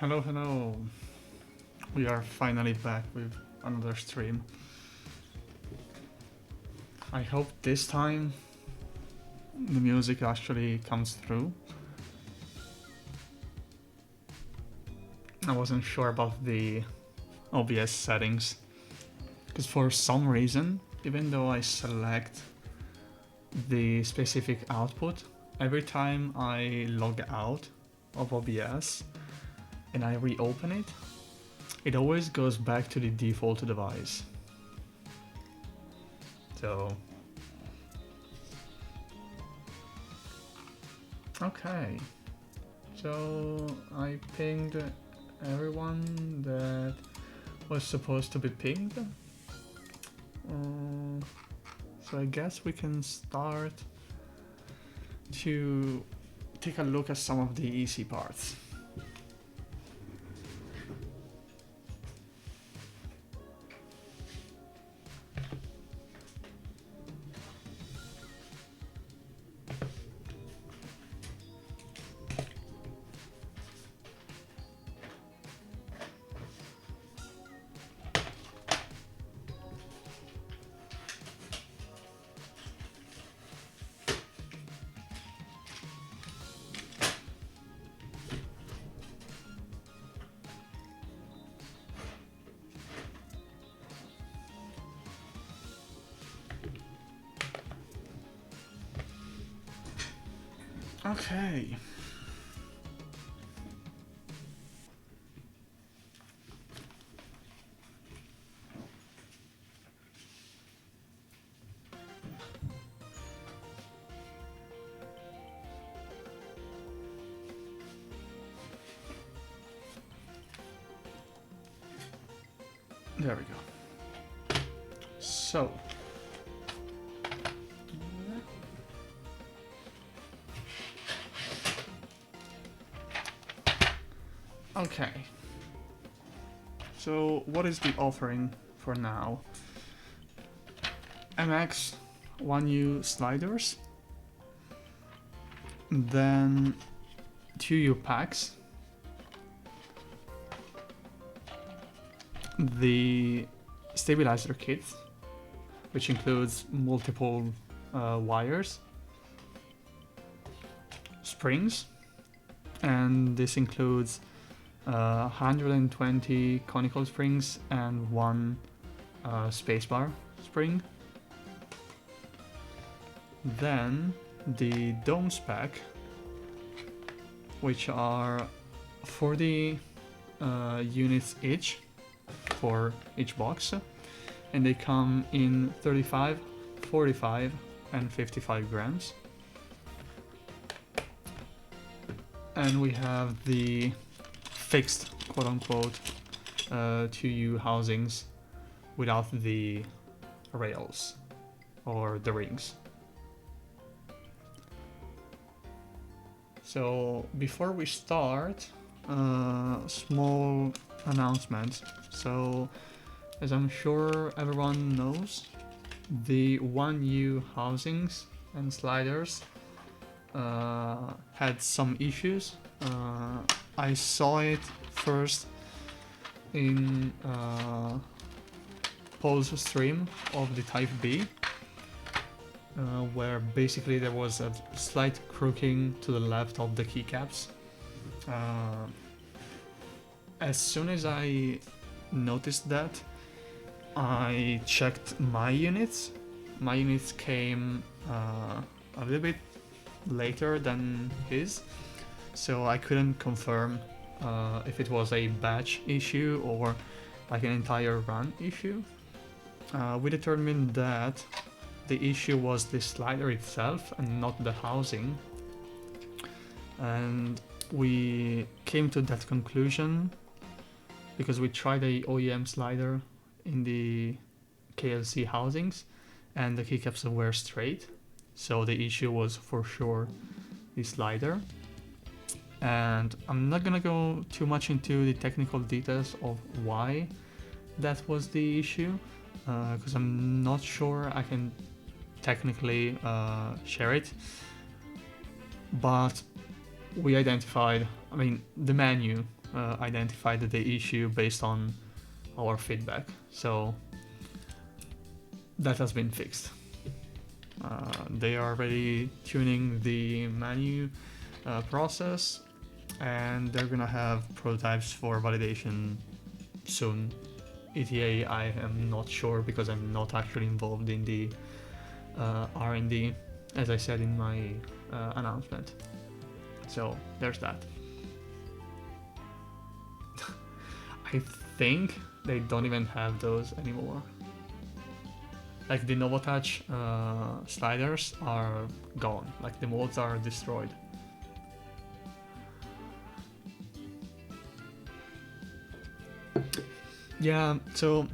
Hello, hello. We are finally back with another stream. I hope this time the music actually comes through. I wasn't sure about the OBS settings because for some reason, even though I select the specific output, every time I log out of OBS and I reopen it, it always goes back to the default device. So, okay. So I pinged everyone that was supposed to be pinged. So I guess we can start to take a look at some of the easy parts. Okay. There we go. So. Okay. So what is the offering for now? MX 1U sliders, then 2U packs, the stabilizer kit, which includes multiple wires, springs, and this includes 120 conical springs and one spacebar spring. Then the dome spec, which are 40 units each for each box, and they come in 35, 45, and 55 grams. And we have the fixed, quote-unquote, 2U housings without the rails or the rings. So before we start, small announcement. So as I'm sure everyone knows, the 1U housings and sliders had some issues. I saw it first in Paul's stream of the Type B, where basically there was a slight crooking to the left of the keycaps. As soon as I noticed that, I checked my units. My units came a little bit later than his, so I couldn't confirm if it was a batch issue or like an entire run issue. We determined that the issue was the slider itself and not the housing, and we came to that conclusion because we tried a OEM slider in the KLC housings and the keycaps were straight, so the issue was for sure the slider. And I'm not gonna go too much into the technical details of why that was the issue, because I'm not sure I can technically share it. But we identified, I mean, the menu identified the issue based on our feedback. So that has been fixed. They are already tuning the menu process, and they're gonna have prototypes for validation soon. ETA, I am not sure because I'm not actually involved in the R&D, as I said in my announcement. So there's that. I think they don't even have those anymore. Like the Novotouch sliders are gone, like the molds are destroyed. Yeah, so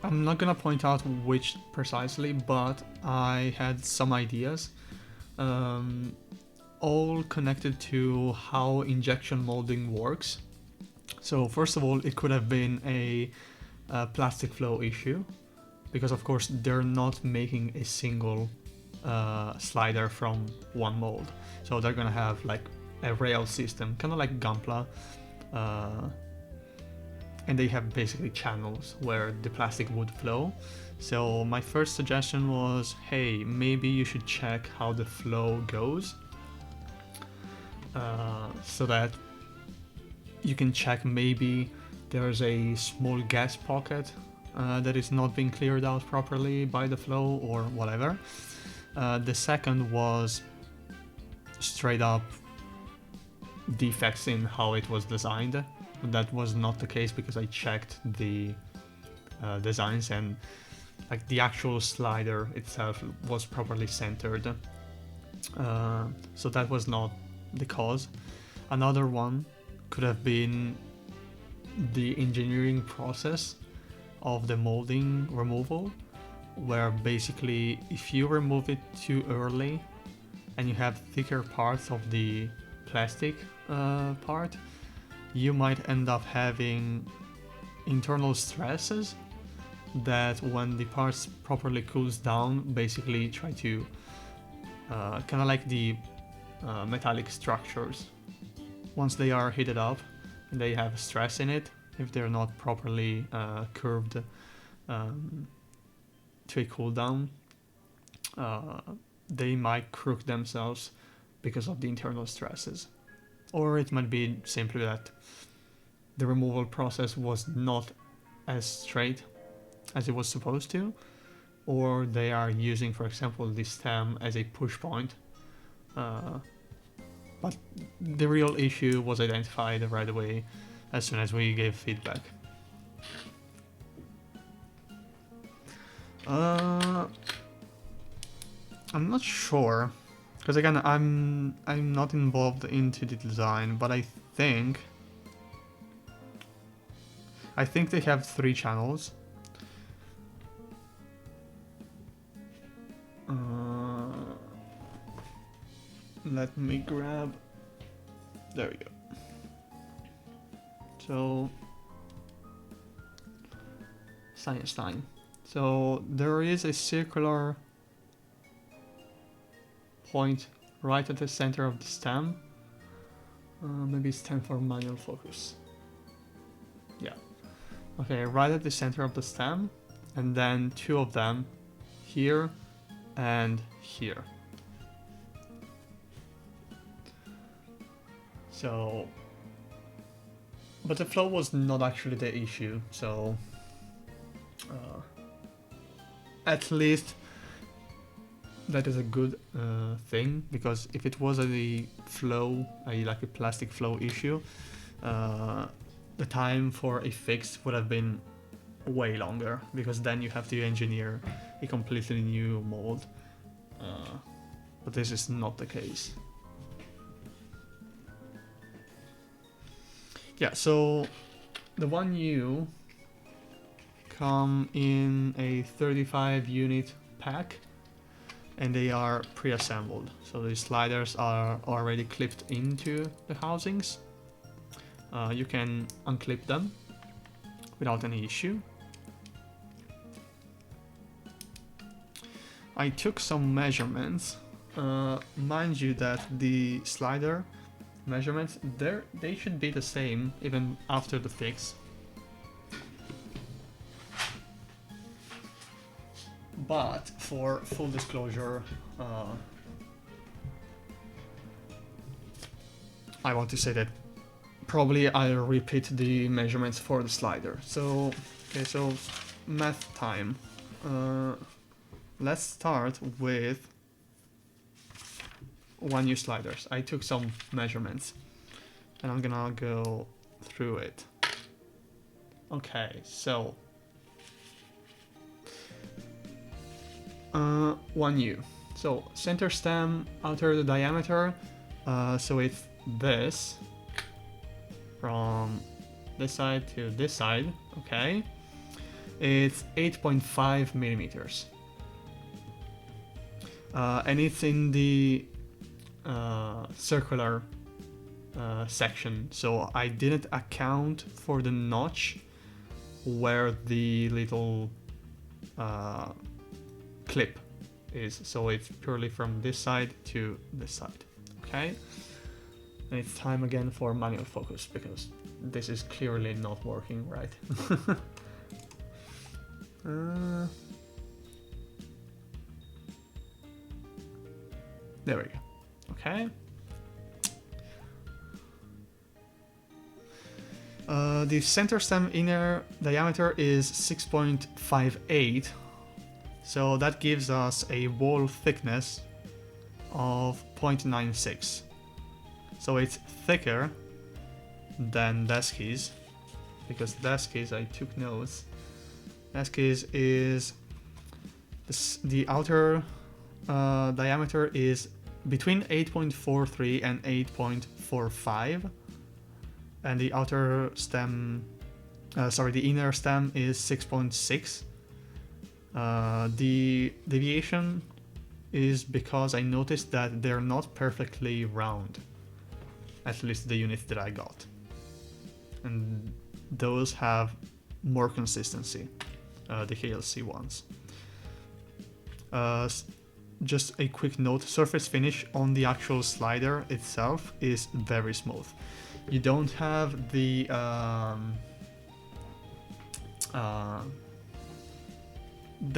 I'm not gonna point out which precisely, but I had some ideas, all connected to how injection molding works. So first of all, it could have been a plastic flow issue, because of course they're not making a single slider from one mold. So they're gonna have like a rail system, kind of like Gunpla, and they have basically channels where the plastic would flow. So my first suggestion was, hey, maybe you should check how the flow goes, so that you can check maybe there's a small gas pocket that is not being cleared out properly by the flow or whatever. The second was straight up defects in how it was designed. That was not the case because I checked the designs, and like the actual slider itself was properly centered. So that was not the cause. Another one could have been the engineering process of the molding removal, where basically if you remove it too early and you have thicker parts of the plastic part, you might end up having internal stresses that when the parts properly cools down basically try to kind of like the metallic structures, once they are heated up and they have stress in it, if they're not properly curved to a cool down, they might crook themselves because of the internal stresses. Or it might be simply that the removal process was not as straight as it was supposed to, or they are using, for example, the stem as a push point. But the real issue was identified right away as soon as we gave feedback. I'm not sure, because again, I'm not involved into the design, but I think they have 3 channels. Let me grab. There we go. So science time. So there is a circular point right at the center of the stem. Maybe it's time for manual focus. Yeah. Okay, right at the center of the stem, and then 2 of them here and here. So, but the flow was not actually the issue, so at least that is a good thing, because if it was a flow, like a plastic flow issue, the time for a fix would have been way longer, because then you have to engineer a completely new mold. But this is not the case. Yeah, so the 1U come in a 35 unit pack, and they are pre-assembled. So the sliders are already clipped into the housings. You can unclip them without any issue. I took some measurements. Mind you that the slider measurements, they should be the same even after the fix. But for full disclosure, I want to say that probably I'll repeat the measurements for the slider. So, okay, so math time. Let's start with one new sliders. I took some measurements and I'm gonna go through it. Okay, so one new. So center stem, alter the diameter. So it's this from this side to this side. Okay, it's 8.5 millimeters, and it's in the circular section. So I didn't account for the notch where the little clip is, so it's purely from this side to this side. Okay, and it's time again for manual focus because this is clearly not working right. There we go. Okay. The center stem inner diameter is 6.58, so that gives us a wall thickness of 0.96. So it's thicker than Desky's, because Desky's, I took notes. Desky's is the outer diameter is between 8.43 and 8.45, and the outer stem, the inner stem is 6.6. The deviation is because I noticed that they're not perfectly round, at least the units that I got, and those have more consistency, the KLC ones. Just a quick note, surface finish on the actual slider itself is very smooth. You don't have the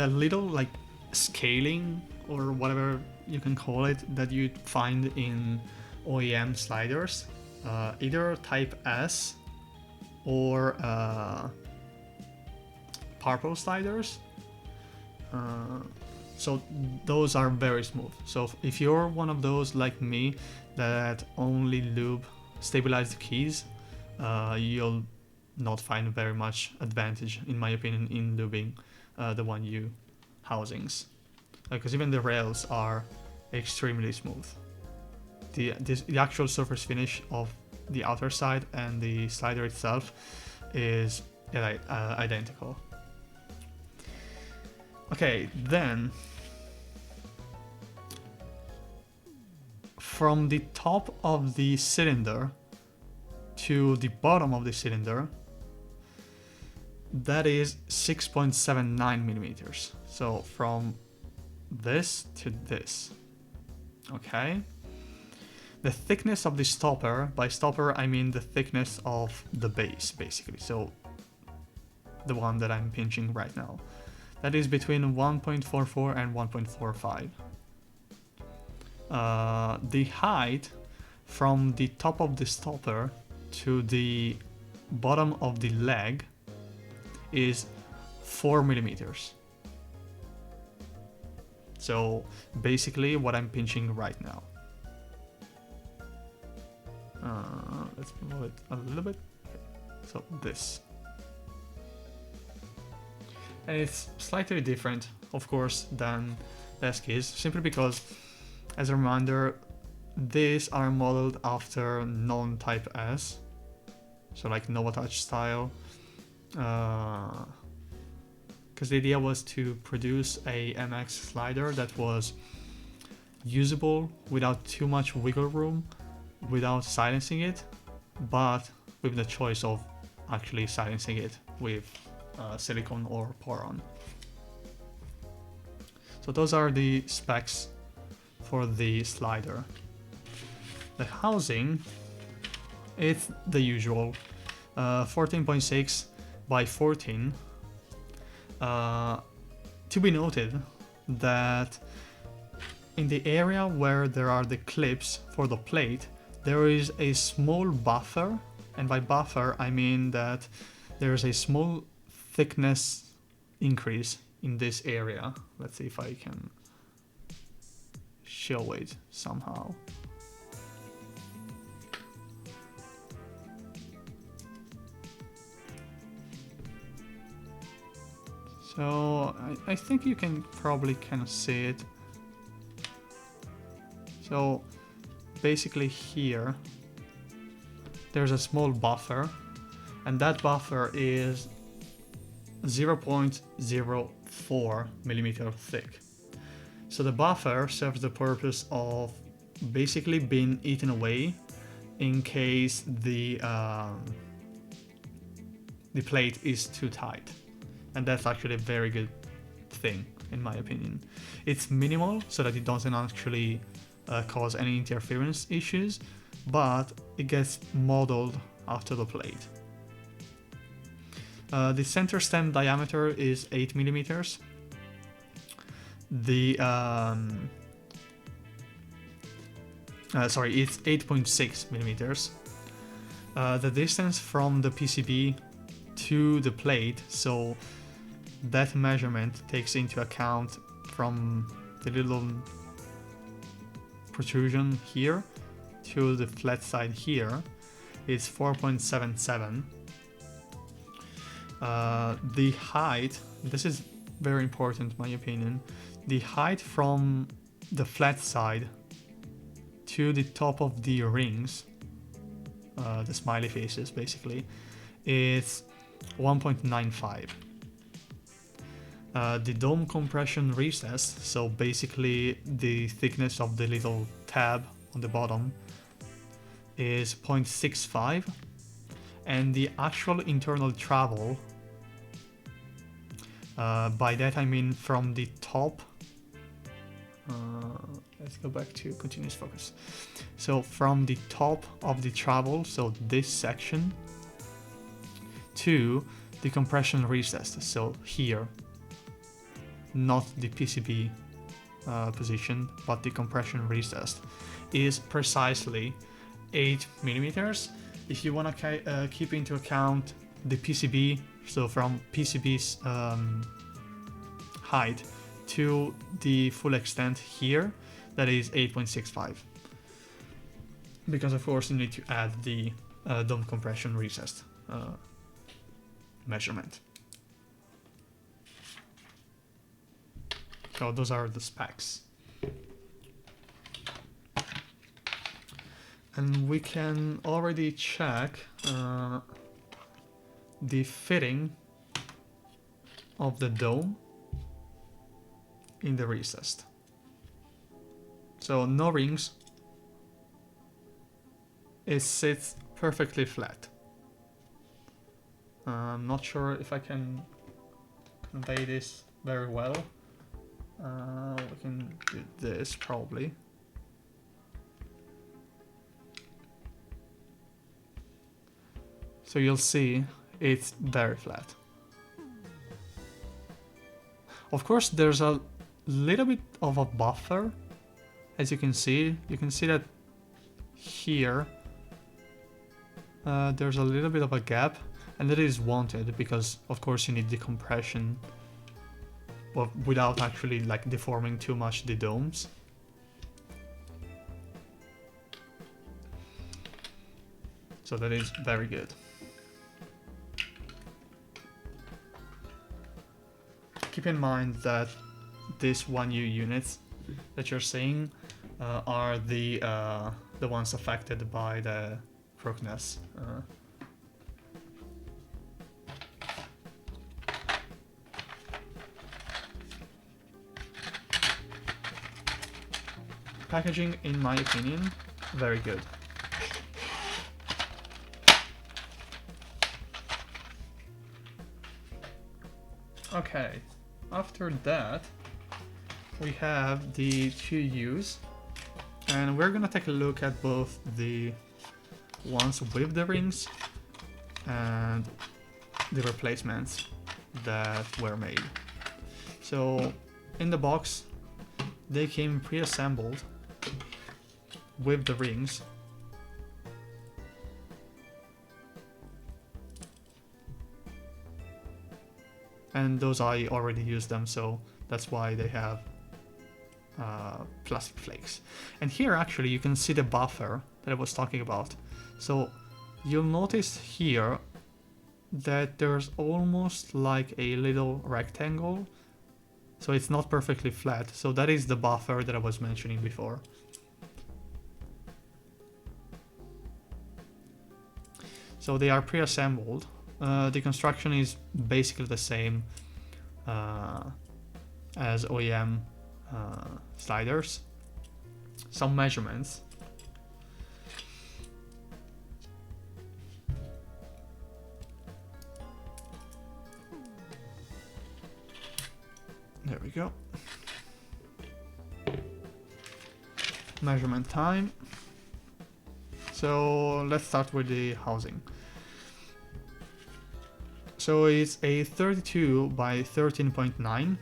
little like scaling or whatever you can call it that you find in OEM sliders, either Type S or purple sliders. So those are very smooth. So if you're one of those like me that only lube stabilized keys, you'll not find very much advantage, in my opinion, in lubing the 1U housings, because even the rails are extremely smooth. The actual surface finish of the outer side and the slider itself is identical. Okay, then from the top of the cylinder to the bottom of the cylinder, that is 6.79 millimeters. So from this to this. Okay. The thickness of the stopper, by stopper I mean the thickness of the base, basically. So the one that I'm pinching right now. That is between 1.44 and 1.45. The height from the top of the stopper to the bottom of the leg is 4 millimeters. So basically what I'm pinching right now. Let's move it a little bit. Okay. So this. And it's slightly different, of course, than Desky's, simply because, as a reminder, these are modeled after non-Type S, so like Nova Touch style, because the idea was to produce a MX slider that was usable without too much wiggle room, without silencing it, but with the choice of actually silencing it with silicone or Poron. So those are the specs for the slider. The housing It's the usual 14.6 by 14. To be noted that in the area where there are the clips for the plate, there is a small buffer, and by buffer I mean that there is a small thickness increase in this area. Let's see if I can show it somehow. So I think you can probably kind of see it. So basically here there's a small buffer, and that buffer is 0.04 millimeter thick. So the buffer serves the purpose of basically being eaten away in case the plate is too tight. And that's actually a very good thing, in my opinion. It's minimal, so that it doesn't actually cause any interference issues, but it gets modeled after the plate. The center stem diameter is 8 millimeters. It's 8.6 millimeters. The distance from the PCB to the plate, so that measurement takes into account from the little protrusion here to the flat side here, is 4.77. The height, this is very important in my opinion, the height from the flat side to the top of the rings, the smiley faces basically, is 1.95. The dome compression recess, so basically the thickness of the little tab on the bottom, is 0.65, and the actual internal travel, by that I mean from the top, let's go back to continuous focus. So from the top of the travel, so this section, to the compression recess, so here, not the PCB position, but the compression recess, is precisely 8 millimeters. If you want to keep into account the PCB, so from PCB's height to the full extent here, that is 8.65. Because of course you need to add the dome compression recess measurement. So those are the specs. And we can already check the fitting of the dome in the recess. So no rings. It sits perfectly flat. I'm not sure if I can convey this very well. We can do this probably. So you'll see it's very flat. Of course, there's a little bit of a buffer, as you can see. You can see that here there's a little bit of a gap, and that is wanted because, of course, you need the compression without actually like deforming too much the domes. So that is very good. Keep in mind that these 1U units that you're seeing are the ones affected by the crookness. Packaging, in my opinion, very good. Okay, after that we have the 2Us, and we're gonna take a look at both the ones with the rings and the replacements that were made. So in the box they came pre-assembled with the rings. And those I already used them, so that's why they have plastic flakes. And here actually you can see the buffer that I was talking about. So you'll notice here that there's almost like a little rectangle, so it's not perfectly flat. So that is the buffer that I was mentioning before. So they are pre-assembled. The construction is basically the same as OEM sliders. Some measurements. There we go. Measurement time. So let's start with the housing. So it's a 32 by 13.9.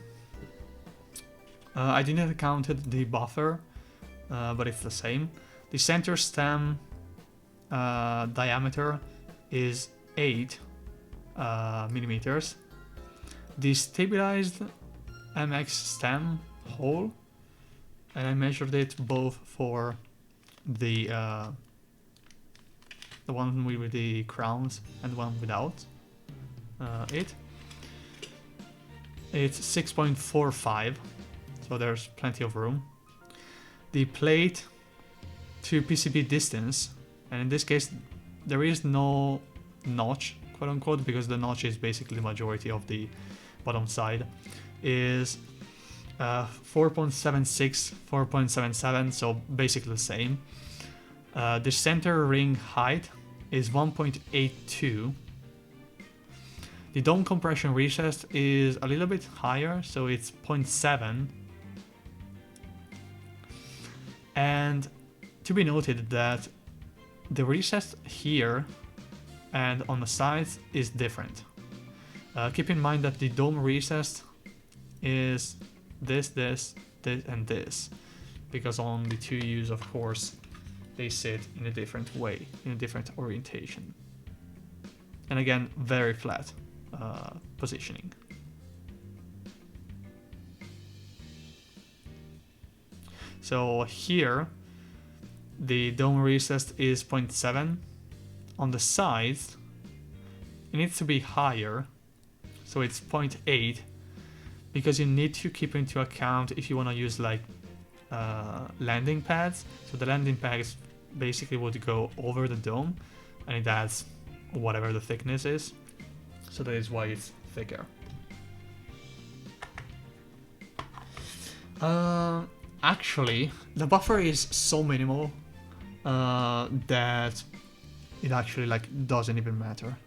I didn't count the buffer, but it's the same. The center stem diameter is 8 millimeters. The stabilized MX stem hole, and I measured it both for the one with the crowns and the one without. It's 6.45, so there's plenty of room. The plate to PCB distance, and in this case there is no notch, quote unquote, because the notch is basically the majority of the bottom side, is 4.76, 4.77, so basically the same. The center ring height is 1.82. The dome compression recess is a little bit higher, so it's 0.7. And to be noted that the recess here and on the sides is different. Keep in mind that the dome recess is this, and this, because on the 2Us, of course, they sit in a different way, in a different orientation. And again, very flat positioning. So here, the dome recess is 0.7. On the sides, it needs to be higher, so it's 0.8, because you need to keep into account if you want to use like landing pads. So the landing pads basically would go over the dome, and it adds whatever the thickness is. So that is why it's thicker. Actually, the buffer is so minimal that it actually like doesn't even matter.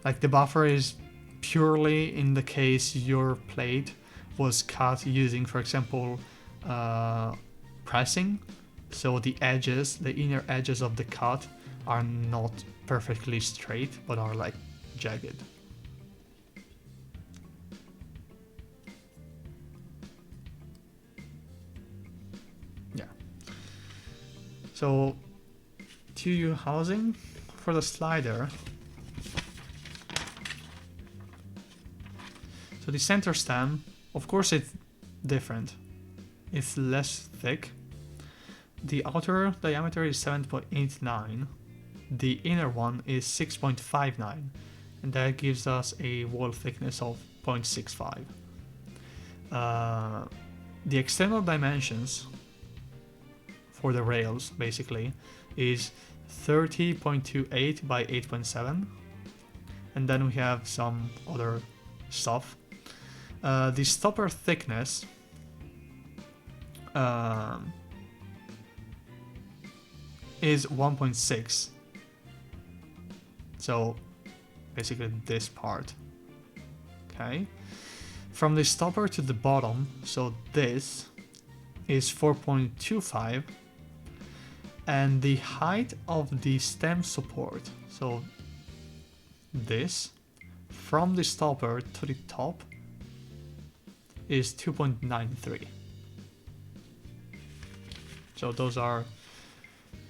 Like the buffer is purely in the case your plate was cut using, for example, pressing. So the edges, the inner edges of the cut are not perfectly straight, but are like jagged. Yeah. So 2U housing for the slider. So the center stem, of course it's different. It's less thick. The outer diameter is 7.89. The inner one is 6.59. And that gives us a wall thickness of 0.65. The external dimensions for the rails, basically, is 30.28 by 8.7. And then we have some other stuff. The stopper thickness is 1.6. So basically this part. Okay. From the stopper to the bottom, so this is 4.25. And the height of the stem support, so this, from the stopper to the top, is 2.93. So those are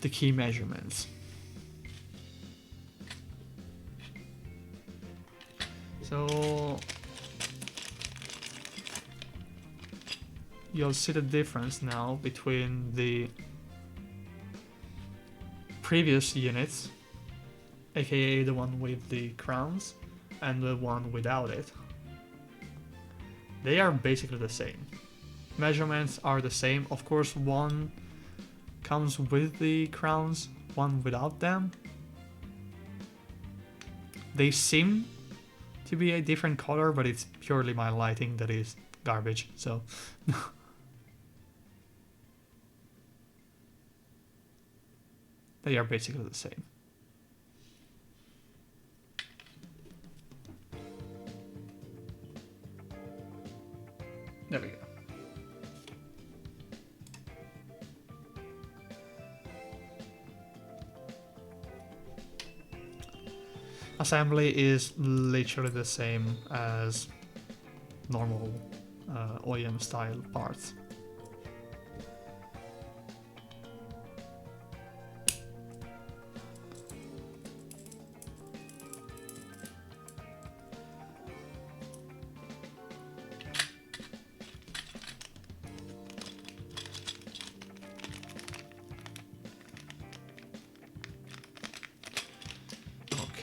the key measurements. So you'll see the difference now between the previous units, aka the one with the crowns, and the one without it. They are basically the same. Measurements are the same. Of course, one comes with the crowns, one without them. They seem to be a different color, but it's purely my lighting that is garbage, so they are basically the same. There we go. Assembly is literally the same as normal OEM style parts.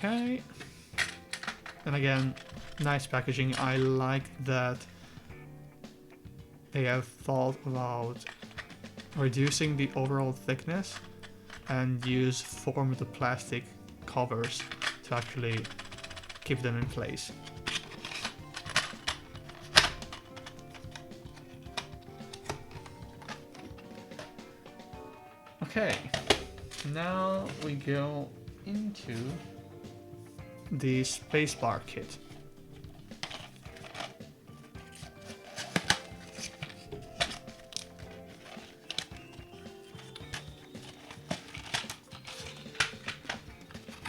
Okay, and again, nice packaging. I like that they have thought about reducing the overall thickness and use formed plastic covers to actually keep them in place. Okay, now we go into the spacebar kit.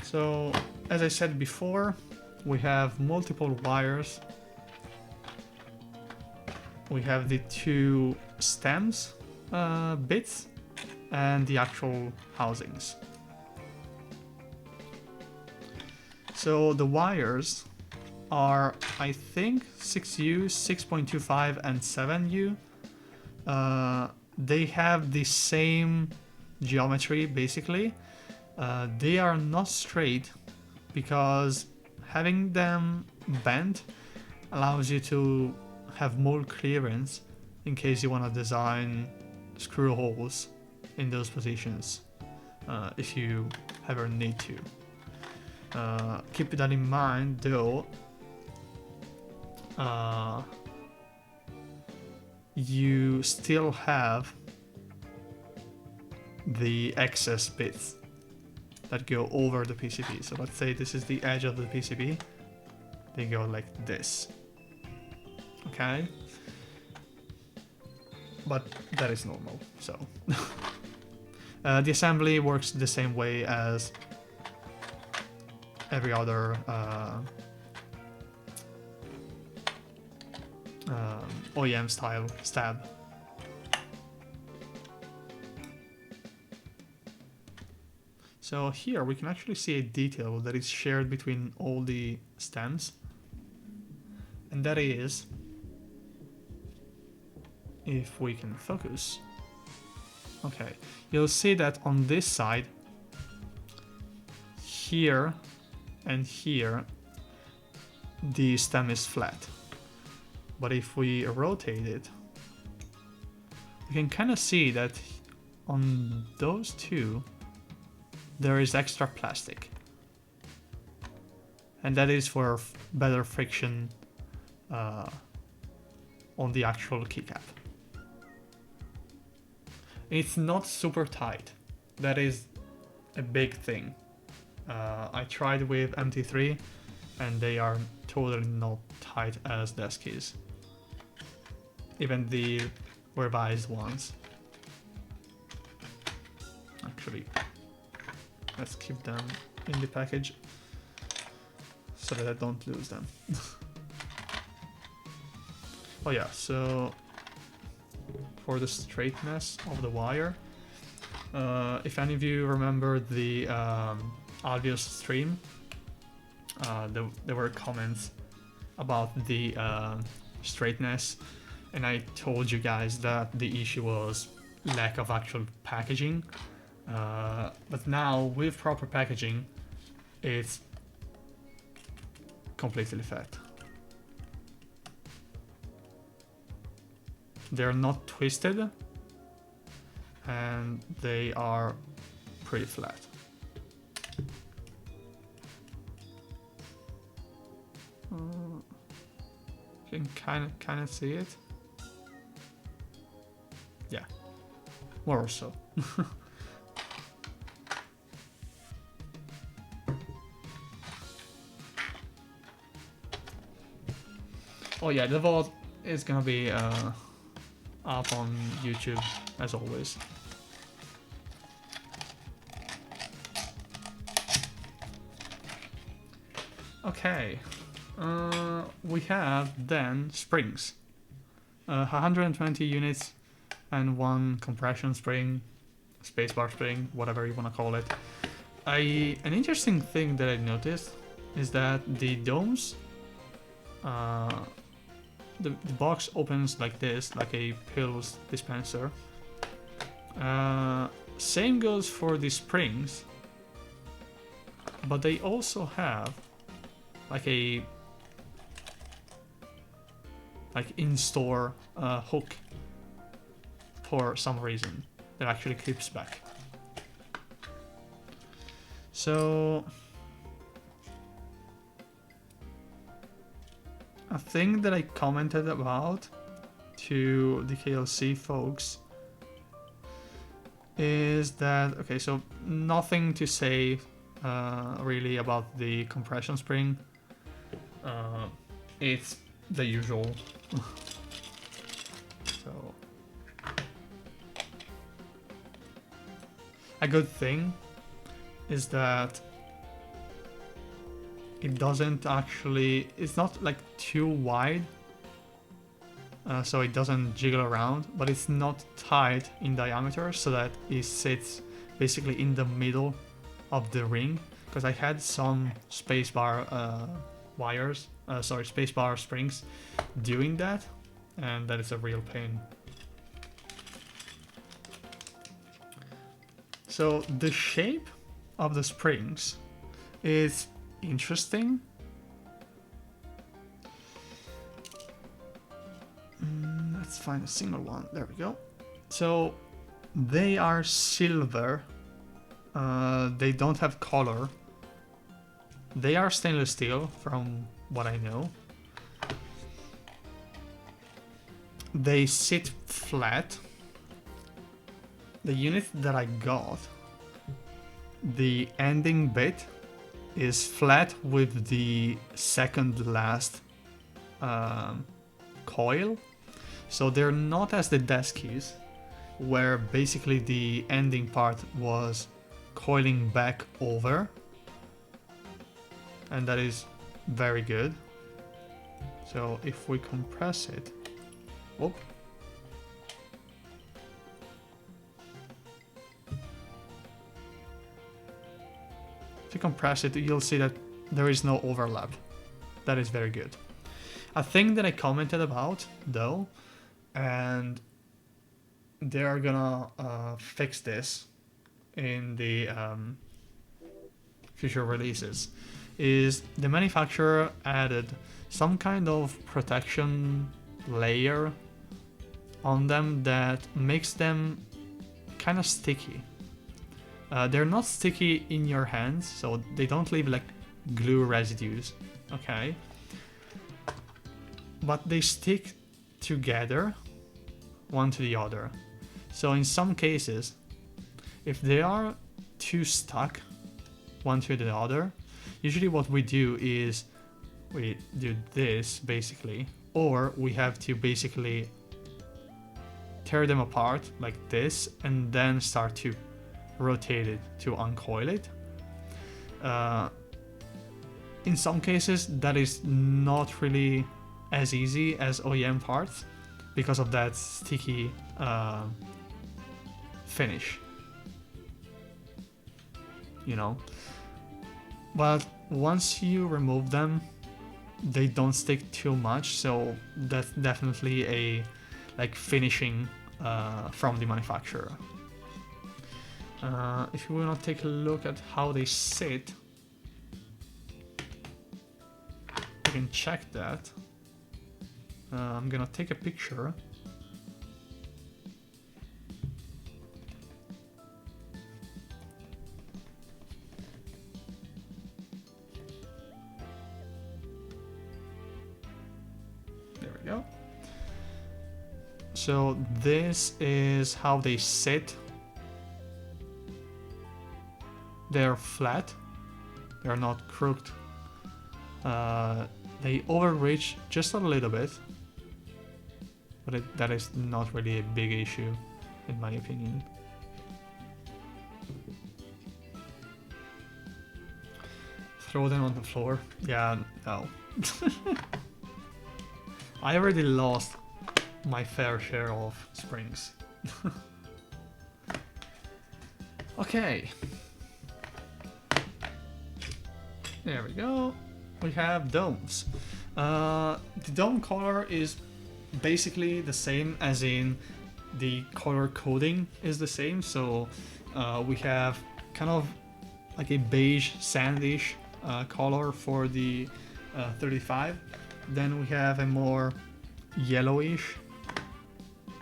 So, as I said before, we have multiple wires. We have the two stems bits and the actual housings. So the wires are, I think, 6U, 6.25 and 7U. They have the same geometry basically. They are not straight because having them bent allows you to have more clearance in case you want to design screw holes in those positions if you ever need to. Keep that in mind though. You still have the excess bits that go over the PCB. So let's say this is the edge of the PCB. They go like this. Okay? But that is normal, so. The assembly works the same way as every other OEM style stab. So here we can actually see a detail that is shared between all the stems, and that is, if we can focus, okay, you'll see that on this side, here and here, the stem is flat. But if we rotate it, we can kind of see that on those two, there is extra plastic. And that is for better friction on the actual keycap. It's not super tight. That is a big thing. I tried with MT3 and they are totally not tight as desk keys. Even the revised ones. actually, let's keep them in the package so that I don't lose them. Oh yeah, so for the straightness of the wire, if any of you remember the Albios stream, there were comments about the straightness, and I told you guys that the issue was lack of actual packaging, but now with proper packaging it's completely flat. They're not twisted and they are pretty flat. You can kind of see it. Yeah, more or so. Oh yeah, the VOD is gonna be up on YouTube as always. Okay, we have then springs. 120 units and one compression spring, spacebar spring, whatever you want to call it. An interesting thing that I noticed is that the domes, the box opens like this, like a pills dispenser. Same goes for the springs, but they also have like a in-store hook for some reason that actually clips back. So a thing that I commented about to the KLC folks is that, okay, so nothing to say really about the compression spring. It's the usual. So a good thing is that it doesn't actually, it's not like too wide, so it doesn't jiggle around, but it's not tight in diameter so that it sits basically in the middle of the ring, because I had some spacebar wires, spacebar springs doing that, and that is a real pain. So the shape of the springs is interesting. Let's find a single one. There we go. So they are silver. They don't have color. They are stainless steel from what I know. They sit flat. The unit that I got, the ending bit is flat with the second last coil. So they're not as the desk keys, where basically the ending part was coiling back over. And that is very good. So if we compress it, whoop. If you compress it, you'll see that there is no overlap. That is very good. A thing that I commented about, though, and they're gonna fix this in the future releases, is the manufacturer added some kind of protection layer on them that makes them kind of sticky. They're not sticky in your hands, so they don't leave like glue residues, okay? But they stick together, one to the other. So in some cases, if they are too stuck, one to the other, usually what we do is we do this basically, or we have to basically tear them apart like this and then start to rotate it to uncoil it. In some cases, that is not really as easy as OEM parts because of that sticky finish, you know. But once you remove them, they don't stick too much, so that's definitely a like finishing from the manufacturer. If you want to take a look at how they sit, you can check that. I'm gonna take a picture. There we go. So this is how they sit. They're flat. They're not crooked. They overreach just a little bit, but that is not really a big issue, in my opinion. Throw them on the floor? Yeah, no. I already lost my fair share of springs. Okay. There we go. We have domes. The dome color is basically the same, as in the color coding is the same. So we have kind of like a beige sandish color for the 35. Then we have a more yellowish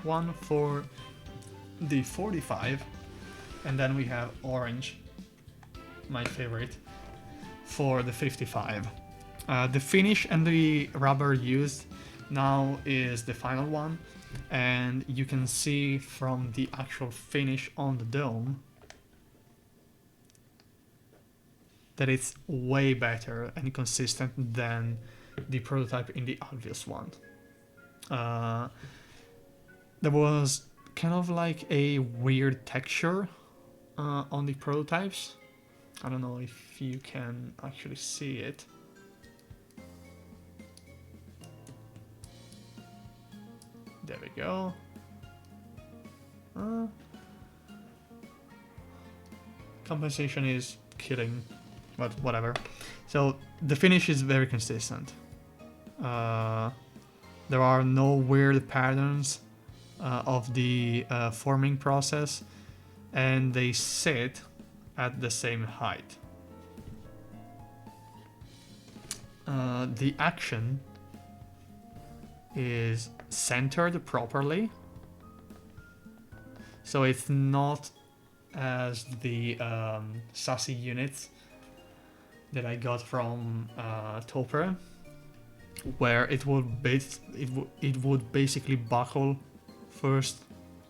one for the 45. And then we have orange, my favorite, for the 55. The finish and the rubber used now is the final one, and you can see from the actual finish on the dome that it's way better and consistent than the prototype in the obvious one. There was kind of like a weird texture on the prototypes. I don't know if you can actually see it. There we go. Compensation is killing, but whatever. So the finish is very consistent. There are no weird patterns of the forming process, and they sit at the same height. The action is centered properly, so it's not as the sassy units that I got from Topper, where it would basically buckle first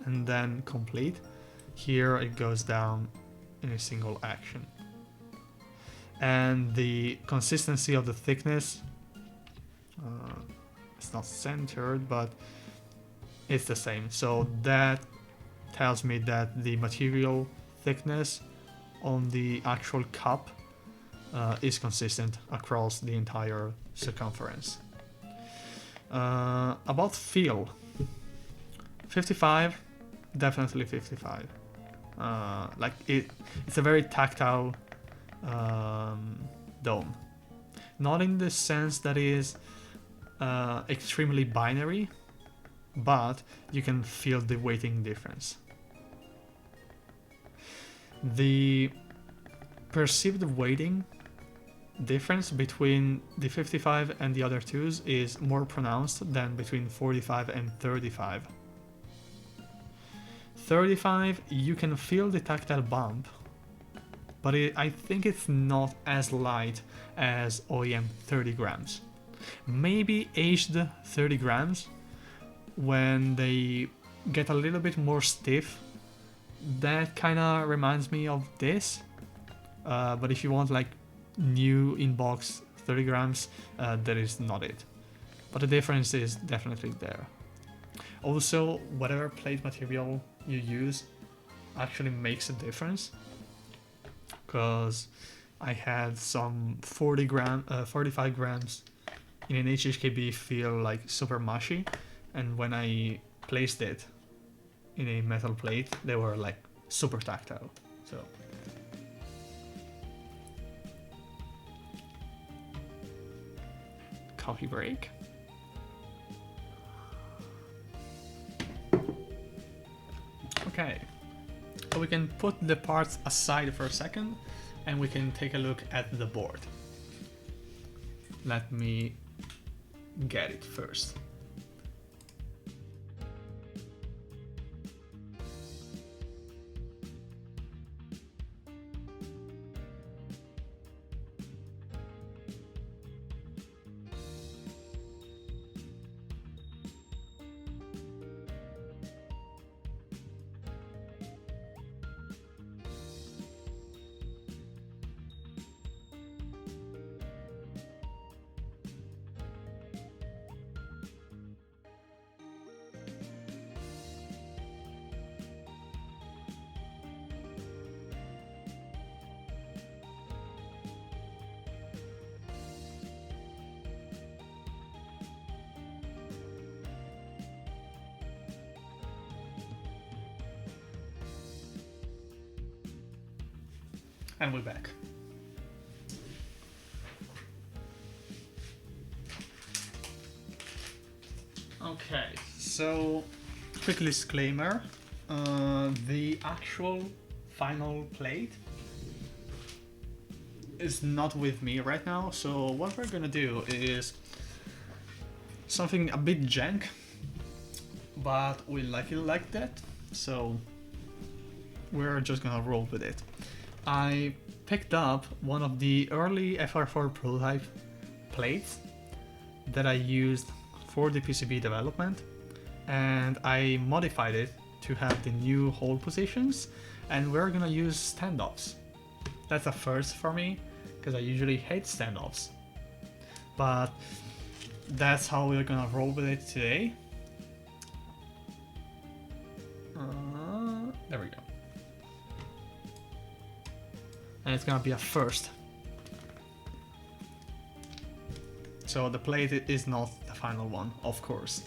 and then complete. Here it goes down in a single action, and the consistency of the thickness, it's not centered, but it's the same. So that tells me that the material thickness on the actual cup is consistent across the entire circumference. About feel, 55, definitely 55. Like it's a very tactile dome, not in the sense that is extremely binary, but you can feel the weighting difference. The perceived weighting difference between the 55 and the other twos is more pronounced than between 45 and 35. 35, you can feel the tactile bump, but I think it's not as light as OEM 30 grams. Maybe aged 30 grams, when they get a little bit more stiff, that kind of reminds me of this. But if you want like new in-box 30 grams, that is not it. But the difference is definitely there. Also, whatever plate material you use, actually makes a difference, because I had some 45 grams in an HHKB feel like super mushy, and when I placed it in a metal plate, they were like super tactile. So coffee break. Okay, so we can put the parts aside for a second and we can take a look at the board. Let me get it first. And we're back. Okay, so quick disclaimer, the actual final plate is not with me right now, so what we're gonna do is something a bit jank, but we like it like that, so we're just gonna roll with it. I picked up one of the early FR4 prototype plates that I used for the PCB development, and I modified it to have the new hole positions, and we're gonna use standoffs. That's a first for me, because I usually hate standoffs, but that's how we're gonna roll with it today. There we go. And it's gonna be a first. So the plate is not the final one, of course.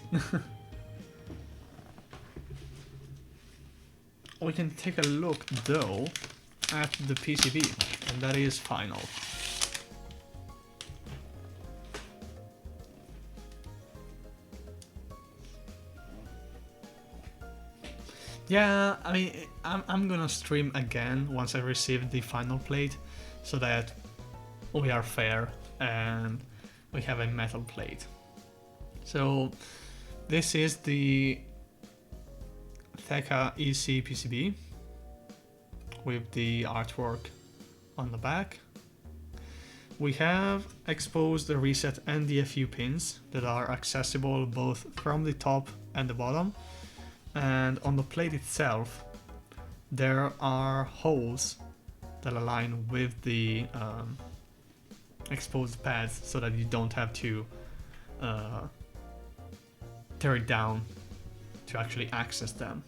We can take a look though at the PCB, and that is final. Yeah, I mean, I'm gonna stream again once I receive the final plate, so that we are fair and we have a metal plate. So this is the Theca EC PCB with the artwork on the back. We have exposed the reset and the FU pins that are accessible both from the top and the bottom. And on the plate itself, there are holes that align with the exposed pads, so that you don't have to tear it down to actually access them.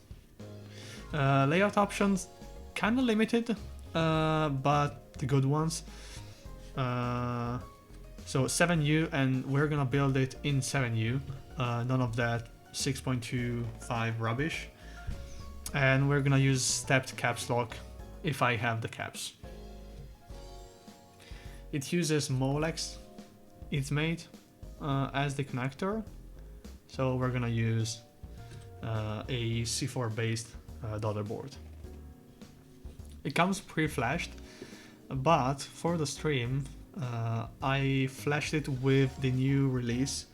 Layout options, kind of limited, but the good ones. So 7U, and we're gonna build it in 7U, none of that 6.25 rubbish, and we're gonna use stepped caps lock if I have the caps. It uses Molex it's made as the connector, so we're gonna use a C4 based daughter board. It comes pre-flashed, but for the stream I flashed it with the new release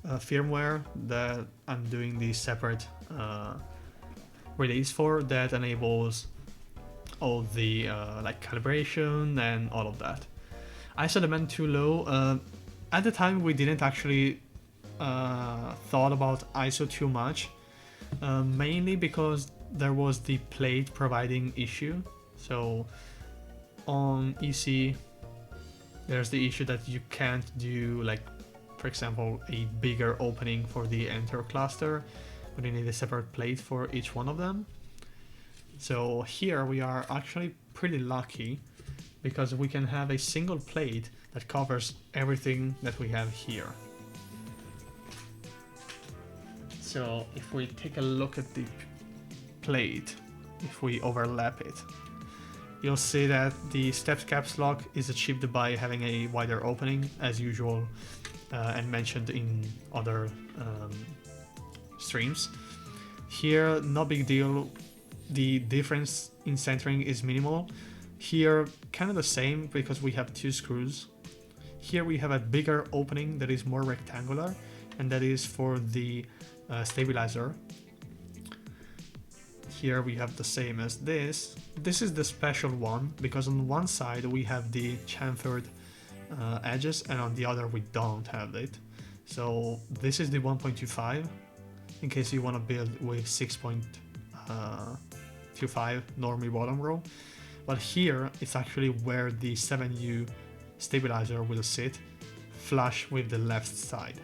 firmware that I'm doing the separate release for, that enables all the like calibration and all of that. ISO demand too low. At the time we didn't actually thought about ISO too much, mainly because there was the plate providing issue. So on EC there's the issue that you can't do, like, for example, a bigger opening for the enter cluster, but you need a separate plate for each one of them. So here we are actually pretty lucky because we can have a single plate that covers everything that we have here. So if we take a look at the plate, if we overlap it, you'll see that the steps caps lock is achieved by having a wider opening as usual and mentioned in other streams. Here, no big deal. The difference in centering is minimal. Here, kind of the same because we have two screws. Here we have a bigger opening that is more rectangular, and that is for the stabilizer. Here we have the same as this. This is the special one because on one side we have the chamfered edges and on the other we don't have it. So this is the 1.25 in case you want to build with 6.25 normie bottom row. But here it's actually where the 7U stabilizer will sit, flush with the left side.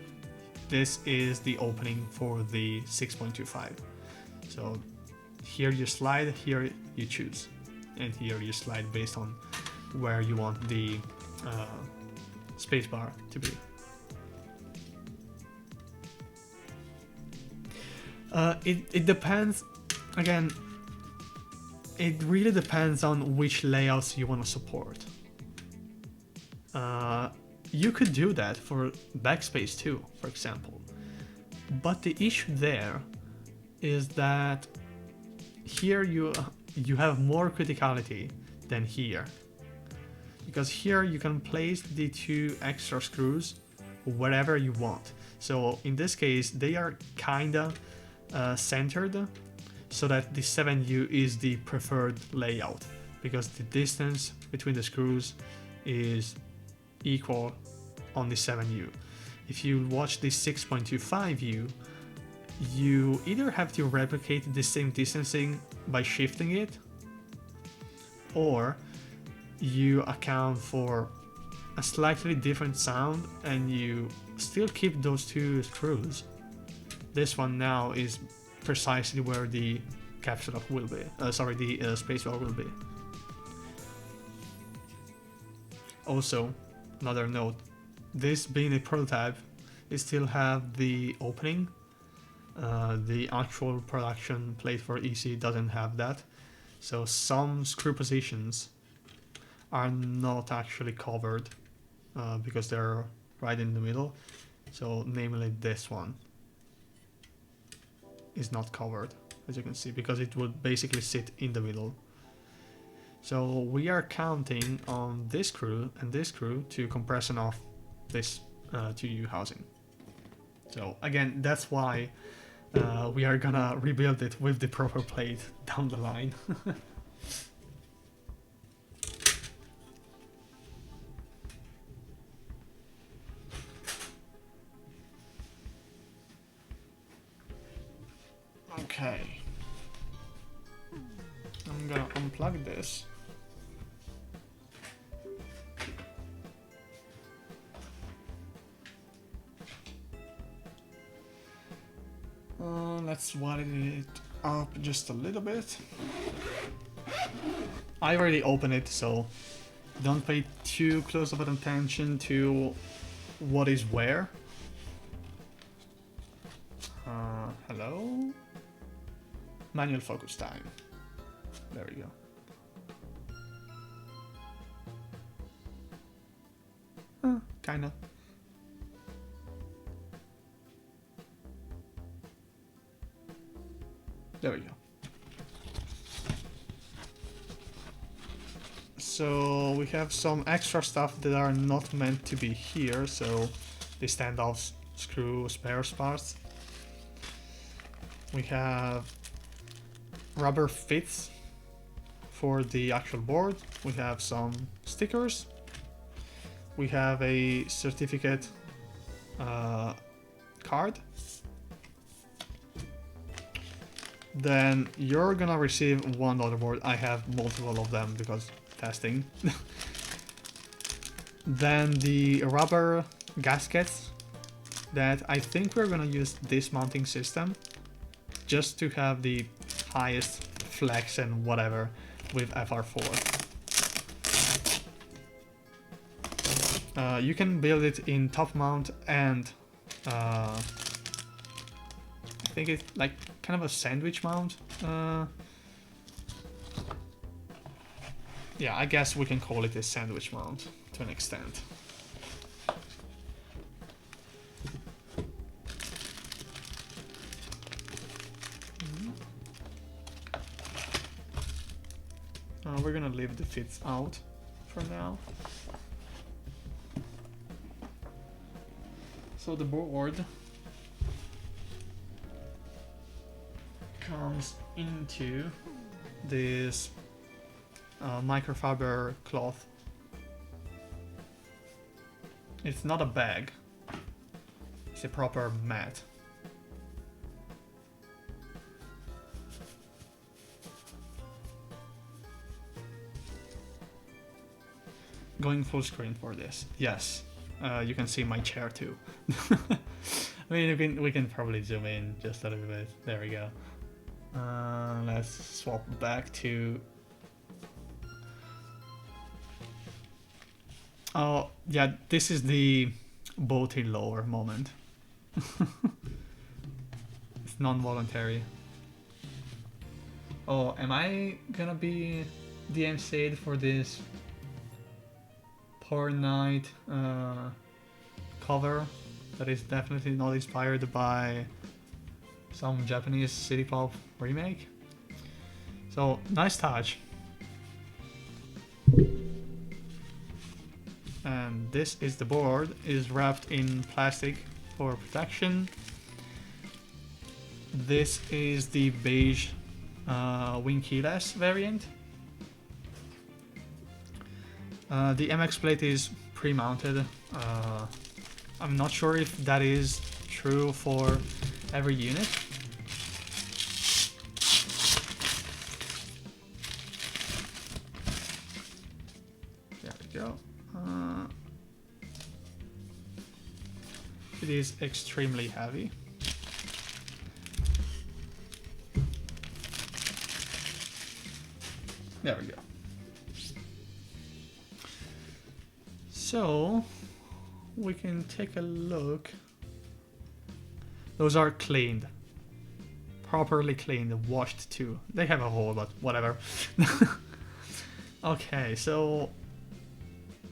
This is the opening for the 6.25. So here you slide, here you choose, and here you slide based on where you want the spacebar to be. It depends, again, it really depends on which layouts you want to support. You could do that for backspace too, for example. But the issue there is that here you have more criticality than here. Because here you can place the two extra screws wherever you want. So in this case, they are kinda centered so that the 7U is the preferred layout because the distance between the screws is equal on the 7U. If you watch the 6.25U, you either have to replicate the same distancing by shifting it, or you account for a slightly different sound and you still keep those two screws. This one now is precisely where the caps lock will be, the spacebar will be. Also, another note, this being a prototype, it still have the opening. The actual production plate for EC doesn't have that. So some screw positions are not actually covered because they're right in the middle. So namely this one is not covered, as you can see, because it would basically sit in the middle. So we are counting on this screw and this screw to compression off this 2U housing. So again, that's why we are gonna rebuild it with the proper plate down the line. Okay. I'm gonna unplug this. Let's widen it up just a little bit. I already opened it, so don't pay too close of attention to what is where. Hello? Manual focus time. There we go. Kinda. There we go. So we have some extra stuff that are not meant to be here, so the standoff screw spare parts. We have rubber fits for the actual board. We have some stickers. We have a certificate card. Then you're gonna receive one other board. I have multiple of them because testing. Then the rubber gaskets that I think we're gonna use this mounting system just to have the highest flex and whatever with FR4. You can build it in top mount and I think it's like kind of a sandwich mount. Yeah, I guess we can call it a sandwich mount to an extent. We're gonna leave the fits out for now. So the board comes into this microfiber cloth. It's not a bag, it's a proper mat. Going full screen for this, yes. You can see my chair too. I mean, we can probably zoom in just a little bit. There we go. Let's swap back to... Oh, yeah, this is the boat in lower moment. It's non-voluntary. Oh, am I gonna be DMCA'd for this Poor Night cover that is definitely not inspired by some Japanese city pop remake? So, nice touch. And this is the board, is wrapped in plastic for protection. This is the beige wing keyless variant. The MX plate is pre-mounted. I'm not sure if that is true for every unit. There we go. It is extremely heavy. There we go. So we can take a look. Those are cleaned, properly cleaned, washed too. They have a hole, but whatever. Okay, so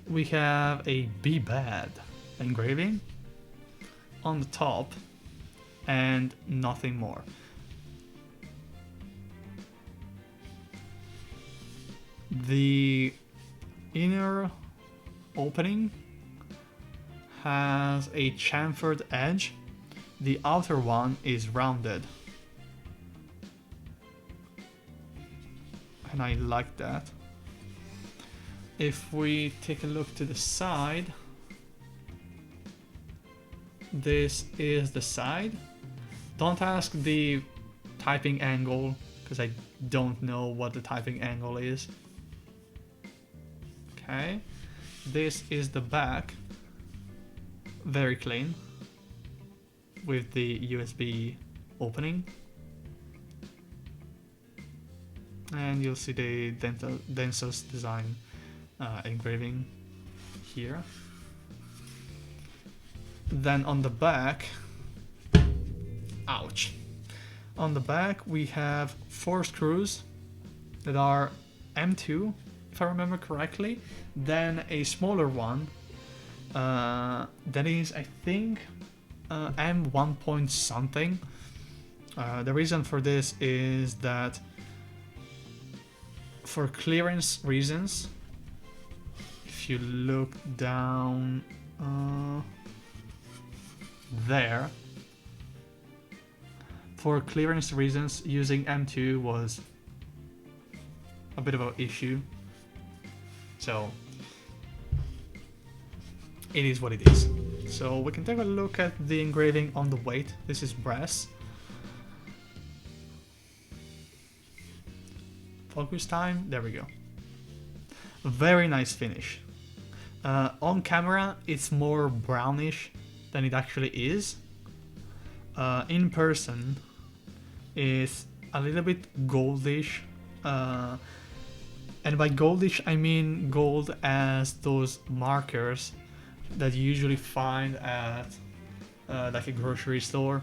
we have a Be Bad engraving on the top and nothing more. The inner opening has a chamfered edge. The outer one is rounded. And I like that. If we take a look to the side, this is the side. Don't ask the typing angle, because I don't know what the typing angle is. Okay, this is the back, very clean, with the USB opening. And you'll see the Denso's design engraving here. Then on the back, ouch. On the back we have 4 screws that are M2, if I remember correctly. Then a smaller one that is, I think, M1 point something. The reason for this is that for clearance reasons, if you look down there, for clearance reasons, using M2 was a bit of an issue. So it is what it is. So we can take a look at the engraving on the weight. This is brass. Focus time, there we go. Very nice finish. On camera it's more brownish than it actually is. In person it's a little bit goldish And by goldish, I mean gold as those markers that you usually find at like a grocery store.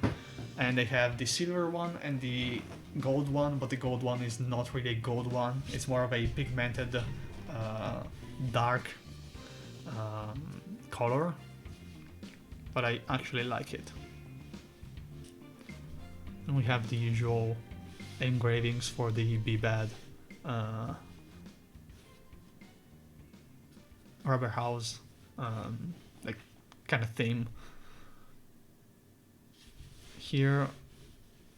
And they have the silver one and the gold one, but the gold one is not really a gold one. It's more of a pigmented, dark color. But I actually like it. And we have the usual engravings for the Be Bad rubber house, like kind of theme. Here,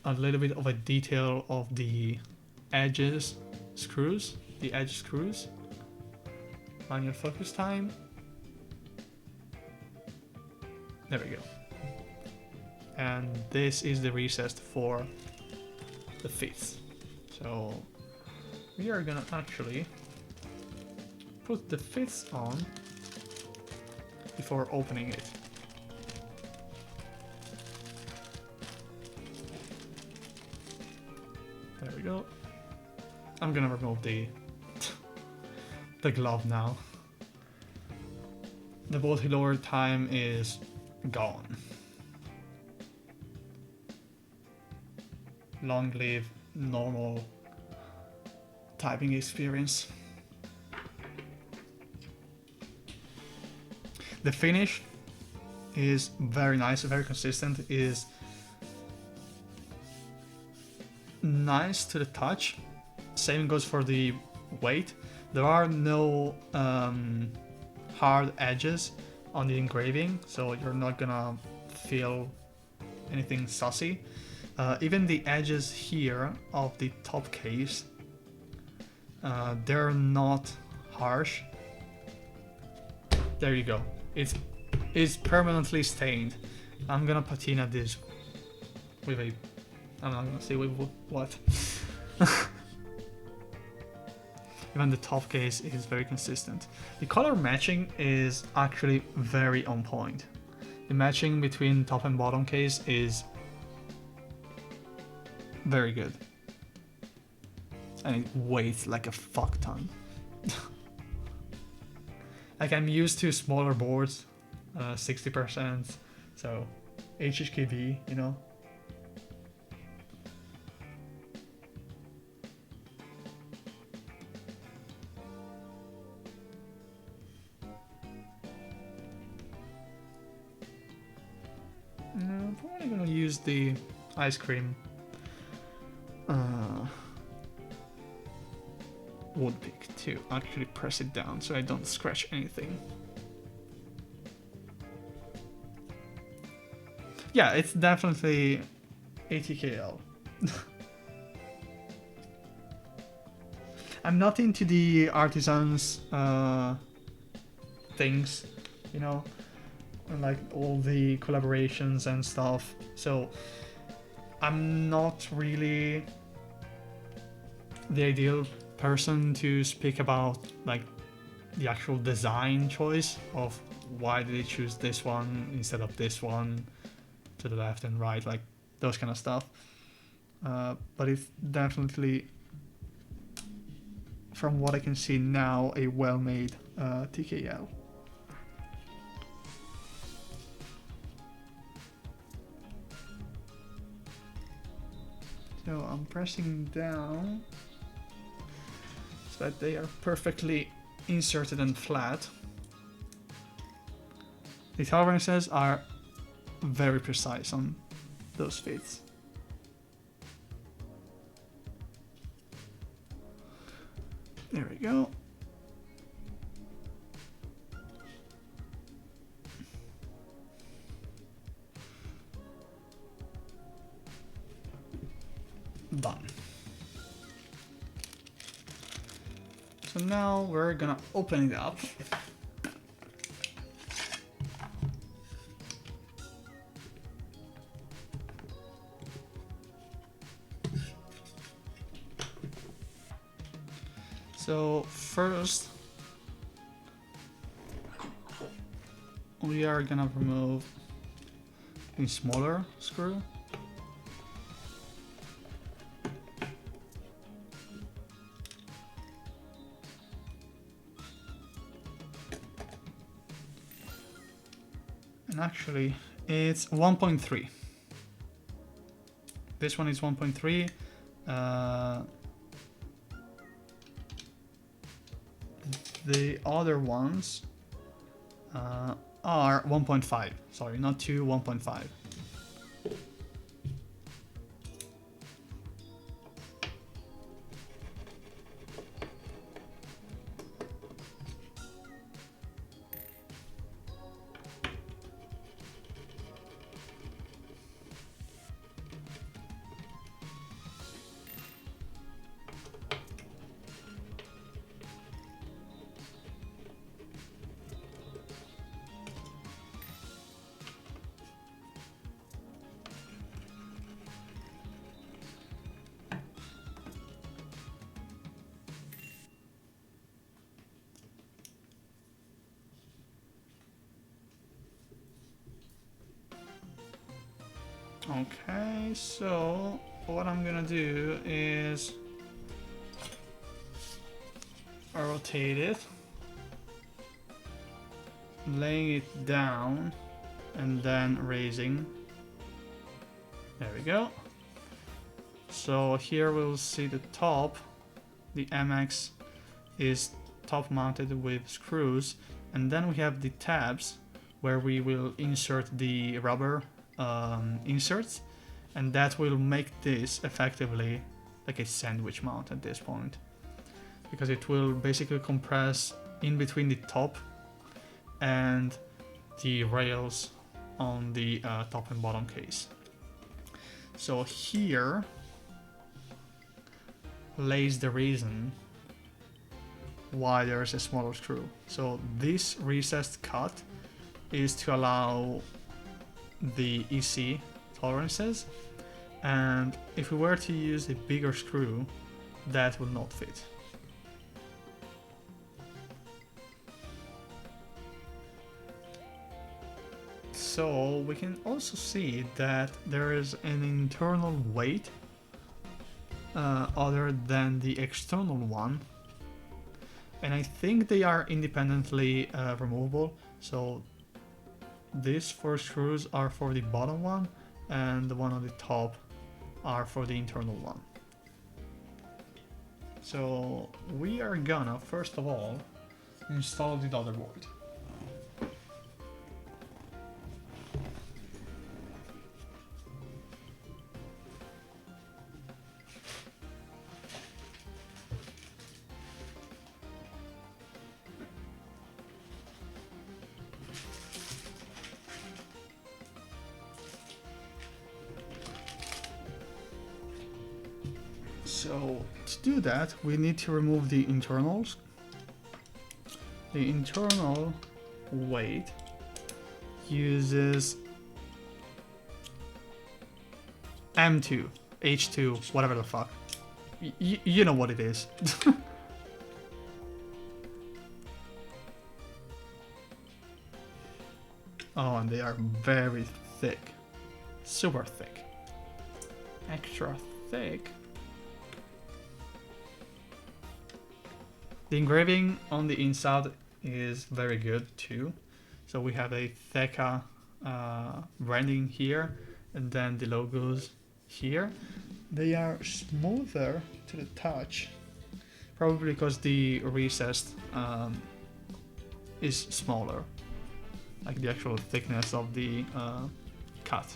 a little bit of a detail of the edges screws, the edge screws. Manual focus time. There we go. And this is the recess for the fifth. So we are gonna actually put the fifth on before opening it. There we go. I'm gonna remove the glove now. The multi-lower time is gone. Long live normal typing experience. The finish is very nice, very consistent, is nice to the touch. Same goes for the weight. There are no hard edges on the engraving, so you're not gonna feel anything sussy. Even the edges here of the top case, they're not harsh. There you go. It's permanently stained. I'm gonna patina this with a... I'm not gonna say with what. Even the top case is very consistent. The color matching is actually very on point. The matching between top and bottom case is very good. And it weighs like a fuck ton. Like, I'm used to smaller boards, 60%, so HHKB, you know. I'm probably gonna use the ice cream wood pick to actually press it down so I don't scratch anything. Yeah, it's definitely ATKL. I'm not into the artisans things, you know, like all the collaborations and stuff, so I'm not really the ideal person to speak about like the actual design choice of why did they choose this one instead of this one to the left and right, like those kind of stuff. But it's definitely, from what I can see now, a well-made TKL. So I'm pressing down so that they are perfectly inserted and flat. The tolerances are very precise on those fits. There we go. Done. So now we're gonna open it up. So first, we are gonna remove a smaller screw. And actually, it's 1.3. This one is 1.3. The other ones are 1.5. Sorry, not 2, 1.5. Okay, so what I'm gonna do is rotate it, laying it down, and then raising. There we go. So here we'll see the top. The MX is top mounted with screws, and then we have the tabs where we will insert the rubber inserts, and that will make this effectively like a sandwich mount at this point, because it will basically compress in between the top and the rails on the top and bottom case. So here lays the reason why there's a smaller screw. So this recessed cut is to allow the EC tolerances, and if we were to use a bigger screw, that will not fit. So we can also see that there is an internal weight other than the external one, and I think they are independently removable. So these 4 screws are for the bottom one, and the one on the top are for the internal one. So we are gonna first of all install the motherboard. So to do that, we need to remove the internals. The internal weight uses M2, H2, whatever the fuck. You know what it is. Oh, and they are very thick. Super thick. Extra thick. The engraving on the inside is very good too. So we have a Theca branding here, and then the logos here. They are smoother to the touch, probably because the recessed is smaller, like the actual thickness of the cut.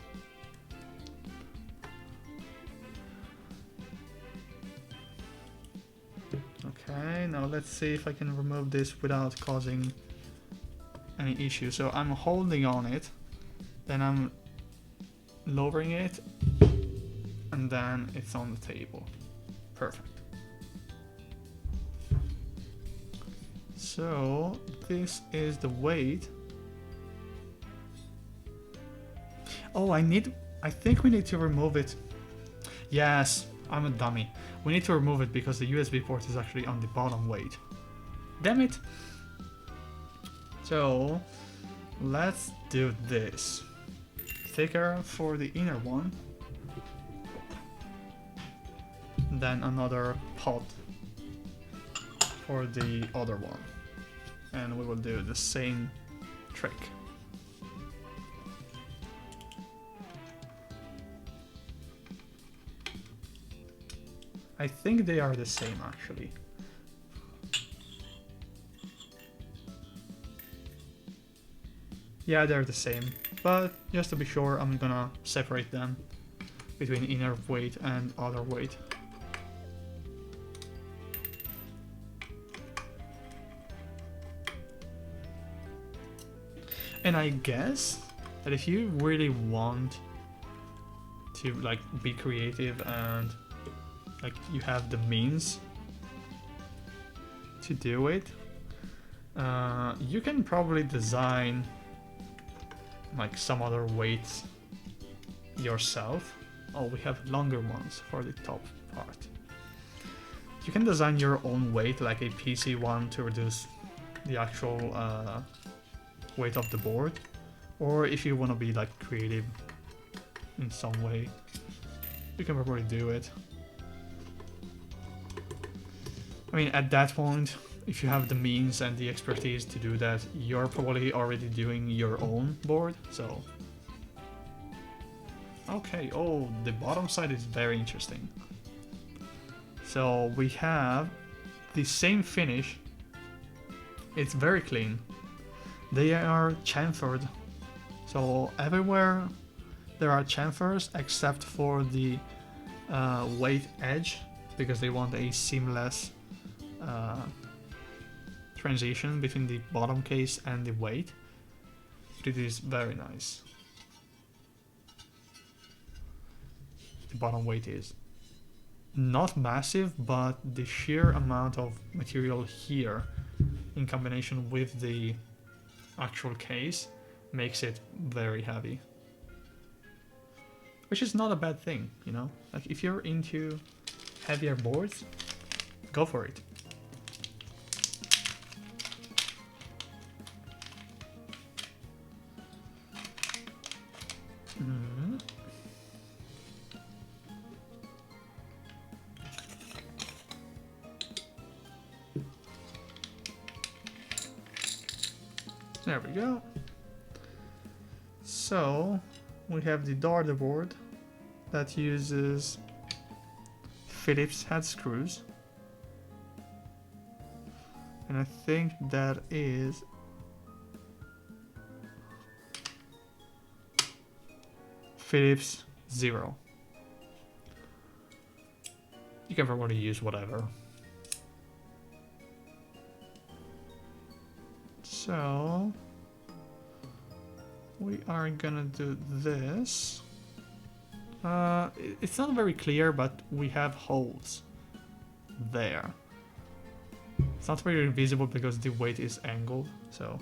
Okay, now let's see if I can remove this without causing any issue. So I'm holding on it, then I'm lowering it, and then it's on the table. Perfect. So this is the weight. Oh, I think we need to remove it. Yes, I'm a dummy. We need to remove it because the USB port is actually on the bottom weight. Damn it! So let's do this. Thicker for the inner one, then another pot for the other one, and we will do the same trick. I think they are the same actually. Yeah, they're the same, but just to be sure, I'm gonna separate them between inner weight and outer weight. And I guess that if you really want to like be creative and like you have the means to do it, you can probably design like some other weights yourself. Oh, we have longer ones for the top part. You can design your own weight, like a PC one, to reduce the actual weight of the board, or if you want to be like creative in some way, you can probably do it. I mean, at that point, if you have the means and the expertise to do that, you're probably already doing your own board, so... Okay, oh, the bottom side is very interesting. So we have the same finish. It's very clean. They are chamfered. So everywhere there are chamfers except for the weight edge, because they want a seamless transition between the bottom case and the weight. But it is very nice. The bottom weight is not massive, but the sheer amount of material here in combination with the actual case makes it very heavy. Which is not a bad thing, you know? Like, if you're into heavier boards, go for it. There we go. So we have the daughter board that uses Phillips head screws, and I think that is Phillips 0. You can probably use whatever. So we are gonna do this. It's not very clear, but we have holes there. It's not very visible because the weight is angled, so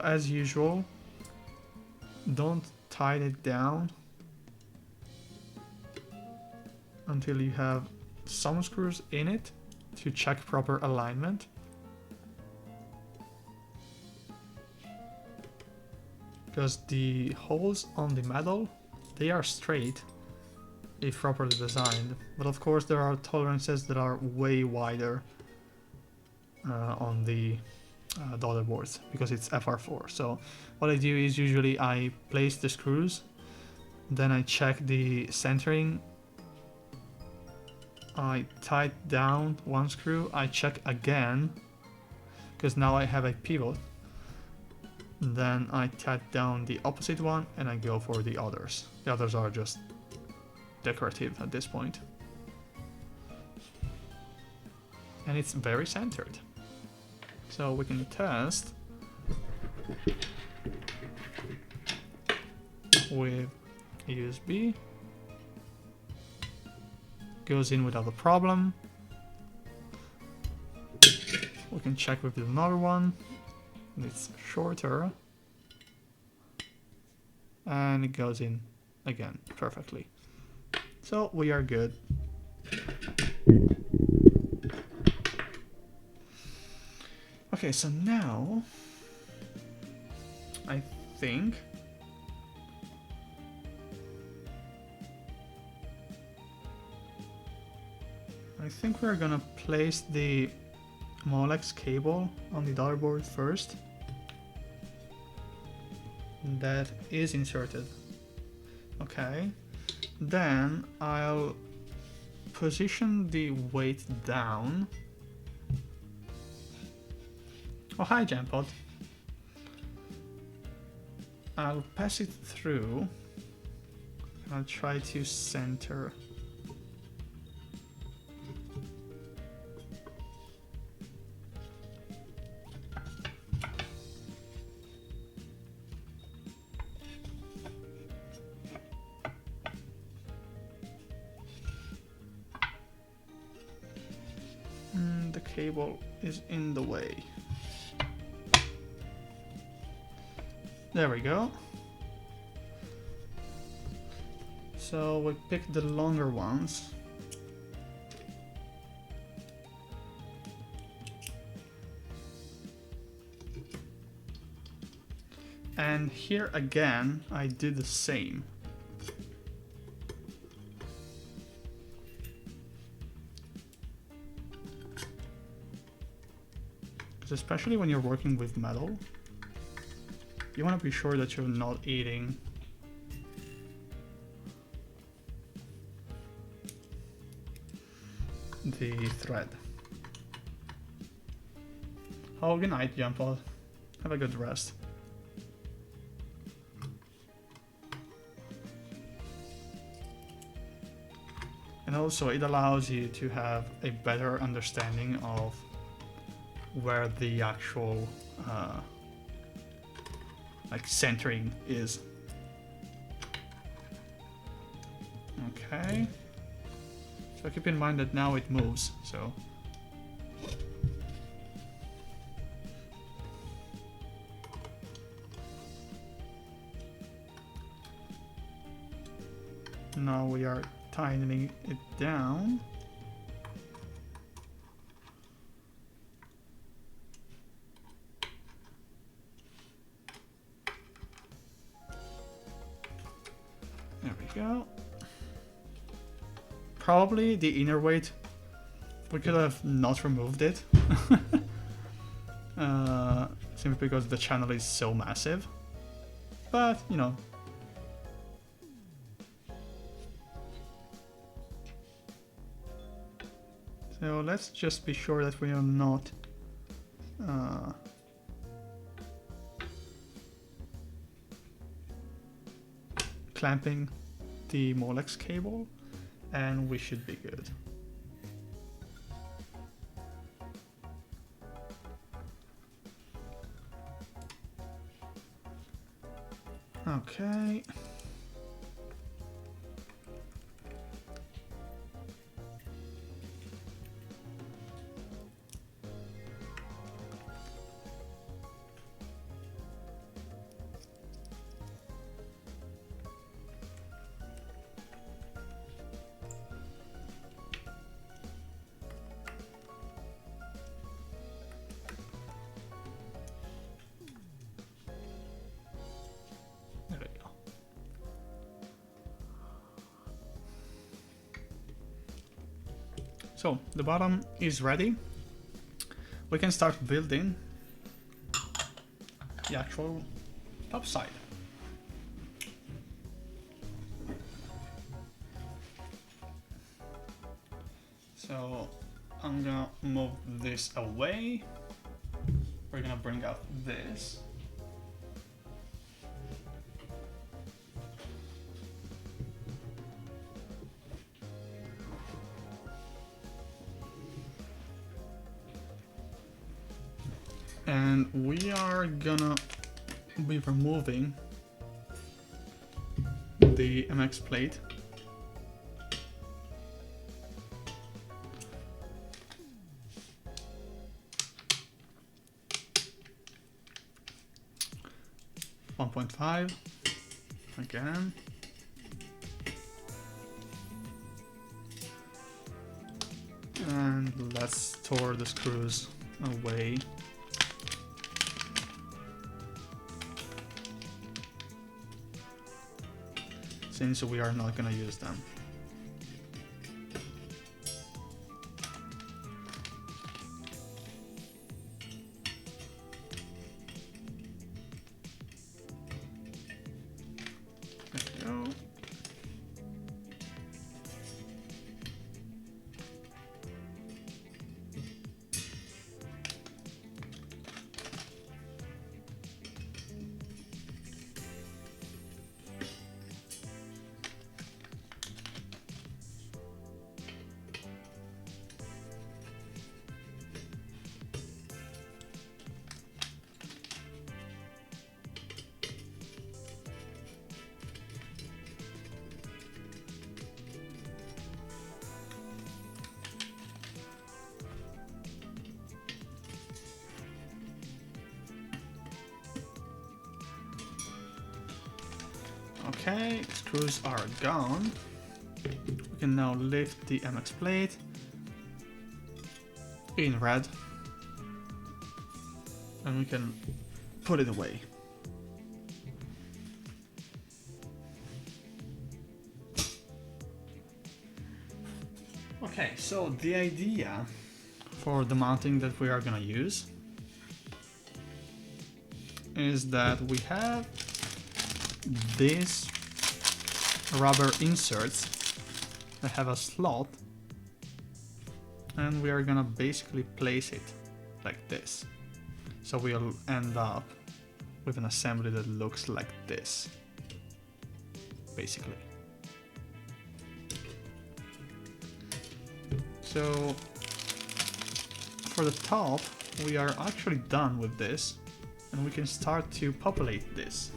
as usual, don't tighten it down until you have some screws in it to check proper alignment. Because the holes on the metal, they are straight if properly designed, but of course there are tolerances that are way wider on the daughter boards because it's FR4. So what I do is usually I place the screws, then I check the centering, I tighten down one screw, I check again because now I have a pivot, then I tighten down the opposite one and I go for the others. The others are just decorative at this point. And it's very centered. So we can test with USB. Goes in without a problem. We can check with another one. It's shorter. And it goes in again perfectly. So we are good. Okay, so now I think we're gonna place the Molex cable on the daughter board first. That is inserted. Okay. Then I'll position the weight down. Oh, hi, Jampod. I'll pass it through. I'll try to center. The cable is in the way. There we go. So we picked the longer ones. And here again, I did the same. Because especially when you're working with metal, you want to be sure that you're not eating the thread. Oh, good night, Jampol. Have a good rest. And also it allows you to have a better understanding of where the actual like centering is. Okay. So keep in mind that now it moves, so. Now we are tightening it down. There we go. Probably the inner weight, we could have not removed it. Simply because the channel is so massive. But, you know. So let's just be sure that we are not clamping the Molex cable, and we should be good. Okay. So the bottom is ready. We can start building the actual top side. So I'm gonna move this away. We're gonna bring out this. And we are gonna be removing the MX plate. .5 again. And let's store the screws away. Since we are not gonna use them. There we go. Okay, screws are gone. We can now lift the MX plate in red and we can put it away. Okay, so the idea for the mounting that we are gonna use is that we have these rubber inserts that have a slot, and we are gonna basically place it like this. So we'll end up with an assembly that looks like this, basically. So for the top, we are actually done with this, and we can start to populate this.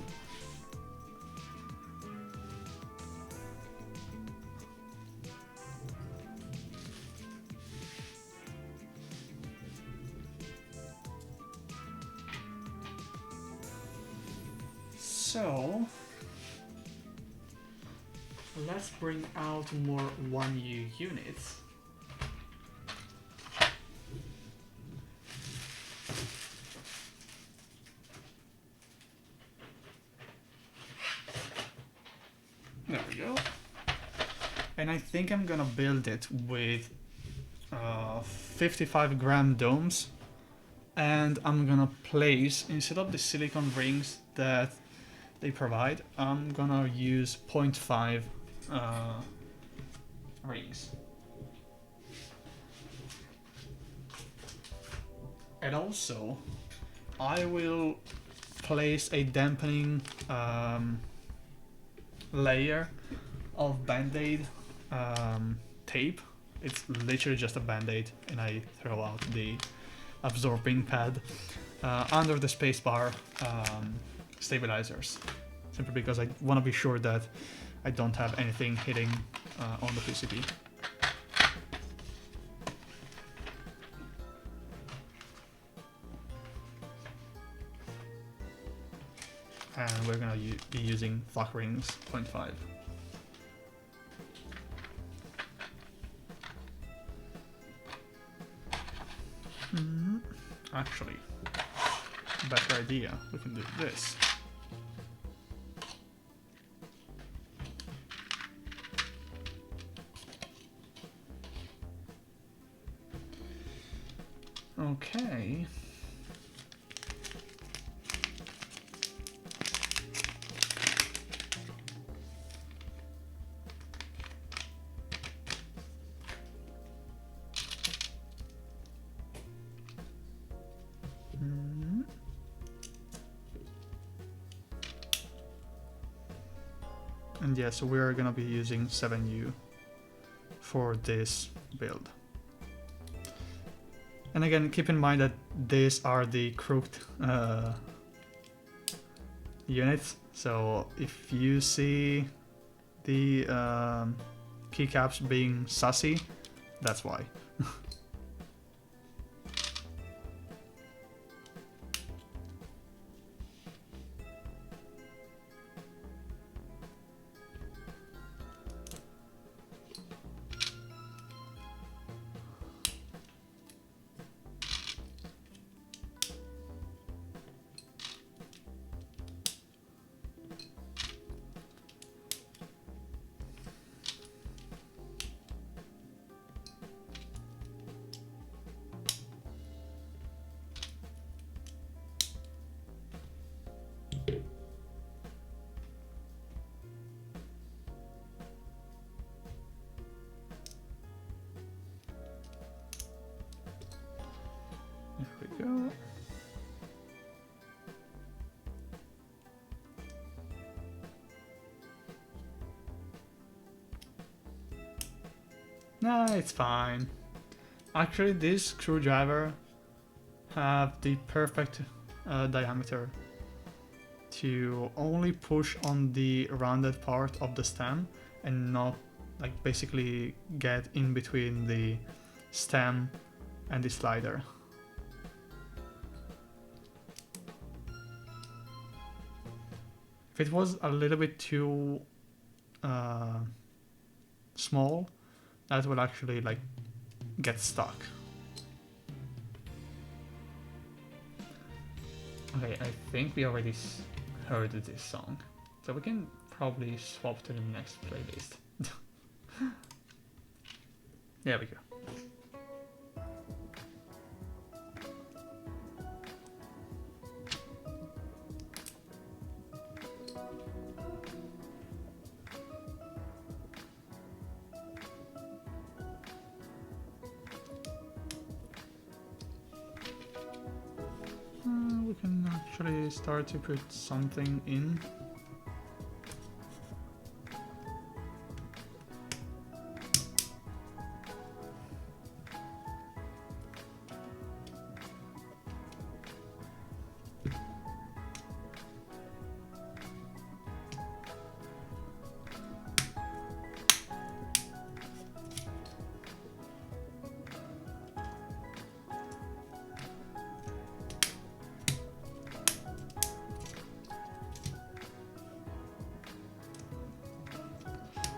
So let's bring out more 1U units. There we go. And I think I'm gonna build it with 55-gram domes, and I'm gonna place, instead of the silicone rings that they provide, I'm gonna use 0.5 rings. And also, I will place a dampening layer of Band-Aid tape. It's literally just a Band-Aid, and I throw out the absorbing pad under the spacebar stabilizers, simply because I want to be sure that I don't have anything hitting on the PCB. And we're gonna be using Theca rings 0.5. Actually, better idea, we can do this. Okay. And yeah, so we're gonna be using 7U for this build. And again, keep in mind that these are the crooked units, so if you see the keycaps being sussy, that's why. There we go. Nah, it's fine. Actually, this screwdriver have the perfect diameter to only push on the rounded part of the stem and not like basically get in between the stem and the slider. If it was a little bit too small, that would actually like get stuck. Okay, I think we already heard this song, so we can probably swap to the next playlist. There we go. We can actually start to put something in.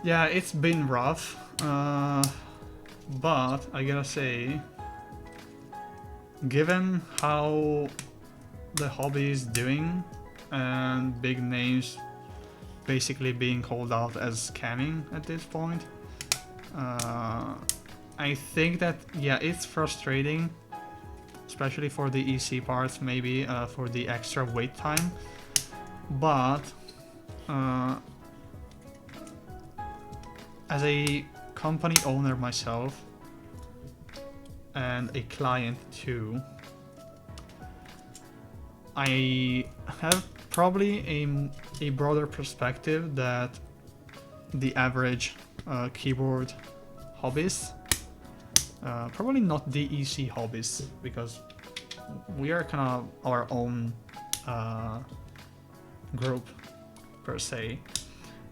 Yeah, it's been rough, but I gotta say, given how the hobby is doing and big names basically being called out as scamming at this point, I think that, yeah, it's frustrating, especially for the EC parts, maybe for the extra wait time, but as a company owner myself and a client too, I have probably a broader perspective that the average keyboard hobbyist, probably not the EC hobbyist, because we are kind of our own group per se,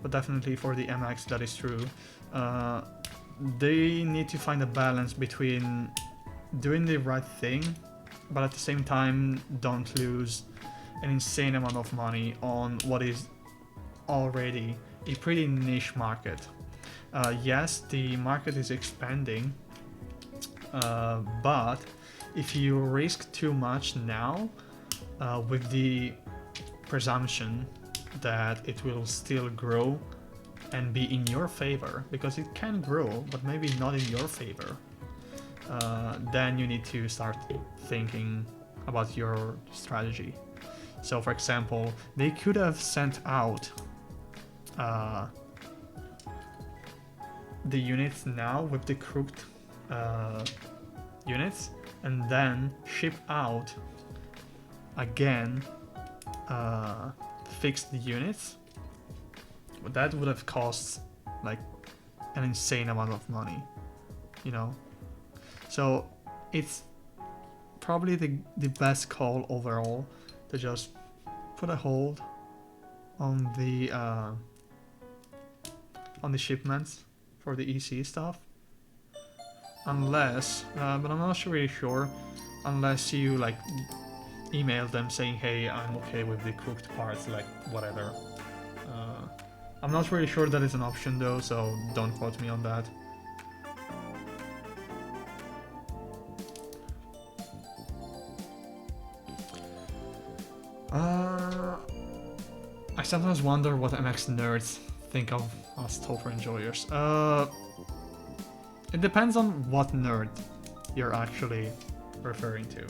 but definitely for the MX that is true. They need to find a balance between doing the right thing, but at the same time don't lose an insane amount of money on what is already a pretty niche market. Yes, the market is expanding, but if you risk too much now, with the presumption that it will still grow and be in your favor, because it can grow but maybe not in your favor, then you need to start thinking about your strategy. So for example, they could have sent out the units now with the crooked units, and then ship out again fixed units. But that would have cost like an insane amount of money, you know. So it's probably the best call overall to just put a hold on the shipments for the EC stuff, unless but I'm not really sure, unless you like email them saying, hey, I'm okay with the cooked parts, like whatever. I'm not really sure that is an option though, so don't quote me on that. I sometimes wonder what MX nerds think of us Topher enjoyers. It depends on what nerd you're actually referring to.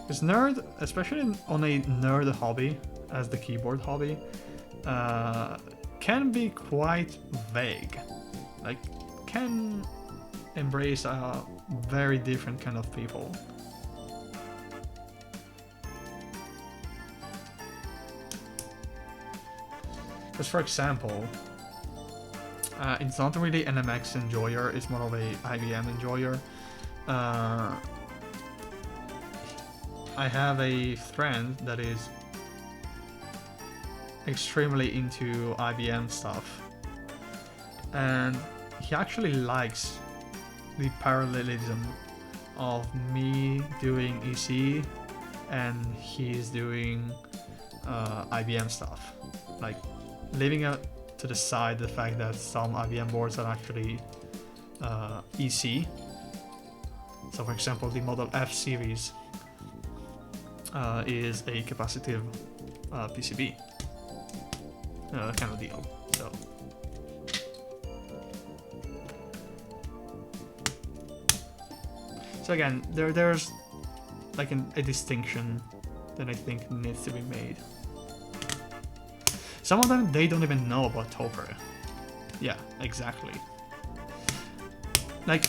Because nerd, especially on a nerd hobby, as the keyboard hobby, can be quite vague. Like, can embrace a very different kind of people. Because for example, it's not really an MX enjoyer, it's more of a IBM enjoyer. I have a friend that is extremely into IBM stuff, and he actually likes the parallelism of me doing EC and he's doing IBM stuff. Like, leaving to the side the fact that some IBM boards are actually EC. So for example, the Model F series is a capacitive PCB kind of deal. So again, there's like a distinction that I think needs to be made. Some of them, they don't even know about Topper. Yeah, exactly. Like,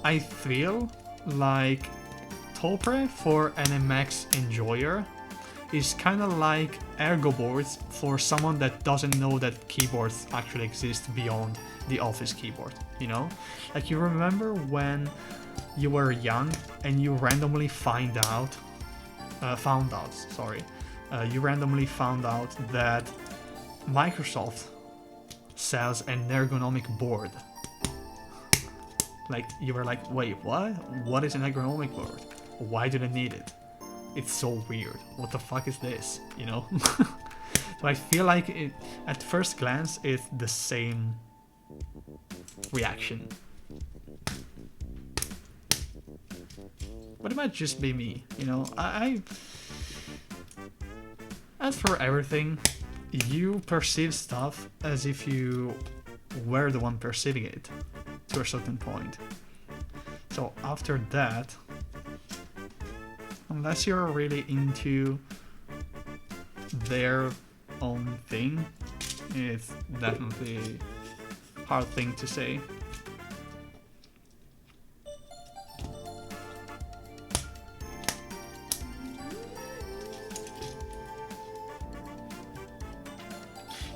I feel like Topper for an MX enjoyer is kind of like ergo boards for someone that doesn't know that keyboards actually exist beyond the office keyboard, you know? Like, you remember when you were young and you randomly found out that Microsoft sells an ergonomic board. Like, you were like, wait, what? What is an ergonomic board? Why do they need it? It's so weird. What the fuck is this? You know? So I feel like it, at first glance, it's the same reaction. But it might just be me, you know? As for everything, you perceive stuff as if you were the one perceiving it to a certain point. So after that, unless you're really into their own thing, it's definitely a hard thing to say.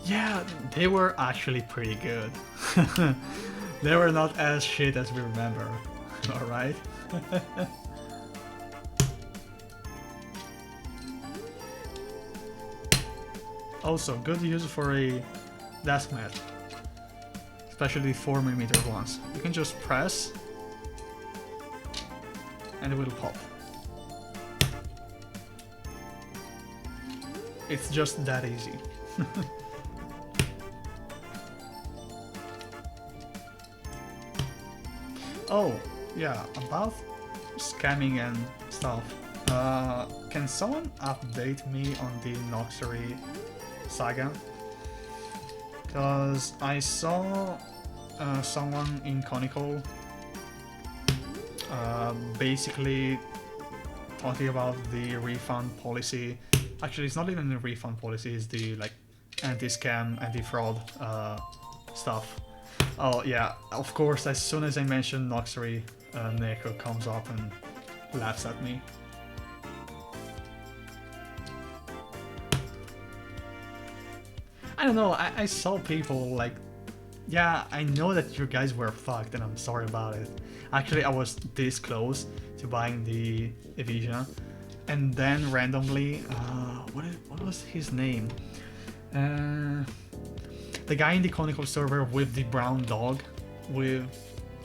Yeah, they were actually pretty good. They were not as shit as we remember, alright? Also, good use for a desk mat, especially 4mm ones. You can just press and it will pop. It's just that easy. Oh, yeah, about scamming and stuff. Can someone update me on the Noxery saga? Because I saw someone in Conical basically talking about the refund policy. Actually, it's not even the refund policy, it's the like anti-scam, anti-fraud stuff. Oh yeah, of course, as soon as I mention Noxery, Neko comes up and laughs at me. I don't know, I saw people like, yeah, I know that you guys were fucked and I'm sorry about it. Actually, I was this close to buying the Evision, and then randomly, what was his name? The guy in the Conical server with the brown dog, with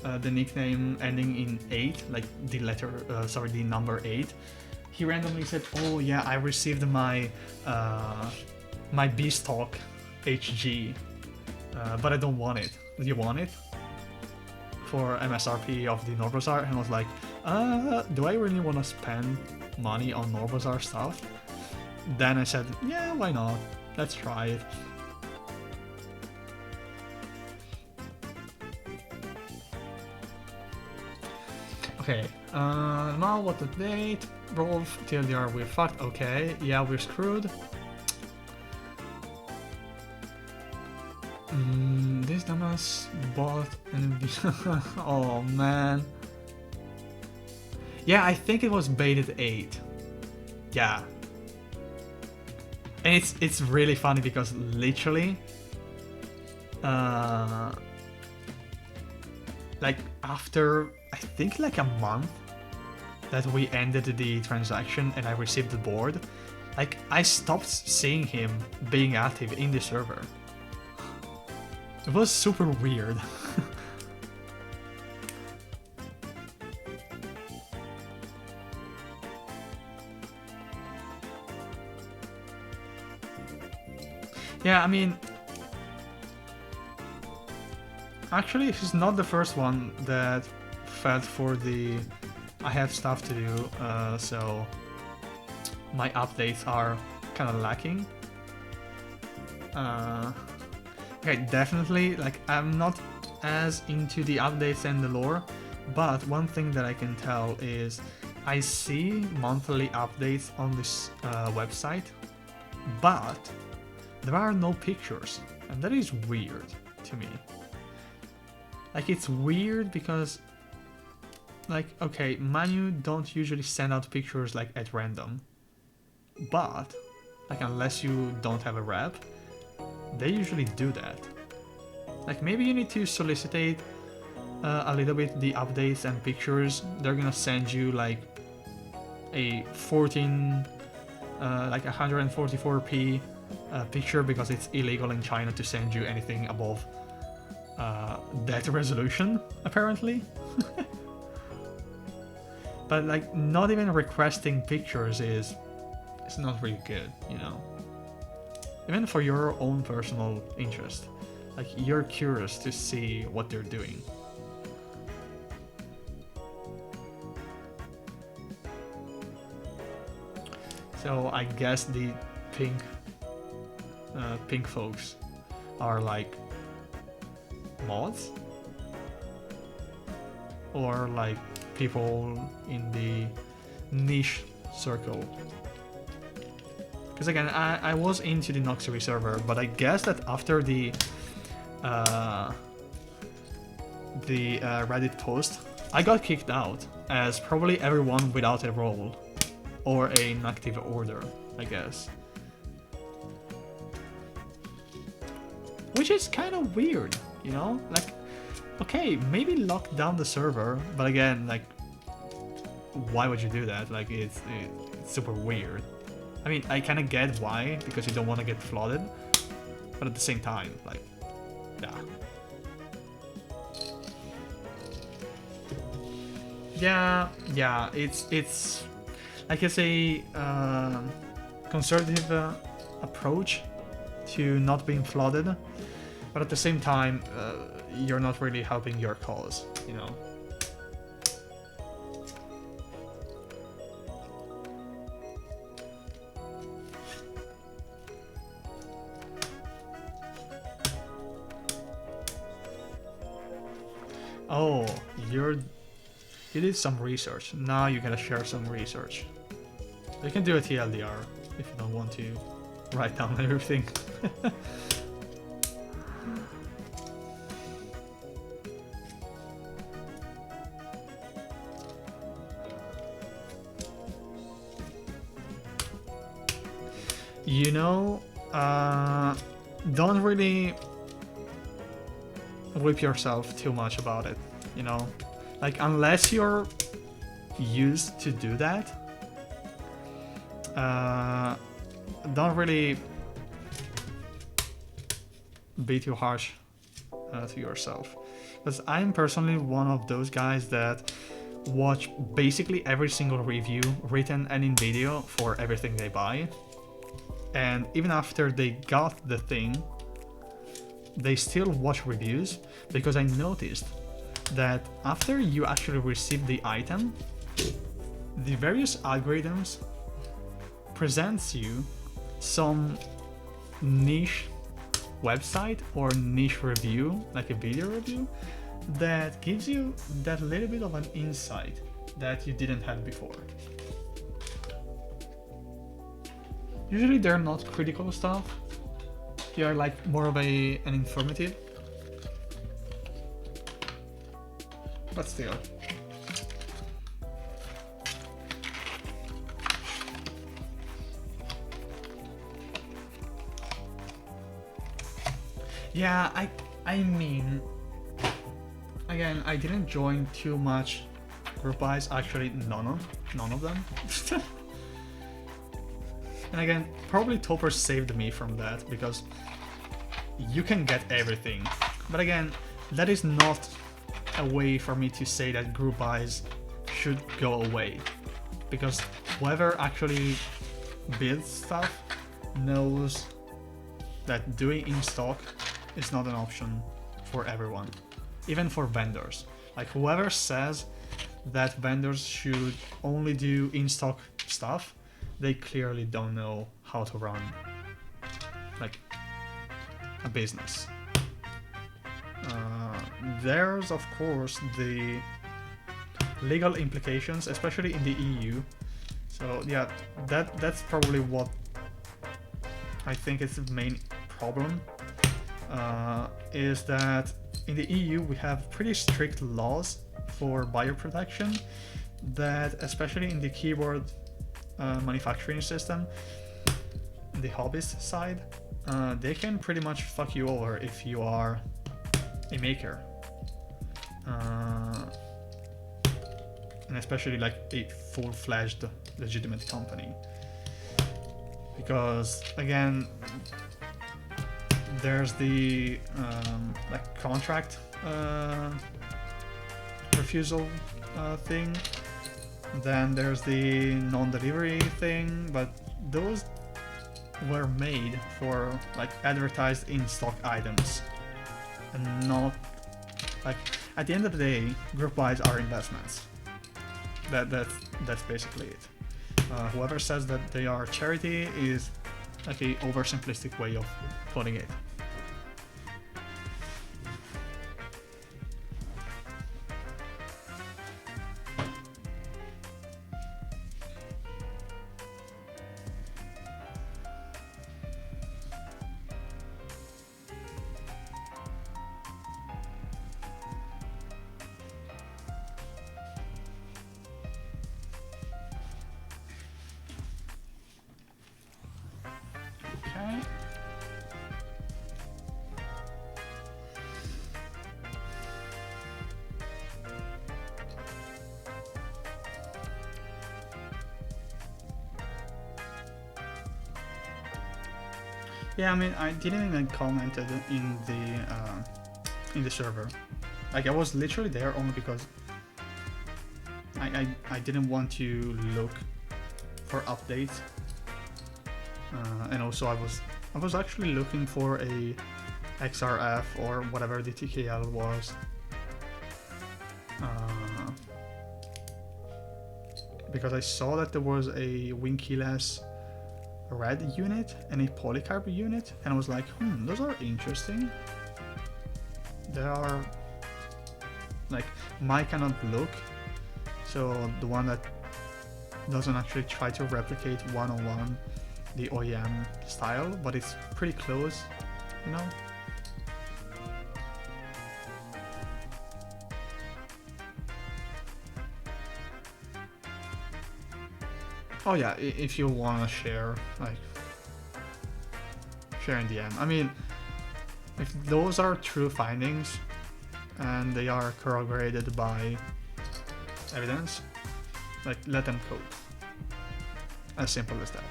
the nickname ending in 8, like the number 8. He randomly said, "Oh yeah, I received my my Beastalk HG, but I don't want it. Do you want it?" For MSRP of the Norbazar, and I was like, do I really want to spend money on Norbazar stuff? Then I said, yeah, why not? Let's try it. Okay, now what the date? Rolf, TLDR, we're fucked. Okay, yeah, we're screwed. This dumbass bought an oh man. Yeah, I think it was baited 8. Yeah. And it's really funny because literally like after I think like a month that we ended the transaction and I received the board, like I stopped seeing him being active in the server. It was super weird. Yeah, I mean, actually, he's not the first one that felt for the I have stuff to do, so my updates are kind of lacking. Okay, definitely, like, I'm not as into the updates and the lore, but one thing that I can tell is I see monthly updates on this website, but there are no pictures, and that is weird to me. Like, it's weird because, like, okay, Manu don't usually send out pictures like at random, but like, unless you don't have a rep, they usually do that. Like, maybe you need to solicitate a little bit the updates and pictures. They're gonna send you like a 144p picture because it's illegal in China to send you anything above that resolution, apparently. But like, not even requesting pictures is not really good, you know. Even for your own personal interest, like, you're curious to see what they're doing. So I guess the pink folks are like mods, or like people in the niche circle. Because again, I was into the Noxury server, but I guess that after the Reddit post, I got kicked out, as probably everyone without a role or an active order, I guess. Which is kind of weird, you know? Like, okay, maybe lock down the server, but again, like, why would you do that? Like, it's super weird. I mean, I kind of get why, because you don't want to get flooded, but at the same time, like, yeah, it's like, it's a conservative approach to not being flooded, but at the same time, you're not really helping your cause, you know. Oh, you did some research. Now you gotta share some research. You can do a TLDR if you don't want to write down everything. You know, don't really whip yourself too much about it, you know? Like, unless you're used to do that, don't really be too harsh to yourself. Because I'm personally one of those guys that watch basically every single review, written and in video, for everything they buy. And even after they got the thing, they still watch reviews, because I noticed that after you actually receive the item, the various algorithms presents you some niche website or niche review, like a video review, that gives you that little bit of an insight that you didn't have before. Usually they're not critical stuff, they are like more of an informative, but still. Yeah, I mean, again, I didn't join too much group buys, actually none of them. And again, probably Topper saved me from that, because you can get everything. But again, that is not a way for me to say that group buys should go away, because whoever actually builds stuff knows that doing in stock is not an option for everyone, even for vendors. Like whoever says that vendors should only do in stock stuff, they clearly don't know how to run like a business. There's of course the legal implications, especially in the EU. So yeah, that's probably what I think is the main problem, is that in the EU we have pretty strict laws for bioprotection that, especially in the keyboard manufacturing system, the hobbyist side, they can pretty much fuck you over if you are a maker. And especially like a full-fledged legitimate company, because again there's the like contract refusal thing, then there's the non-delivery thing, but those were made for like advertised in-stock items and not like, at the end of the day, group buys are investments. That's basically it. Whoever says that they are charity is like a oversimplistic way of putting it. Yeah, I mean, I didn't even comment in the server. Like, I was literally there only because I didn't want to look for updates, and also I was actually looking for a XRF or whatever the TKL was, because I saw that there was a Winkeyless red unit and a polycarb unit, and I was like, those are interesting. They are like my kind of look, so the one that doesn't actually try to replicate one-on-one the OEM style, but it's pretty close, you know. Oh yeah, if you wanna share, like, share in DM. I mean, if those are true findings and they are corroborated by evidence, like, let them code. As simple as that.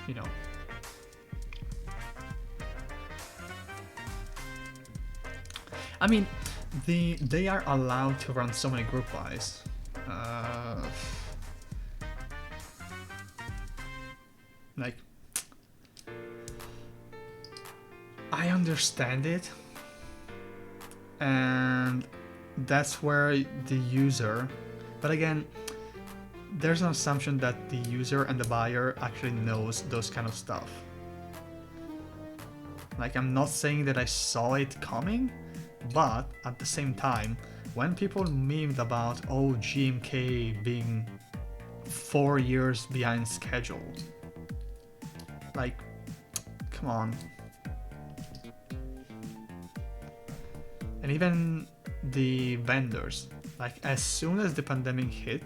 You know. I mean, they are allowed to run so many group buys. Like, I understand it, and that's where the user, but again, there's an assumption that the user and the buyer actually knows those kind of stuff. Like, I'm not saying that I saw it coming, but at the same time, when people memed about, oh, GMK being 4 years behind schedule, like, come on. And even the vendors, like, as soon as the pandemic hit,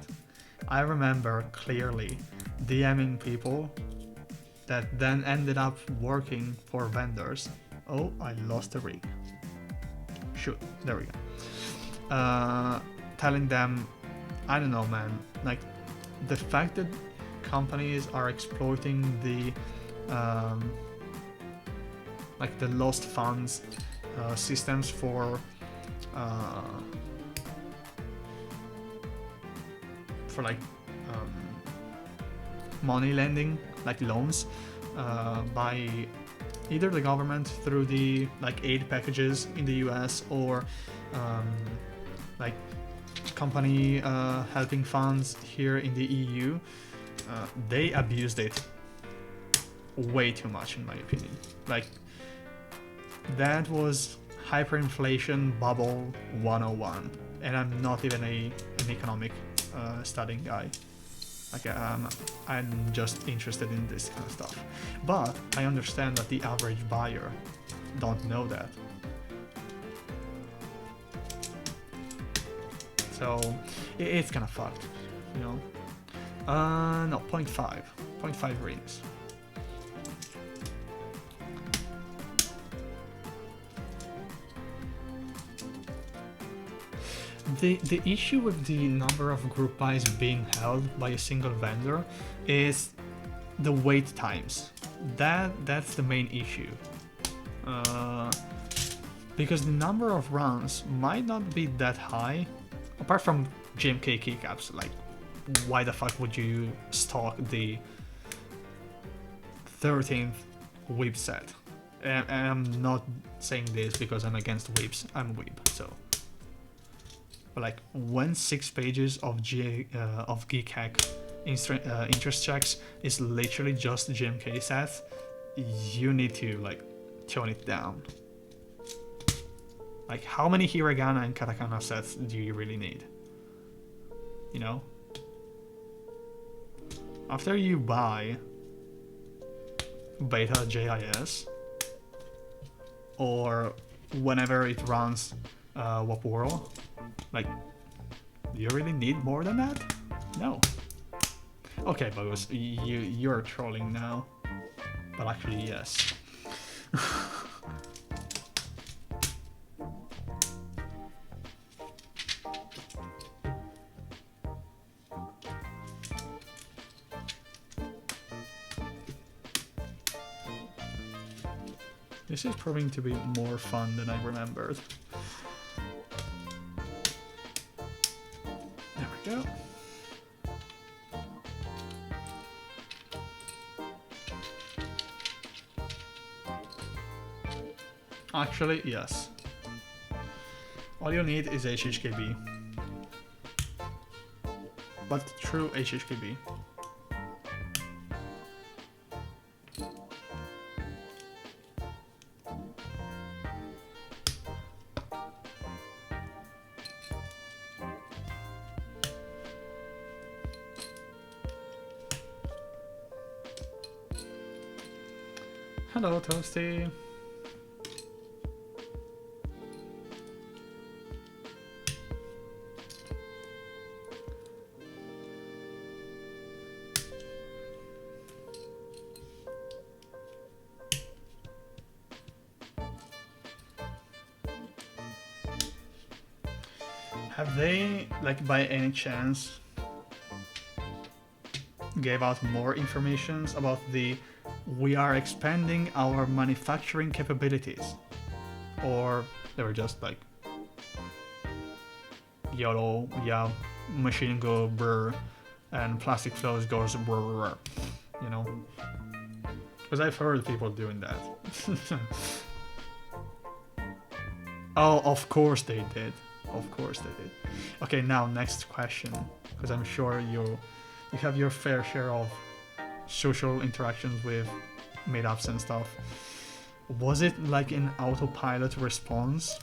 I remember clearly DMing people that then ended up working for vendors. Oh, I lost the rig. Shoot, there we go. Telling them, I don't know, man, like, the fact that companies are exploiting the like the lost funds systems for like money lending, like loans, by either the government through the like aid packages in the US, or like company helping funds here in the EU, they abused it way too much, in my opinion. Like, that was hyperinflation bubble 101, and I'm not even an economic studying guy. Like, I'm just interested in this kind of stuff. But I understand that the average buyer don't know that. So it's kind of fucked, you know. No, 0.5. 0.5 rings. The issue with the number of group buys being held by a single vendor is the wait times. That's the main issue. Because the number of runs might not be that high, apart from GMK keycaps. Like, why the fuck would you stock the 13th whip set? And I'm not saying this because I'm against whips. I'm a whip, so. But like, when 6 pages of Geek Hack interest checks is literally just GMK sets, you need to like tone it down. Like, how many Hiragana and Katakana sets do you really need? You know? After you buy Beta JIS, or whenever it runs Waporo, like, do you really need more than that? No. Okay, Bogus, you're trolling now. But actually, yes. This is proving to be more fun than I remembered. There we go. Actually, yes. All you need is HHKB. But true HHKB. Hello, Toasty. Have they, like, by any chance, gave out more information about the "we are expanding our manufacturing capabilities"? Or they were just like, YOLO, yeah, machine go brr, and plastic flows goes brr, brr, you know? Because I've heard people doing that. Oh, of course they did. Of course they did. Okay, now next question, because I'm sure you have your fair share of social interactions with meetups and stuff. Was it like an autopilot response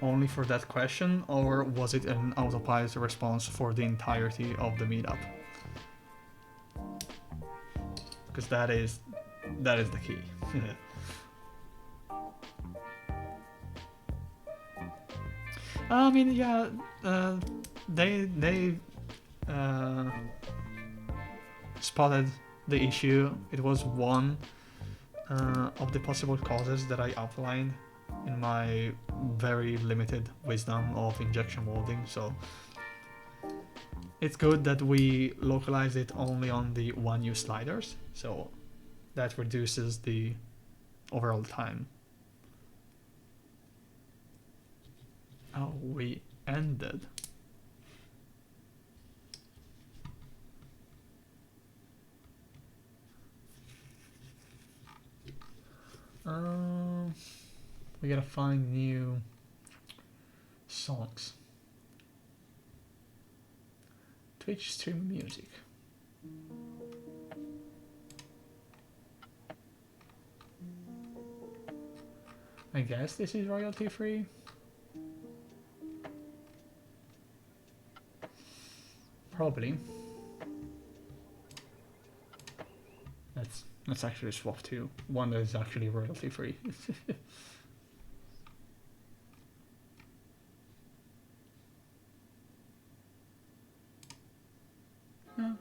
only for that question, or was it an autopilot response for the entirety of the meetup? Because that is the key. I mean, yeah, they spotted the issue. It was one of the possible causes that I outlined in my very limited wisdom of injection molding. So it's good that we localize it only on the 1U sliders, so that reduces the overall time. Oh, we ended. We gotta find new songs. Twitch stream music. I guess this is royalty free. Probably. Let's actually swap to one that is actually royalty free. Yeah.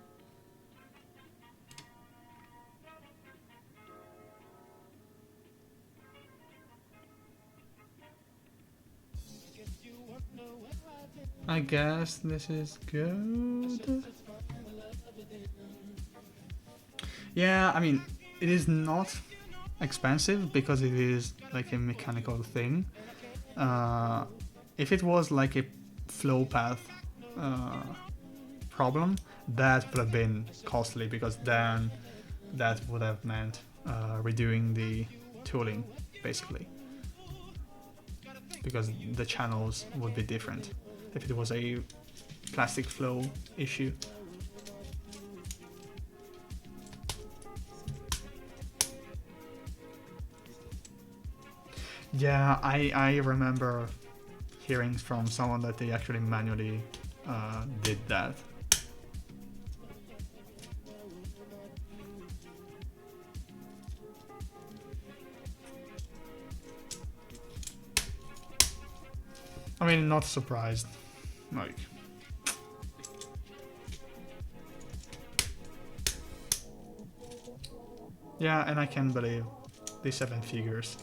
I guess this is good. Yeah, I mean, it is not expensive because it is like a mechanical thing. If it was like a flow path problem, that would have been costly because then that would have meant redoing the tooling, basically. Because the channels would be different if it was a plastic flow issue. Yeah, I remember hearing from someone that they actually manually did that. I mean, not surprised. Like, yeah, and I can believe the 7 figures.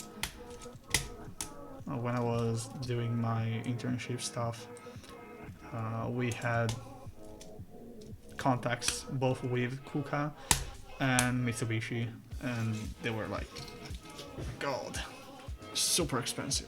When I was doing my internship stuff, we had contacts both with Kuka and Mitsubishi, and they were like, God, super expensive.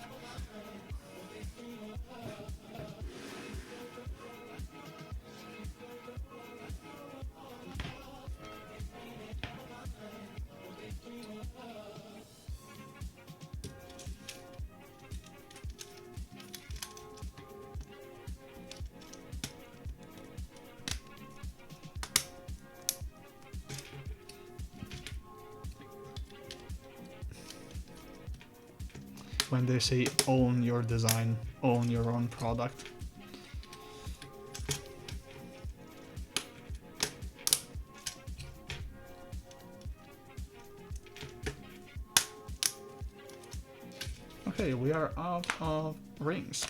When they say own your design, own your own product. Okay, we are out of rings.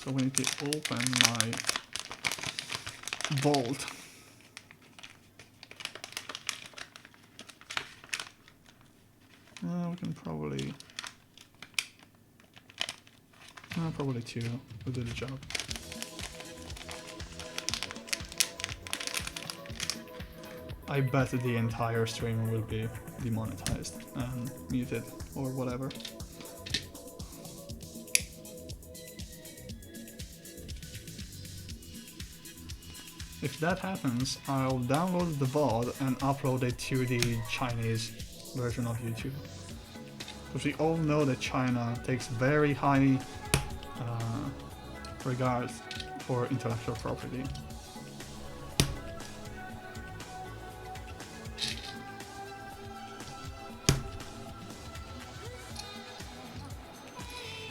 So we need to open my vault. We can probably... probably 2 will do the job. I bet the entire stream will be demonetized and muted or whatever. If that happens, I'll download the VOD and upload it to the Chinese version of YouTube. Because we all know that China takes very high regard for intellectual property.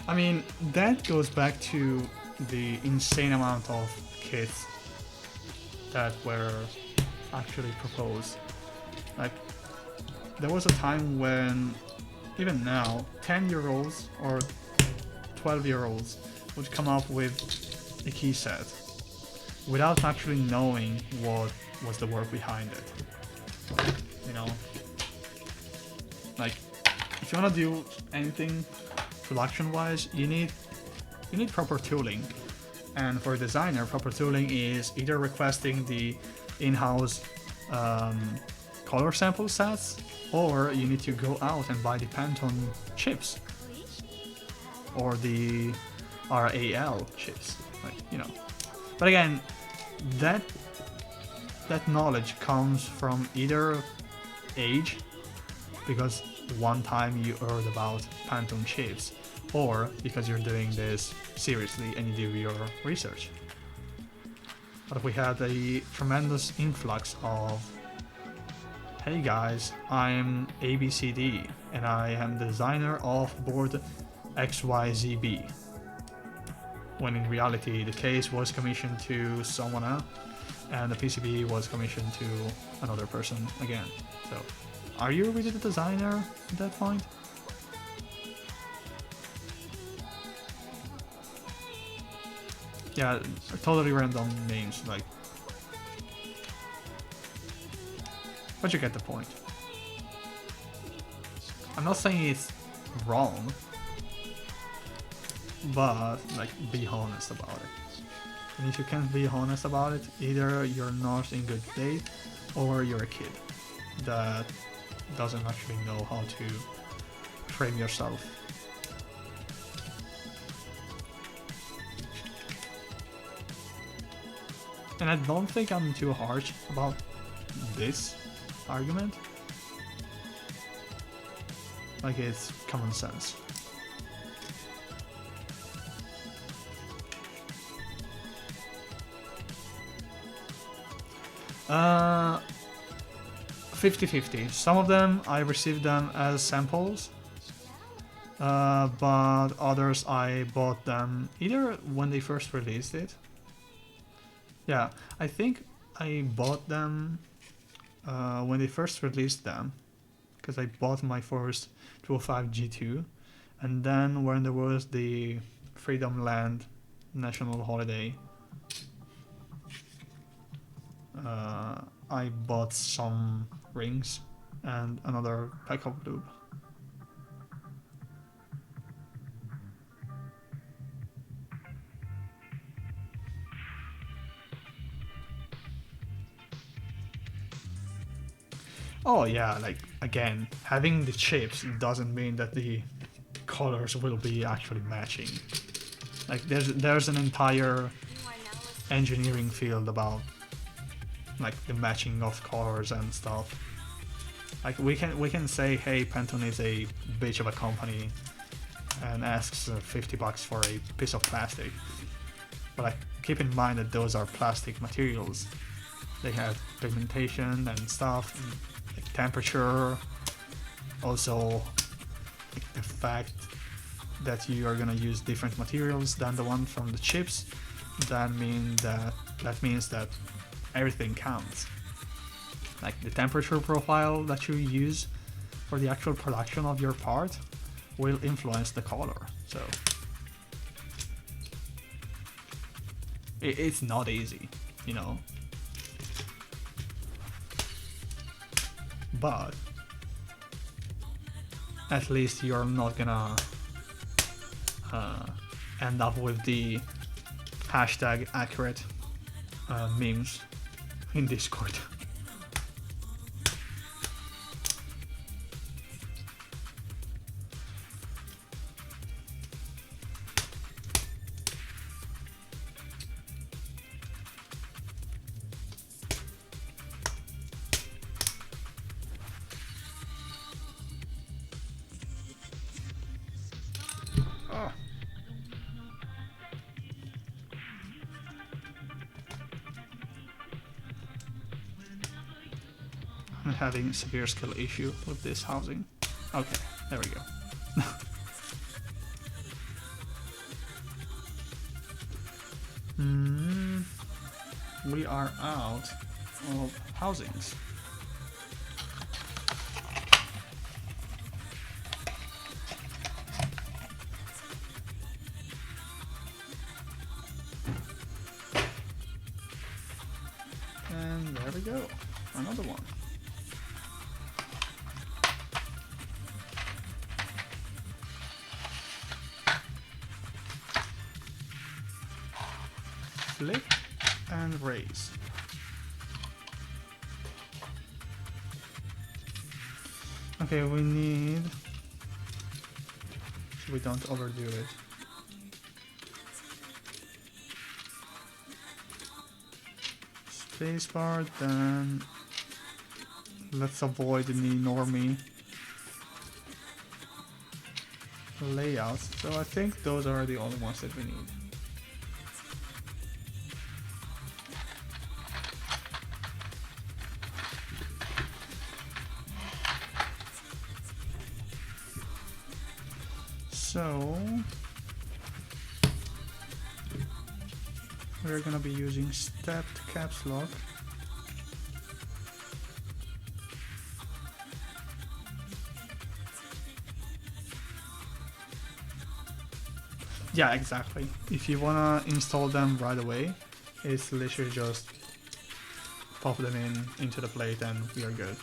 I mean, that goes back to the insane amount of kits that were actually proposed. Like, there was a time when, even now, 10-year-olds or 12-year-olds would come up with a key set without actually knowing what was the work behind it. You know? Like, if you want to do anything production-wise, you need proper tooling. And for a designer, proper tooling is either requesting the in-house color sample sets, or you need to go out and buy the Pantone chips or the RAL chips, like, you know. But again, that knowledge comes from either age, because one time you heard about Pantone chips, or because you're doing this seriously and you do your research. But we had a tremendous influx of, hey guys, I'm ABCD and I am the designer of board XYZB. When in reality the case was commissioned to someone else and the PCB was commissioned to another person again. So, are you really the designer at that point? Yeah, totally random names, like... But you get the point. I'm not saying it's wrong, but, like, be honest about it. And if you can't be honest about it, either you're not in good faith, or you're a kid that doesn't actually know how to frame yourself. And I don't think I'm too harsh about this argument. Like, it's common sense. Uh, 50-50. Some of them I received them as samples, but others I bought them either when they first released it. Yeah, I think I bought them when they first released them, because I bought my first 205 G2, and then when there was the Freedom Land national holiday, I bought some rings and another pack of lube. Oh yeah, like, again, having the chips doesn't mean that the colors will be actually matching. Like, there's an entire engineering field about, like, the matching of colors and stuff. Like, we can say, hey, Pantone is a bitch of a company and asks $50 for a piece of plastic, but like, keep in mind that those are plastic materials. They have pigmentation and stuff, like temperature, also like the fact that you are gonna use different materials than the one from the chips. That means that everything counts. Like, the temperature profile that you use for the actual production of your part will influence the color. So it's not easy, you know. But at least you're not gonna end up with the hashtag accurate memes in Discord. I'm having a severe skill issue with this housing. Okay, there we go. We are out of housings. And there we go, another one. Flip and raise. Okay, we need, so we don't overdo it. Spacebar, then let's avoid the normie layouts. So I think those are the only ones that we need. So we're gonna be using stepped caps lock. Yeah, exactly. If you wanna install them right away, it's literally just pop them into the plate and we are good.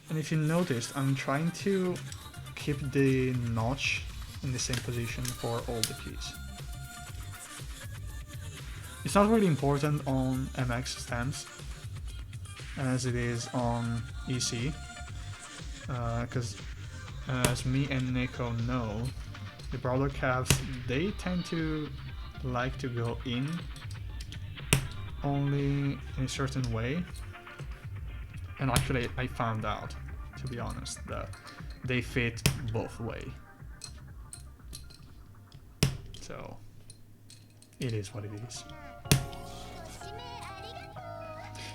And if you noticed, I'm trying to keep the notch in the same position for all the keys. It's not really important on MX stamps as it is on EC, because as me and Nico know, the brawler caps, they tend to like to go in only in a certain way. And actually I found out, to be honest, that they fit both ways. So it is what it is.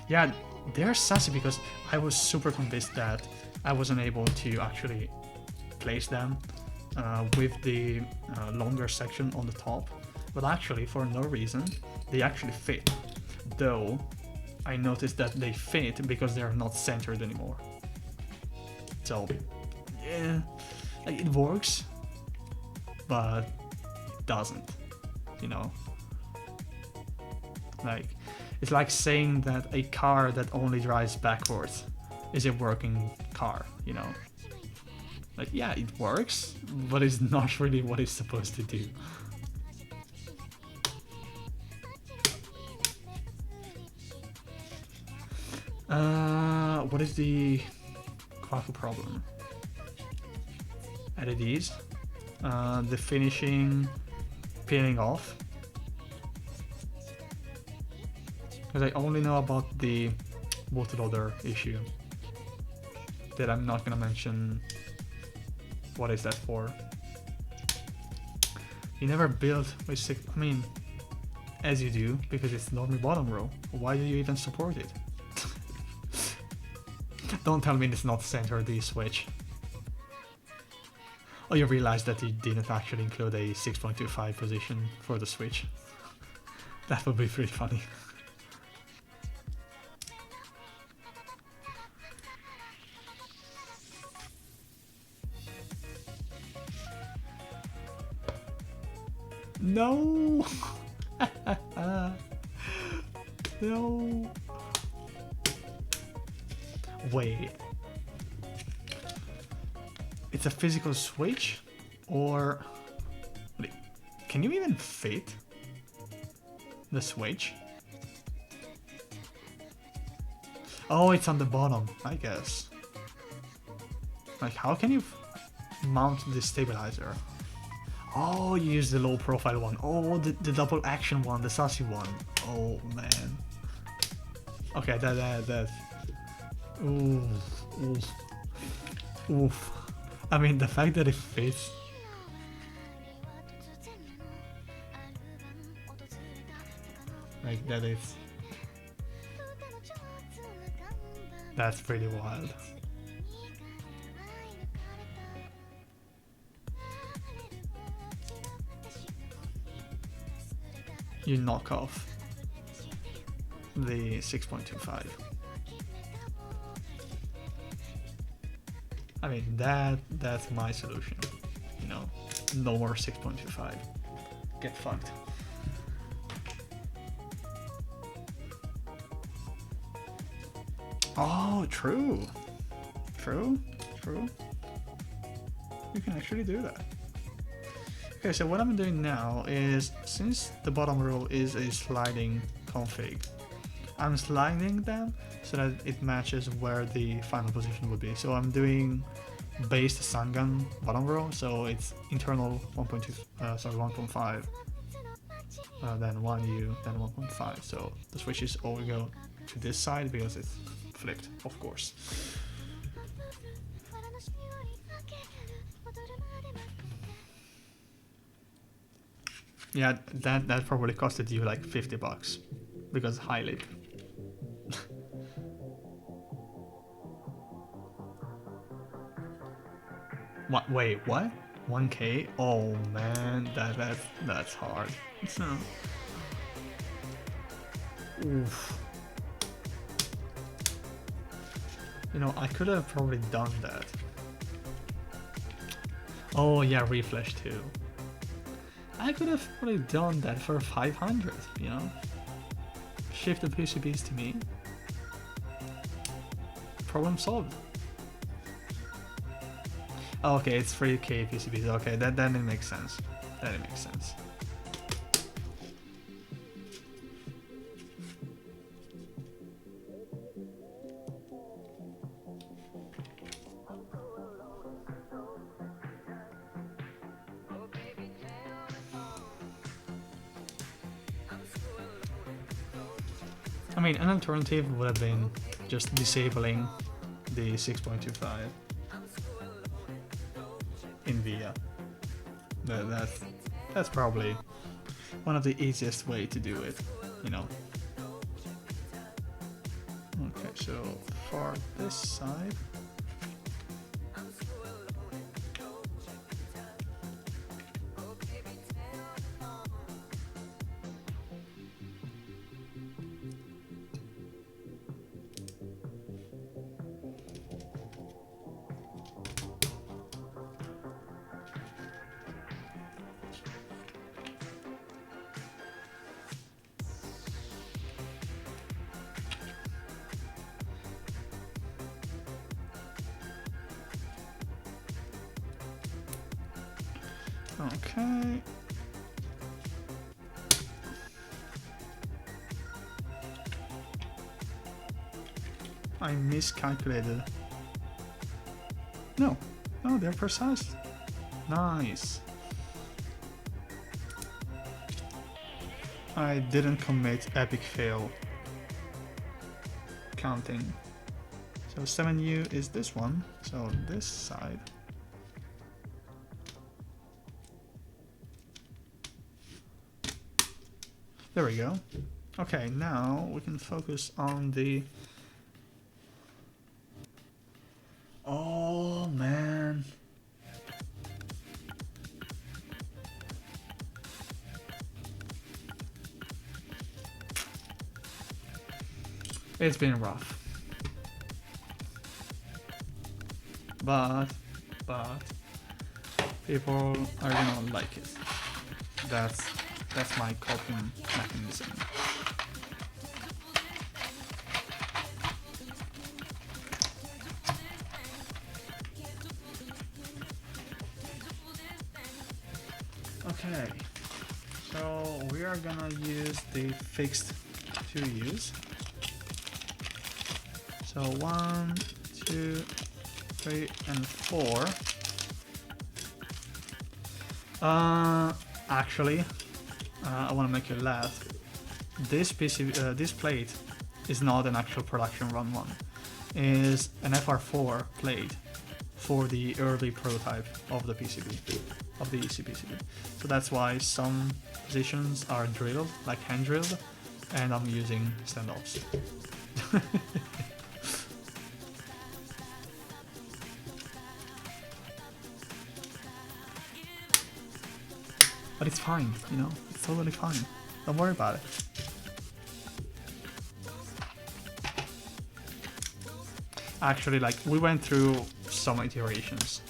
Yeah, they're sassy because I was super convinced that I wasn't able to actually place them with the longer section on the top, but actually for no reason they actually fit, though I noticed that they fit because they're not centered anymore. So yeah, like, it works, but it doesn't, you know. Like, it's like saying that a car that only drives backwards is a working car, you know. Like, yeah, it works, but it's not really what it's supposed to do. What is the Kwaku problem? LEDs, the finishing peeling off. Because I only know about the bootloader issue that I'm not gonna mention. What is that for? You never build with six. I mean, as you do, because it's normally bottom row. Why do you even support it? Don't tell me it's not centered, the switch. Oh, you realized that you didn't actually include a 6.25 position for the switch. That would be pretty funny. No! No! Wait. It's a physical switch? Or... Wait, can you even fit the switch? Oh, it's on the bottom, I guess. Like, how can you mount the stabilizer? Oh, you use the low profile one. Oh, the double action one, the sassy one. Oh, man. Okay, that. Oof. Oof. Oof. I mean, the fact that it fits. Like, that is. That's pretty wild. You knock off the 6.25. I mean, that's my solution, you know, no more 6.25. Get fucked. Oh, true. True. You can actually do that. Okay, so what I'm doing now is, since the bottom row is a sliding config, I'm sliding them so that it matches where the final position would be. So I'm doing based Sangan bottom row, so it's internal 1.5, then 1U, then 1.5. So the switches all go to this side because it's flipped, of course. Yeah, that probably costed you like $50 because high leap. What? Wait, what? 1K? Oh man, that's hard. So, oof. You know, I could have probably done that. Oh yeah, refresh too. I could have probably done that for 500. You know, shift the PCBs to me. Problem solved. Oh, okay, it's 3K PCBs. Okay, then it makes sense. Then it makes sense. I mean, an alternative would have been just disabling the 6.25 in VIA. That's probably one of the easiest way to do it, you know. Okay, so for this side, okay. I miscalculated. No, they're precise. Nice. I didn't commit epic fail counting. So 7U is this one, so this side. There we go. Okay, now we can focus on the... Oh man. It's been rough. But people are gonna like it. That's my coping mechanism. Okay, so we are gonna use the fixed 2Us. So 1, 2, 3, and 4. Actually, I want to make you laugh. This plate is not an actual production run one. It is an FR4 plate for the early prototype of the PCB, of the EC PCB. So that's why some positions are drilled, like hand drilled, and I'm using standoffs. But it's fine, you know, it's totally fine. Don't worry about it. Actually, like, we went through some iterations.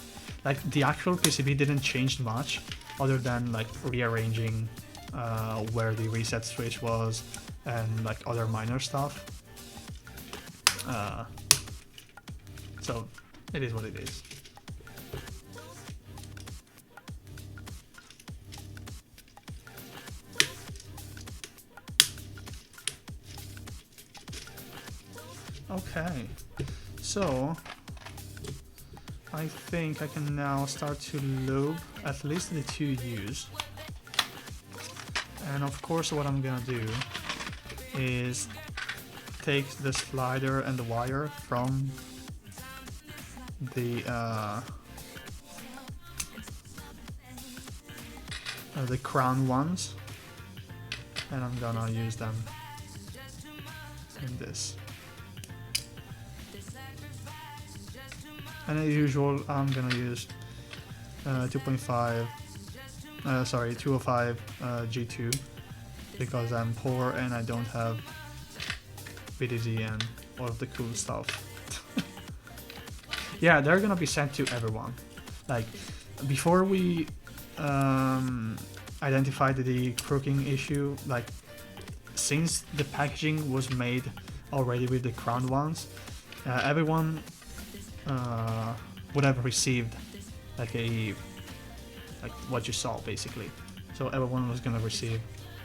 Like, the actual PCB didn't change much, other than, like, rearranging where the reset switch was, and, like, other minor stuff. So, it is what it is. Okay, so I think I can now start to loop at least the 2Us. And of course what I'm gonna do is take the slider and the wire from the crown ones, and I'm gonna use them in this. And as usual, I'm gonna use 205 G2 because I'm poor and I don't have VDD and all of the cool stuff. Yeah, they're gonna be sent to everyone. Like, before we identified the crooking issue, like, since the packaging was made already with the crown ones, everyone would have received like what you saw basically. So everyone was gonna receive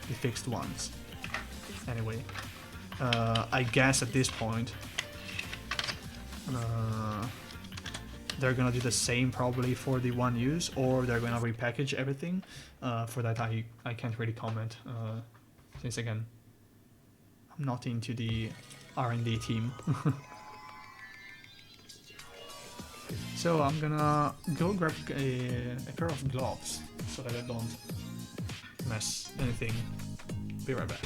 the fixed ones. Anyway, I guess at this point they're gonna do the same probably for the one use, or they're gonna repackage everything. For that I can't really comment, since again I'm not into the R&D team. So I'm gonna go grab a pair of gloves so that I don't mess anything. Be right back.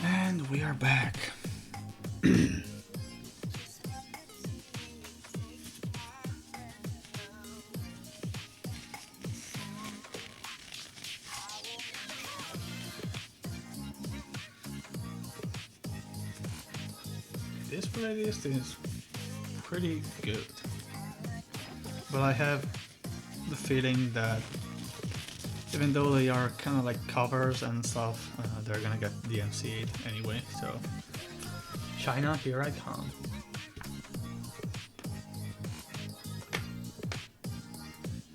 And we are back. This playlist is pretty good, but I have the feeling that even though they are kind of like covers and stuff, they're gonna get DMCA'd anyway, so China, here I come.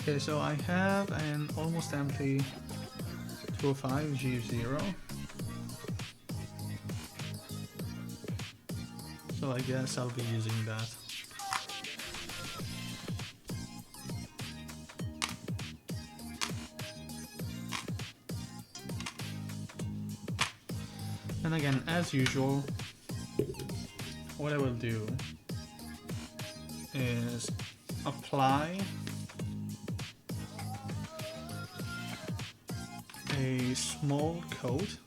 Okay, so I have an almost empty 205 G0. So I guess I'll be using that. And again, as usual, what I will do is apply a small coat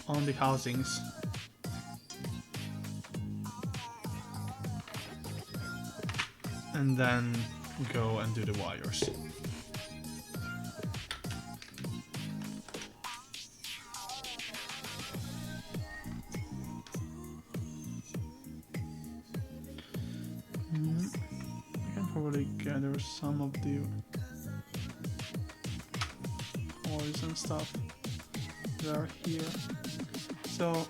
on the housings and then go and do the wires. I can probably gather some of the oils and stuff that are here. So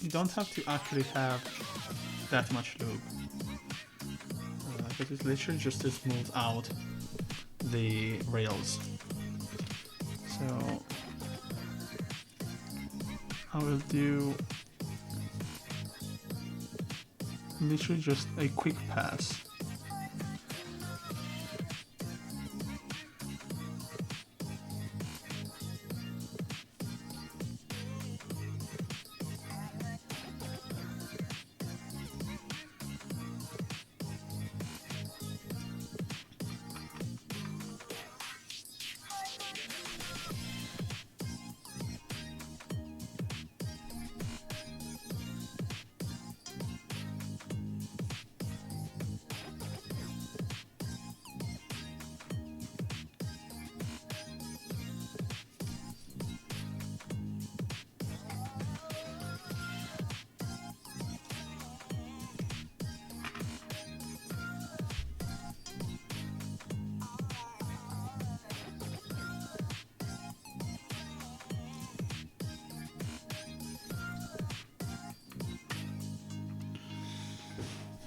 you don't have to actually have that much lube. But it's literally just to smooth out the rails. So I will do literally just a quick pass.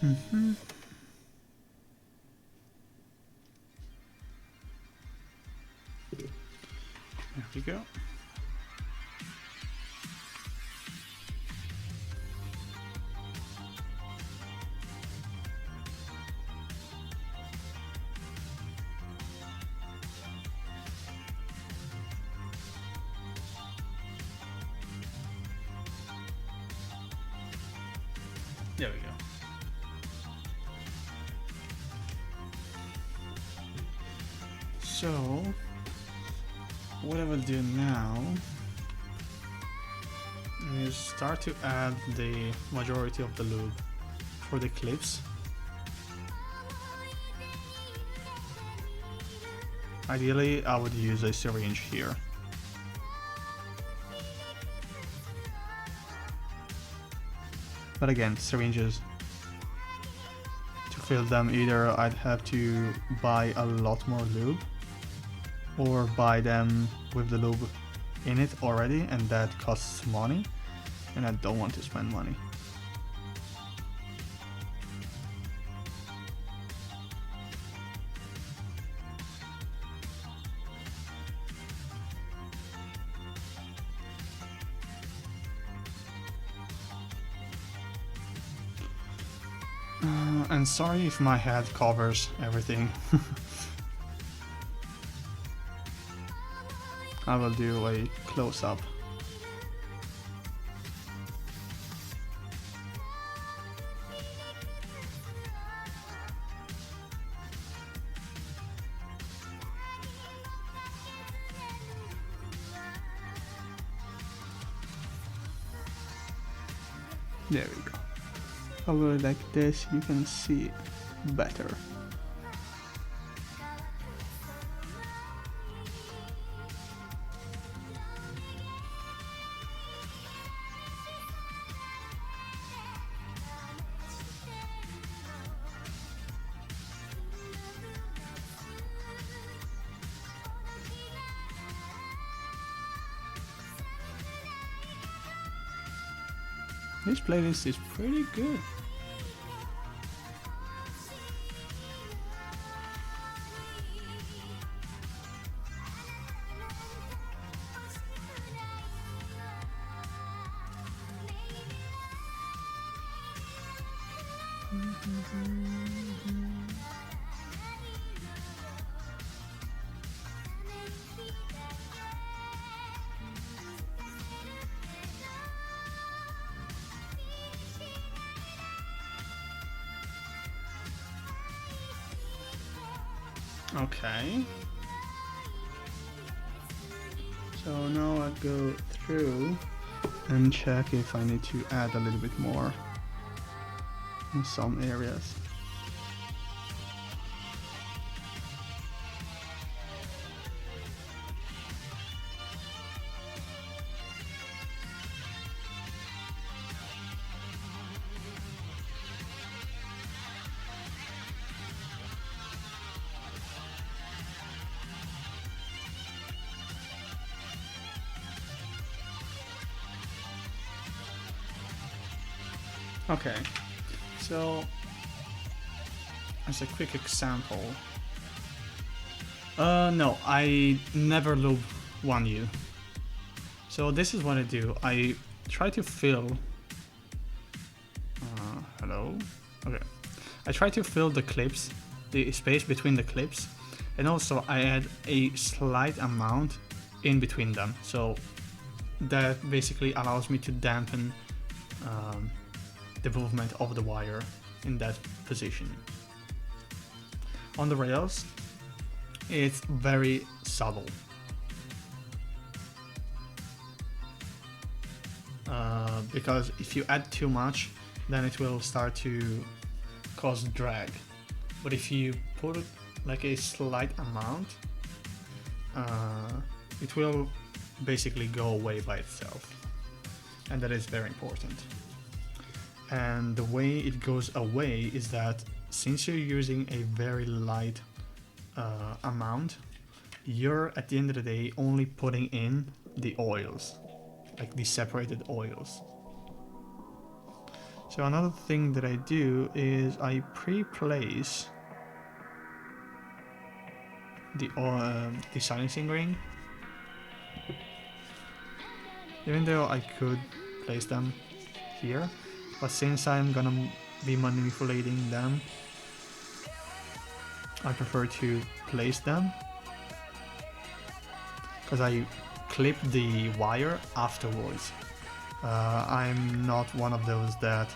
Mm-hmm. There we go. There we go. So, what I will do now is start to add the majority of the lube for the clips. Ideally, I would use a syringe here. But again, syringes, to fill them, either I'd have to buy a lot more lube or buy them with the lube in it already, and that costs money, and I don't want to spend money. And sorry if my head covers everything. I will do a close-up. There we go. Over like this, you can see better. This playlist is pretty good. Okay. So now I go through and check if I need to add a little bit more in some areas. Okay, so as a quick example, no, I never lube 1U. So this is what I do. I try to fill, hello? Okay. I try to fill the clips, the space between the clips, and also I add a slight amount in between them. So that basically allows me to dampen the movement of the wire in that position. On the rails, it's very subtle. Because if you add too much, then it will start to cause drag. But if you put like a slight amount, it will basically go away by itself. And that is very important. And the way it goes away is that since you're using a very light amount, you're at the end of the day only putting in the oils, like the separated oils. So another thing that I do is I pre-place the silencing ring. Even though I could place them here, but since I'm gonna be manipulating them, I prefer to place them because I clip the wire afterwards. I'm not one of those that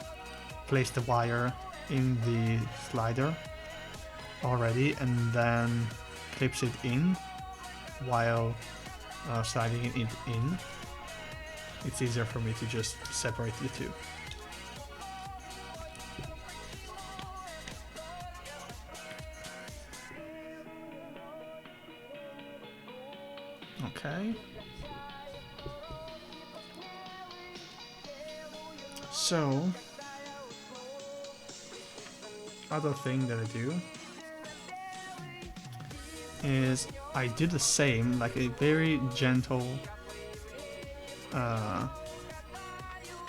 place the wire in the slider already and then clips it in while sliding it in. It's easier for me to just separate the two. Okay. So, other thing that I do is I do the same, like a very gentle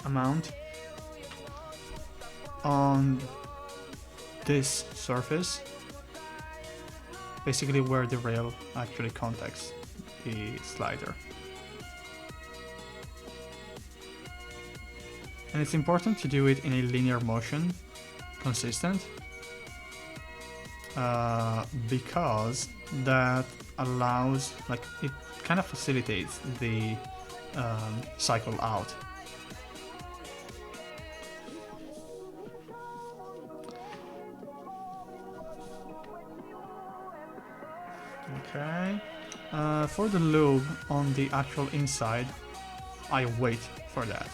amount on this surface, basically where the rail actually contacts the slider. And it's important to do it in a linear motion, consistent, because that allows, like, it kind of facilitates the cycle out. Okay. For the lube on the actual inside, I wait for that.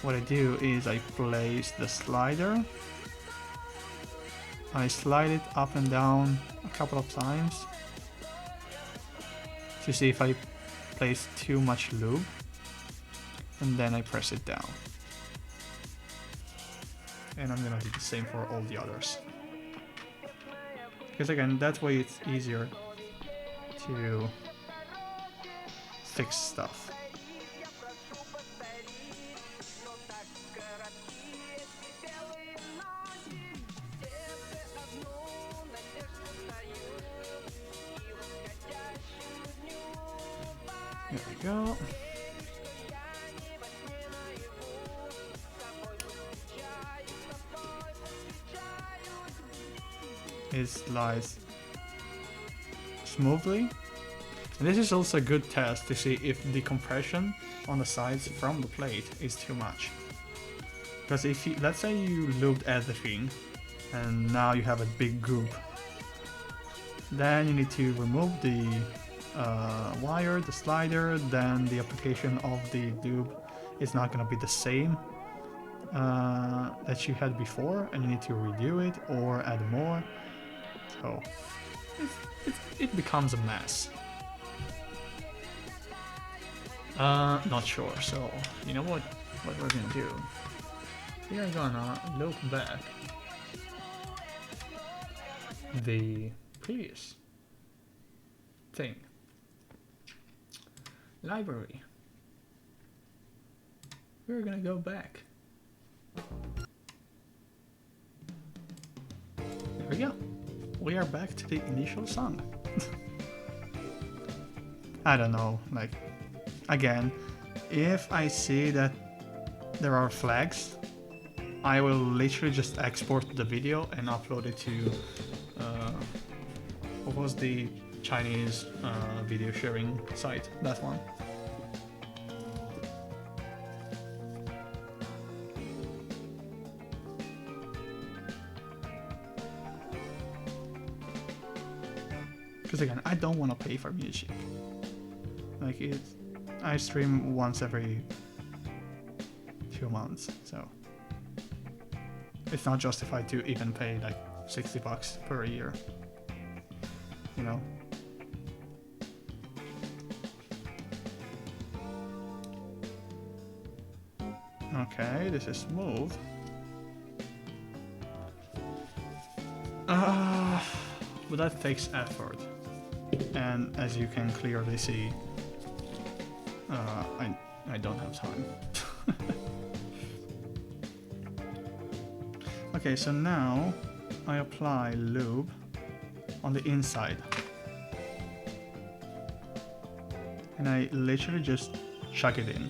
What I do is I place the slider, I slide it up and down a couple of times to see if I place too much lube, and then I press it down. And I'm gonna do the same for all the others. Because again, that way it's easier to fix stuff. There we go. It slides smoothly. And this is also a good test to see if the compression on the sides from the plate is too much. Because if you, let's say you lubed everything and now you have a big goop, then you need to remove the wire, the slider, then the application of the lube is not going to be the same that you had before, and you need to redo it or add more. So it becomes a mess. Not sure. So you know what we're gonna do? We are gonna look back the previous thing. Library. We're gonna go back. There we go. We are back to the initial song. I don't know, like, again, if I see that there are flags, I will literally just export the video and upload it to what was the Chinese video sharing site, that one. Because again, I don't want to pay for music. Like, I stream once every 2 months, so it's not justified to even pay like $60 per year, you know. Okay, this is smooth. But that takes effort, and as you can clearly see, I don't have time. Okay, so now I apply lube on the inside. And I literally just chuck it in.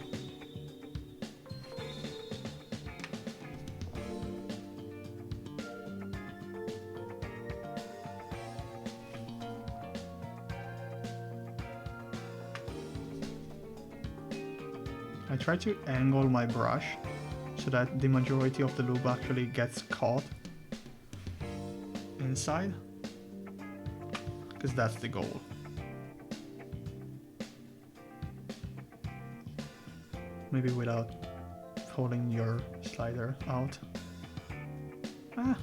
I try to angle my brush so that the majority of the lube actually gets caught inside, because that's the goal. Maybe without pulling your slider out. Ah.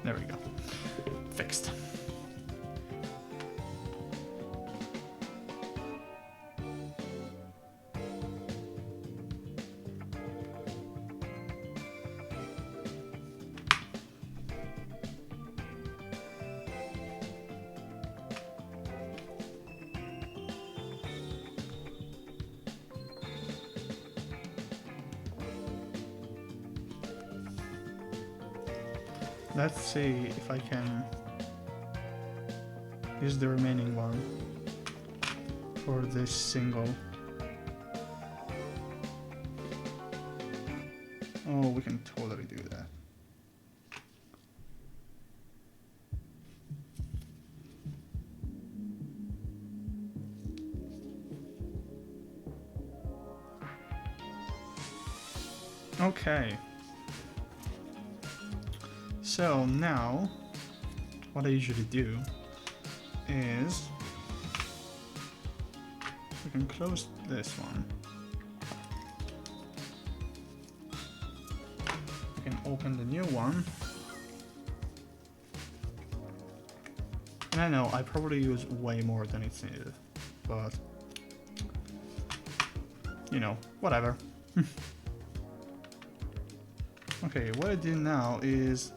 There we go. Fixed. Let's see if I can use the remaining one for this single. Oh, we can totally do that. Okay. So now, what I usually do is we can close this one. We can open the new one. And I know I probably use way more than it's needed, but you know, whatever. Okay, what I do now is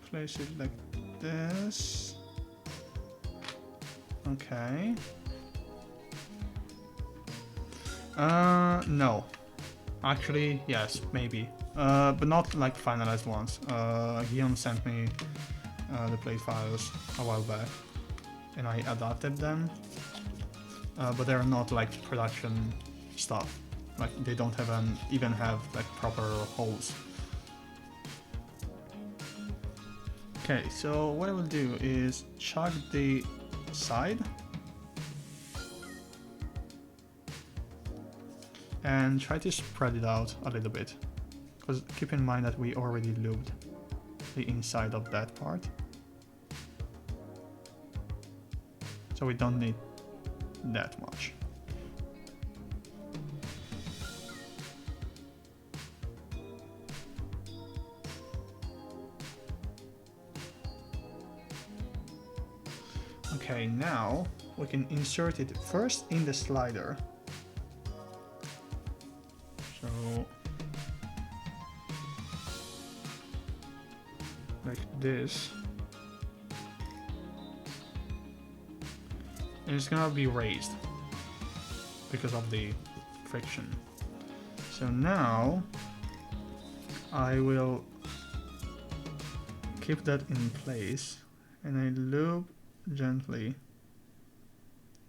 place it like this. Okay. No. Actually, yes, maybe. But not like finalized ones. Guillaume sent me the plate files a while back, and I adapted them. But they're not like production stuff. Like they don't have even have like proper holes. Okay, so what I will do is chug the side and try to spread it out a little bit, because keep in mind that we already lubed the inside of that part, so we don't need that much. Okay, now we can insert it first in the slider. So, like this. And it's gonna be raised because of the friction. So now I will keep that in place and I lube gently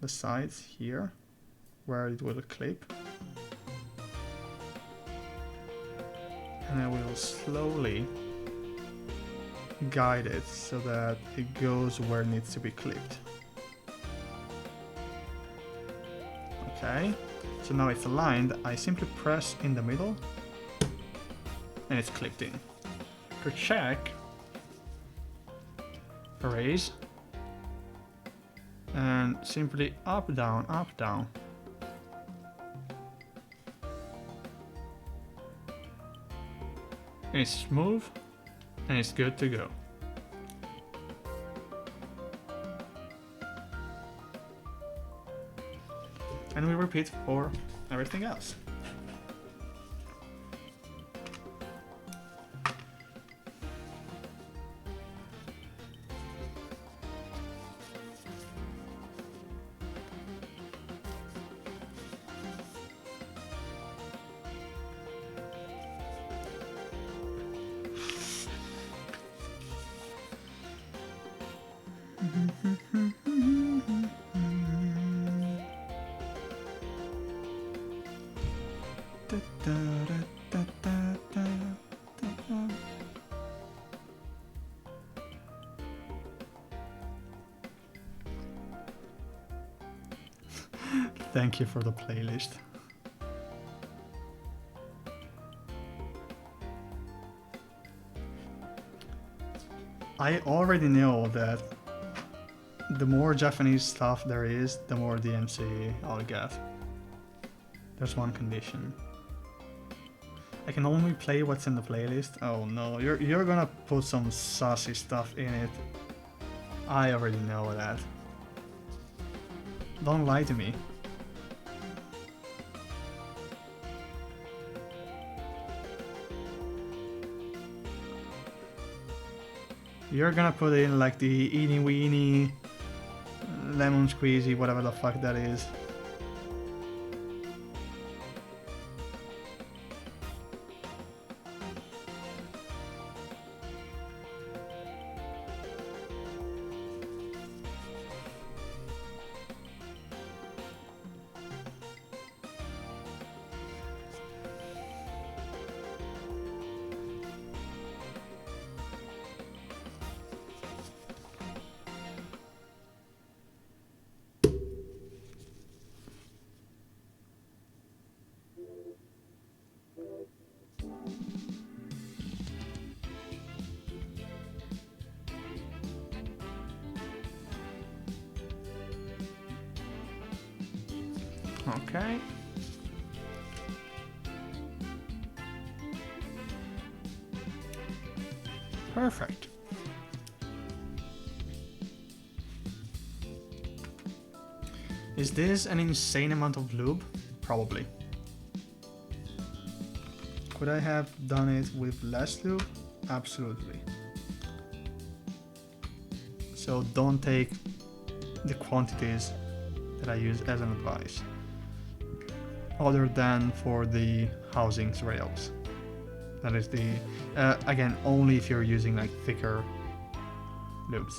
the sides here where it will clip, and I will slowly guide it so that it goes where it needs to be clipped. Okay, so now it's aligned. I simply press in the middle and it's clipped in. To check, erase, and simply up, down, up, down. And it's smooth and it's good to go. And we repeat for everything else. Thank you for the playlist. I already know that the more Japanese stuff there is, the more DMC I'll get. There's one condition. I can only play what's in the playlist. Oh no, you're gonna put some saucy stuff in it. I already know that. Don't lie to me. You're gonna put in like the eeny weeny, lemon squeezy, whatever the fuck that is. Okay. Perfect. Is this an insane amount of lube? Probably. Could I have done it with less lube? Absolutely. So don't take the quantities that I use as an advice, other than for the housings rails. That is the, again, only if you're using like thicker lubes.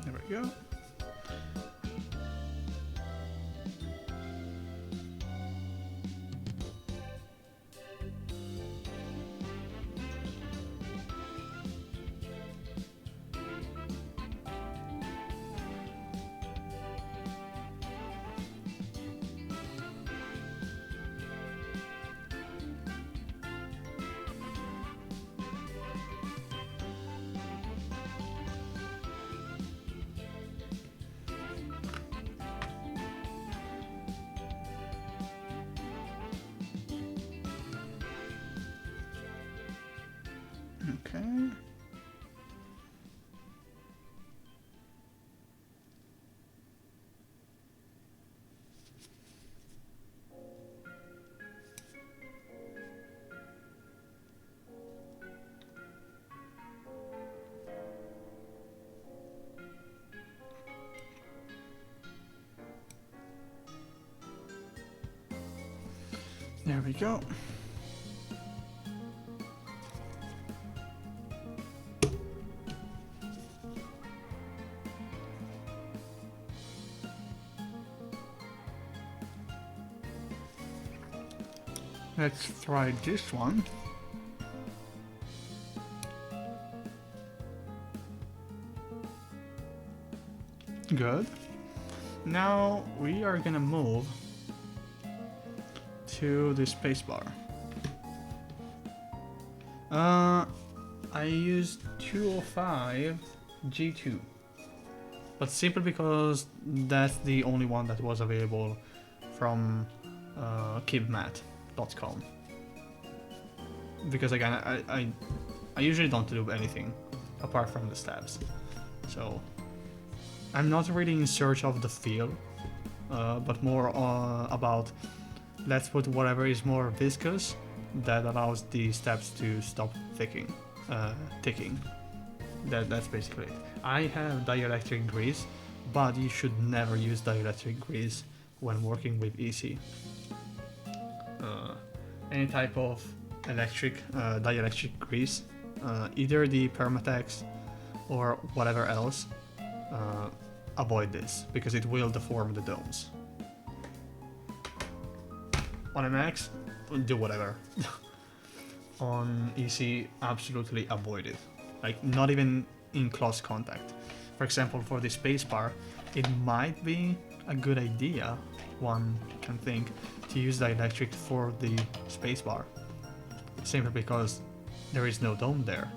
There we go. Okay. There we go. Let's try this one. Good. Now we are gonna move to the spacebar. I used 205 G2, but simply because that's the only one that was available from kibmat.com. Because again, I usually don't do anything apart from the stabs, so I'm not really in search of the feel, but more about let's put whatever is more viscous that allows the stabs to stop ticking. That's basically it. I have dielectric grease, but you should never use dielectric grease when working with EC. Any type of dielectric grease, either the Permatex or whatever else, avoid this because it will deform the domes. On MX, do whatever. On EC, absolutely avoid it. Like, not even in close contact. For example, for the spacebar, it might be a good idea, one can think, to use dielectric for the spacebar, simply because there is no dome there.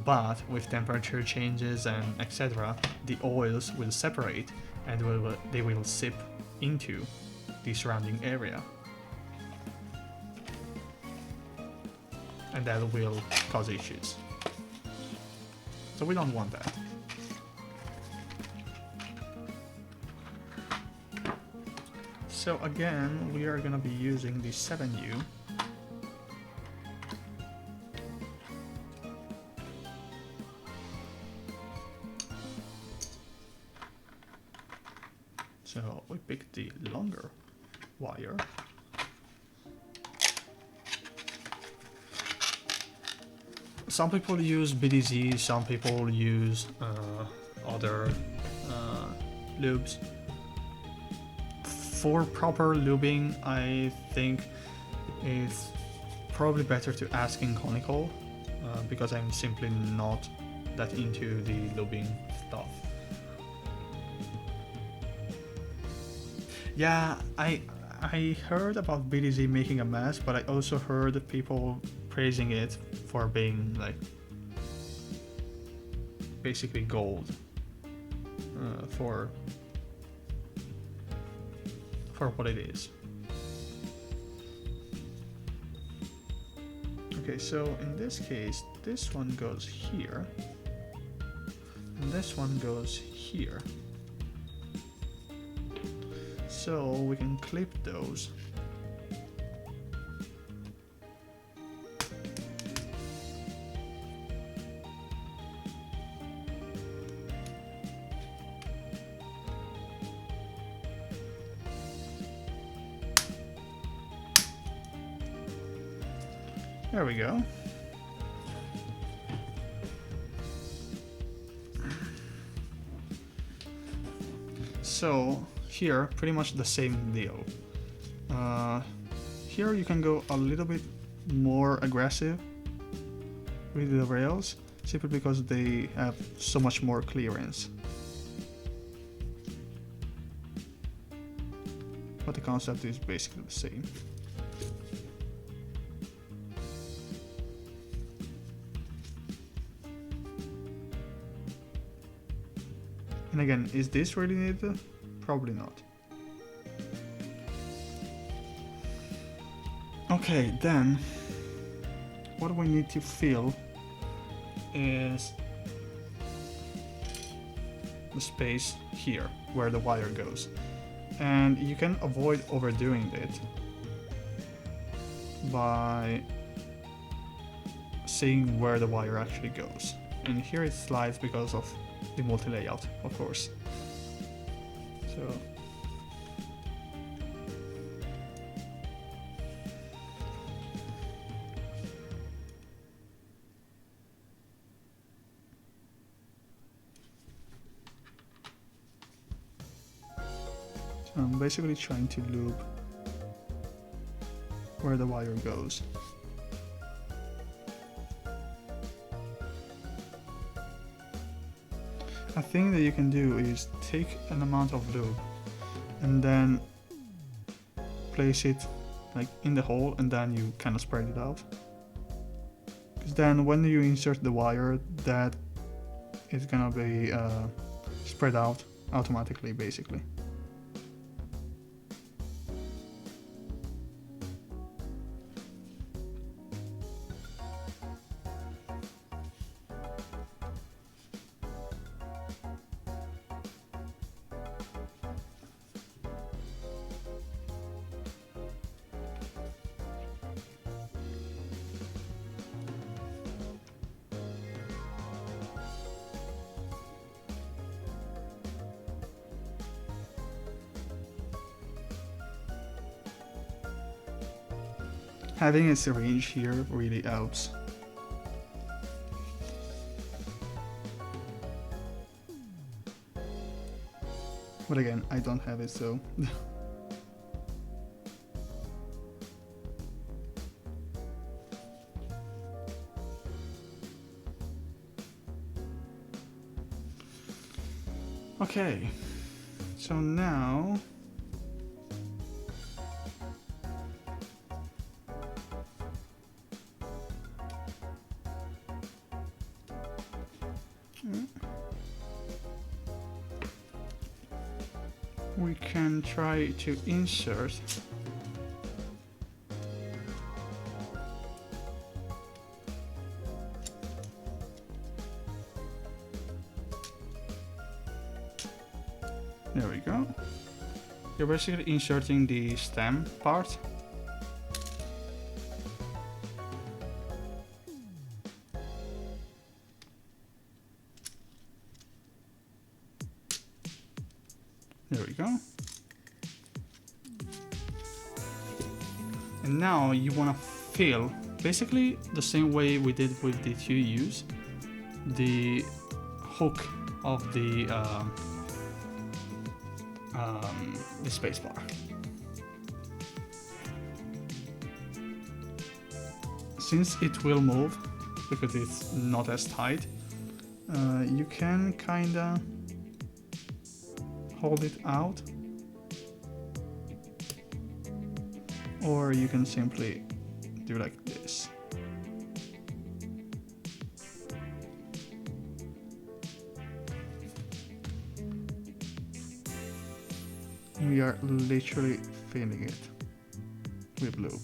But with temperature changes and etc., the oils will separate and they will seep into the surrounding area. And that will cause issues. So we don't want that. So again, we are gonna be using the 7U. So we pick the longer wire. Some people use BDZ, some people use other lubes. For proper lubing, I think it's probably better to ask in Conical, because I'm simply not that into the lubing stuff. Yeah, I heard about BDZ making a mess, but I also heard people praising it for being like basically gold for what it is. Okay, so in this case, this one goes here, and this one goes here. So we can clip those. There we go. So here, pretty much the same deal. Here you can go a little bit more aggressive with the rails, simply because they have so much more clearance. But the concept is basically the same. And again, is this really needed? Probably not. Okay, then what we need to fill is the space here where the wire goes. And you can avoid overdoing it by seeing where the wire actually goes. And here it slides because of the multi-layout, of course. So I'm basically trying to loop where the wire goes. A thing that you can do is take an amount of lube and then place it like in the hole, and then you kind of spread it out. Because then when you insert the wire, that is gonna be spread out automatically, basically. Having a syringe here really helps. But again, I don't have it, so... Okay, so now... we can try to insert there we go. You're basically inserting the stem part. There we go. And now you want to fill, basically the same way we did with the 2Us, the hook of the spacebar. Since it will move, because it's not as tight, you can kinda hold it out, or you can simply do like this. We are literally filling it with lube.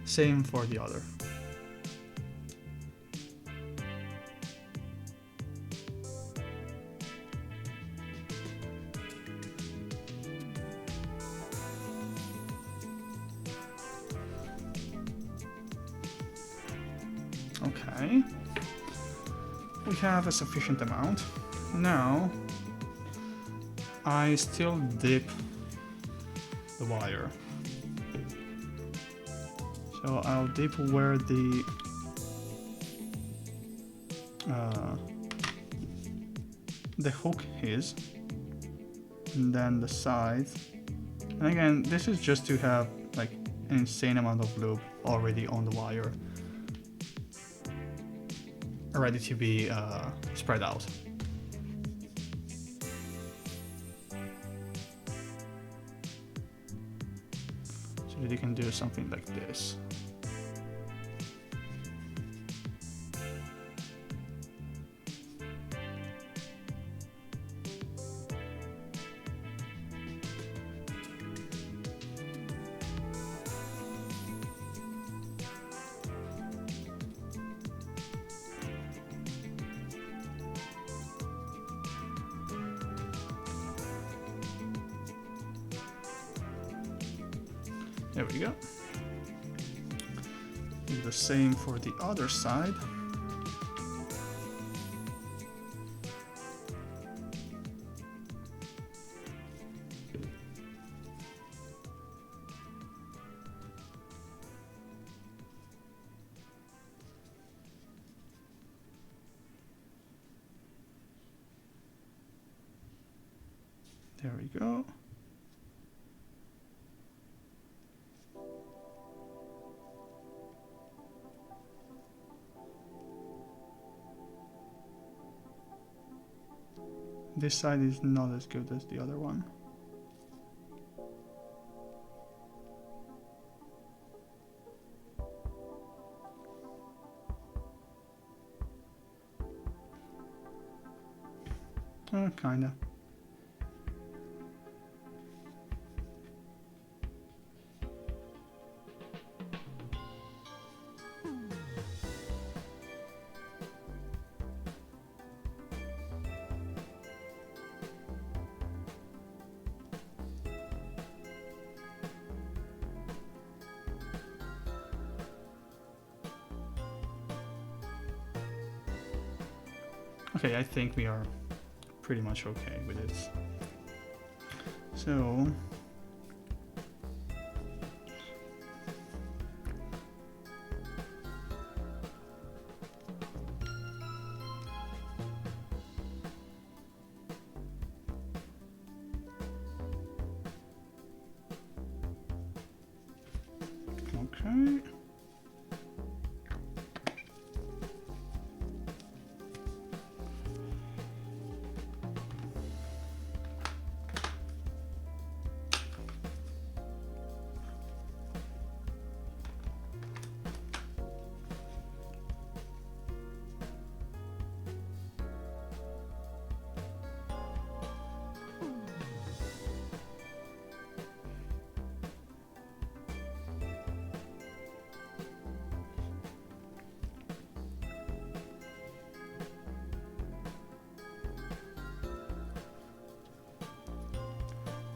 Same for the other. Okay, we have a sufficient amount. Now, I still dip the wire. So I'll dip where the hook is, and then the sides. And again, this is just to have like an insane amount of lube already on the wire, ready to be spread out. So that you can do something like this. There we go. Do the same for the other side. There we go. This side is not as good as the other one. Kinda. Okay, I think we are pretty much okay with this. So okay.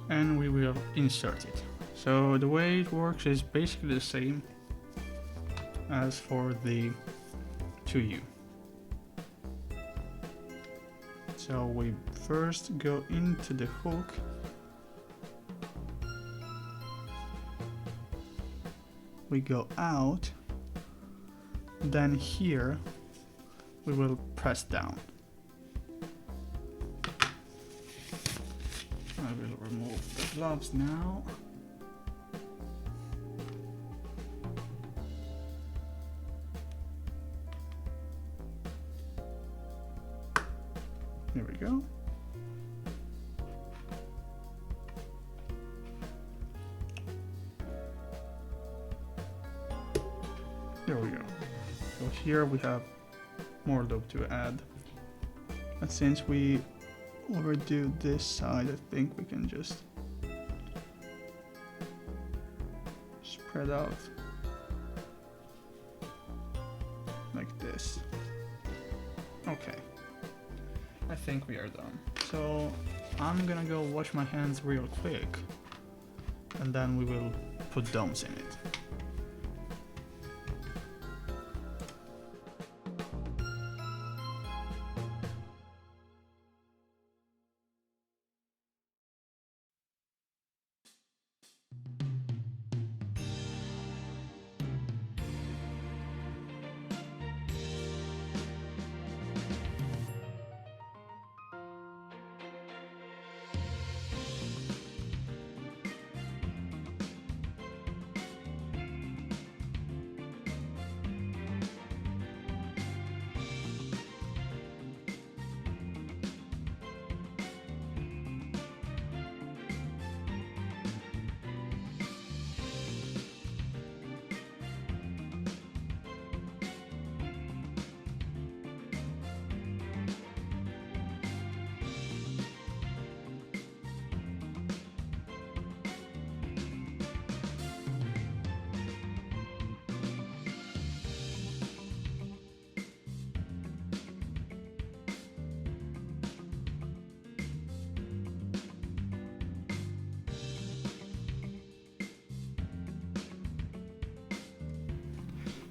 And we will insert it. So the way it works is basically the same as for the 2U. So we first go into the hook, we go out, then here we will press down. I will remove the gloves now. Here we go. There we go. So here we have more loop to add. But since we overdo this side, I think we can just spread out like this. Okay, I think we are done. So I'm gonna go wash my hands real quick and then we will put domes in it.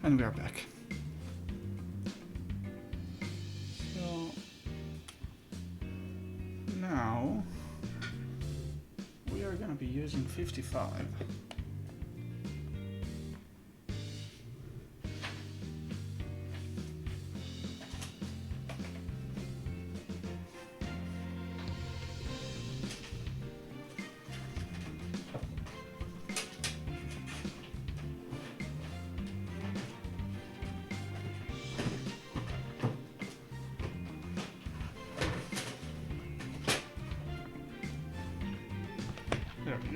And we are back. So now we are going to be using 55.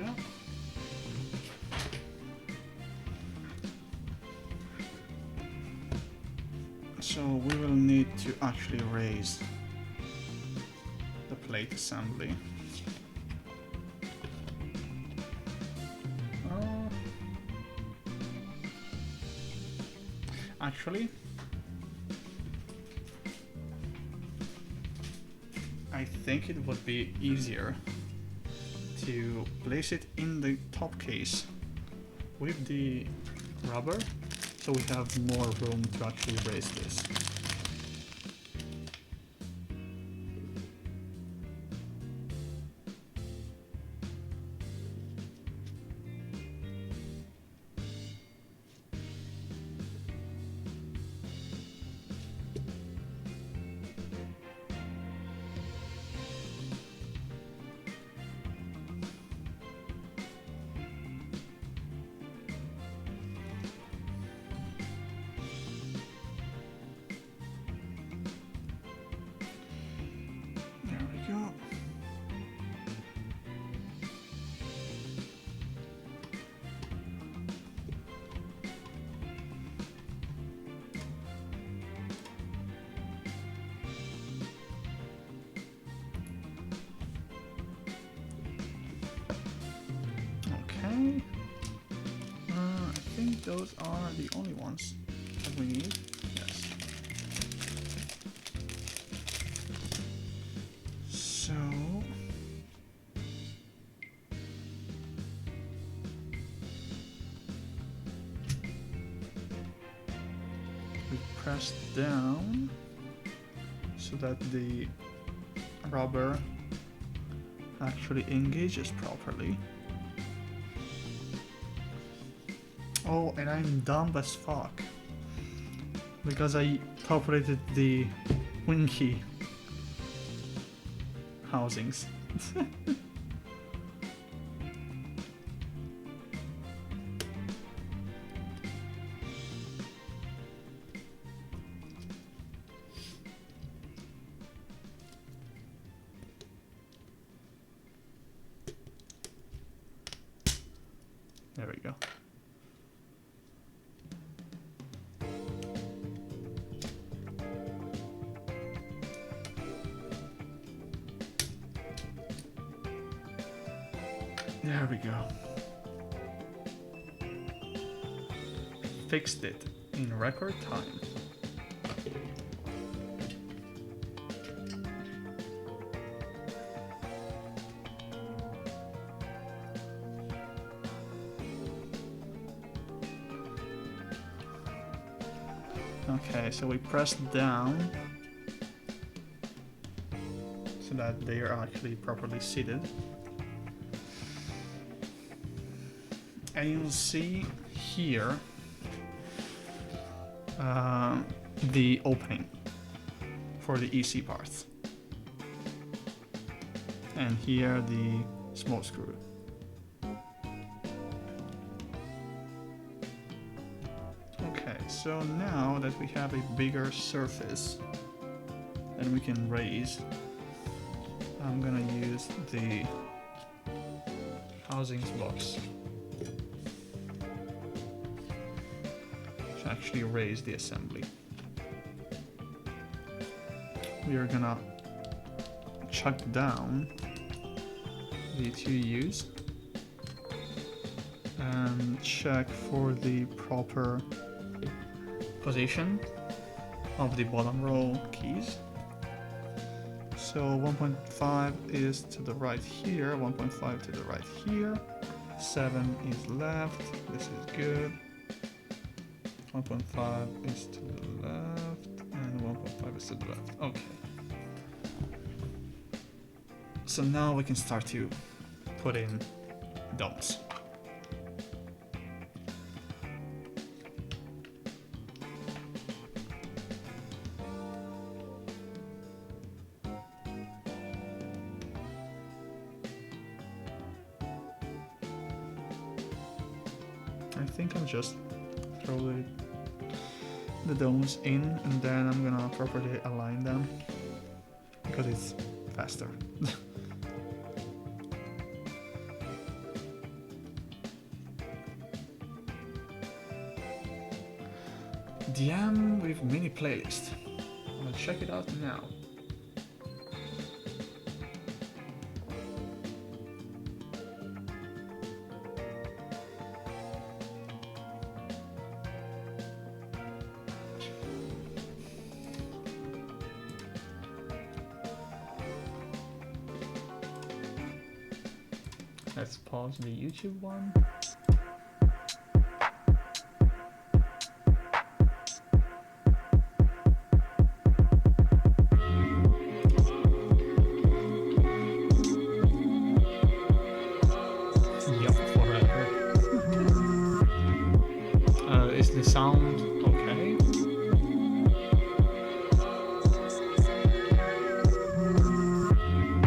we go. So we will need to actually raise the plate assembly. Actually, I think it would be easier to place it in the top case with the rubber, so we have more room to actually raise this. I think those are the only ones that we need. Yes. So we press down so that the rubber actually engages properly. Oh, and I'm dumb as fuck because I top rated the winky housings. There we go. There we go. Fixed it in record time. Okay, so we press down so that they are actually properly seated. And you'll see here the opening for the EC parts. And here the small screw. Okay, so now that we have a bigger surface that we can raise, I'm gonna use the housings box to actually raise the assembly. We are gonna chuck down the 2U's and check for the proper position of the bottom row keys. So 1.5 is to the right here, 1.5 to the right here, 7 is left, this is good, 1.5 is to the left, and 1.5 is to the left. Okay. So now we can start to put in domes. I think I'll just throw the domes in and then I'm gonna properly align them because it's faster. DM with mini playlist. I'll check it out now. Let's pause the YouTube one. Yup, forever. Is the sound okay?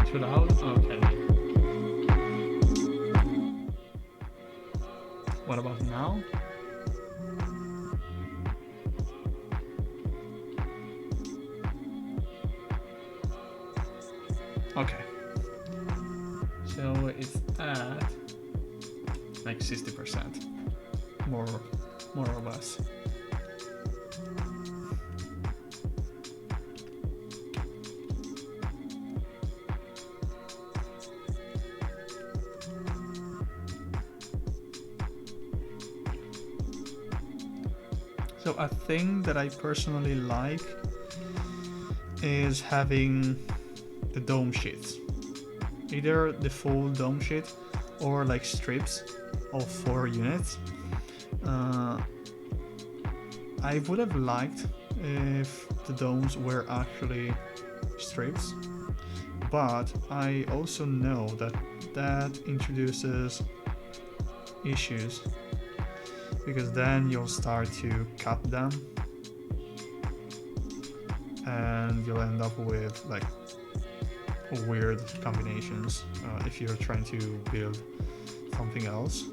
Too loud? Okay. What about now? Okay. So it's at like 60%, more or less. So a thing that I personally like is having the dome sheets. Either the full dome sheet or like strips of 4 units. I would have liked if the domes were actually strips, but I also know that that introduces issues, because then you'll start to cut them and you'll end up with like weird combinations if you're trying to build something else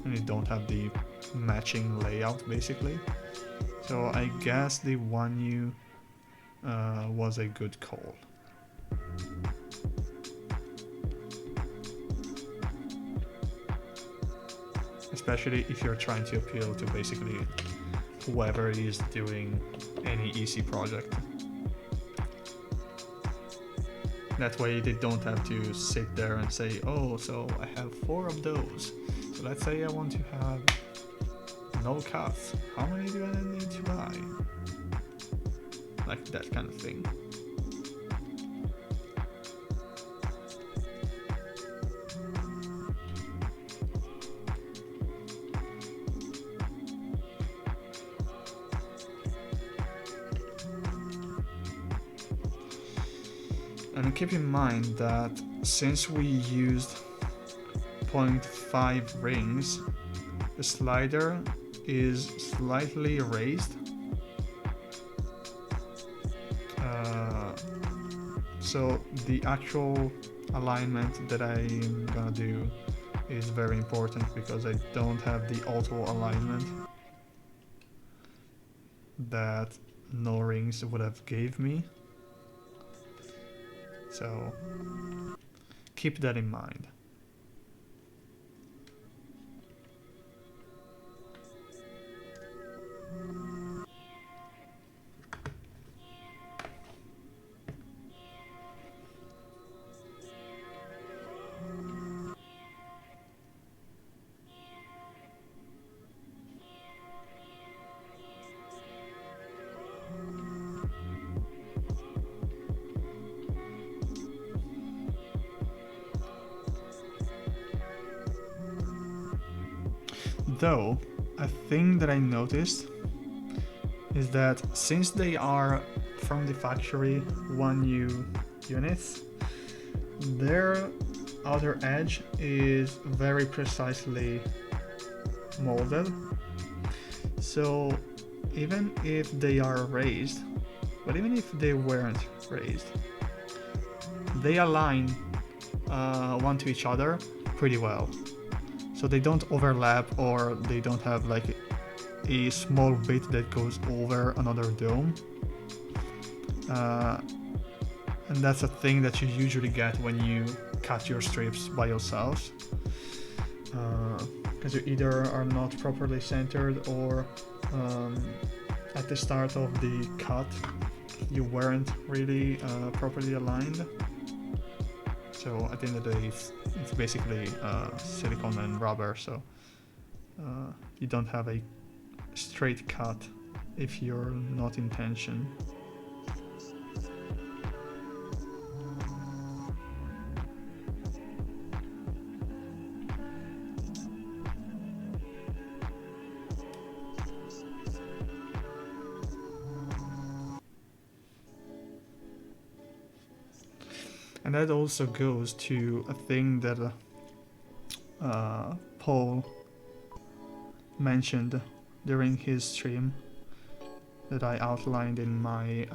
and you don't have the matching layout basically. So I guess the 1U was a good call. Especially if you're trying to appeal to basically whoever is doing any EC project. That way they don't have to sit there and say, oh, so I have 4 of those. So let's say I want to have no cuts. How many do I need to buy? Like that kind of thing. And keep in mind that since we used 0.5 rings, the slider is slightly raised. So the actual alignment that I'm gonna do is very important, because I don't have the auto alignment that no rings would have gave me. So keep that in mind. Though, a thing that I noticed is that since they are from the factory 1U units, their outer edge is very precisely molded. So even if they are raised, but even if they weren't raised, they align one to each other pretty well. So they don't overlap, or they don't have like a small bit that goes over another dome. And that's a thing that you usually get when you cut your strips by yourselves. Because you either are not properly centered, or at the start of the cut you weren't really properly aligned. So at the end of the day, it's basically silicone and rubber, so you don't have a straight cut if you're not in tension. And that also goes to a thing that Paul mentioned during his stream that I outlined in my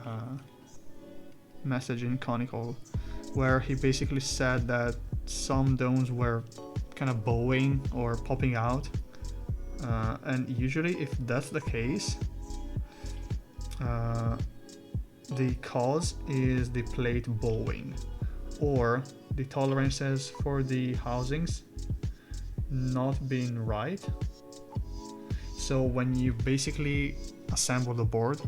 message in Conical, where he basically said that some domes were kind of bowing or popping out, and usually if that's the case, the cause is the plate bowing or the tolerances for the housings not being right. So when you basically assemble the board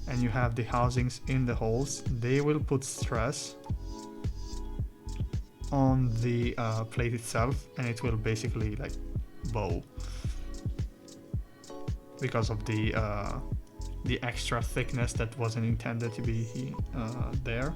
and you have the housings in the holes, they will put stress on the plate itself, and it will basically like bow because of the extra thickness that wasn't intended to be there.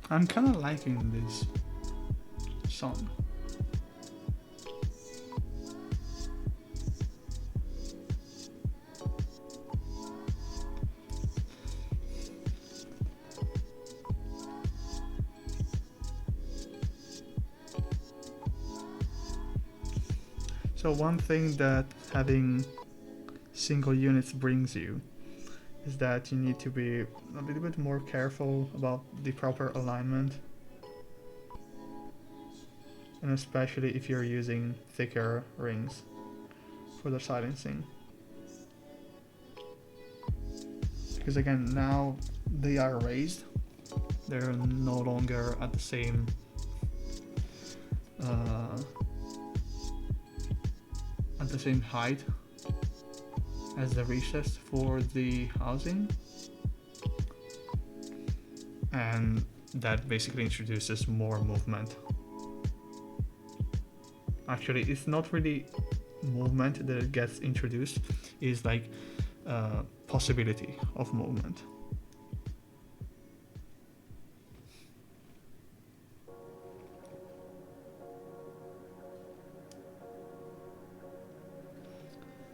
I'm kind of liking this song. So one thing that having single units brings you is that you need to be a little bit more careful about the proper alignment, and especially if you're using thicker rings for the silencing, because again, now they are raised, they're no longer at the same height as the recess for the housing, and that basically introduces more movement. Actually, it's not really movement that gets introduced, it's like possibility of movement.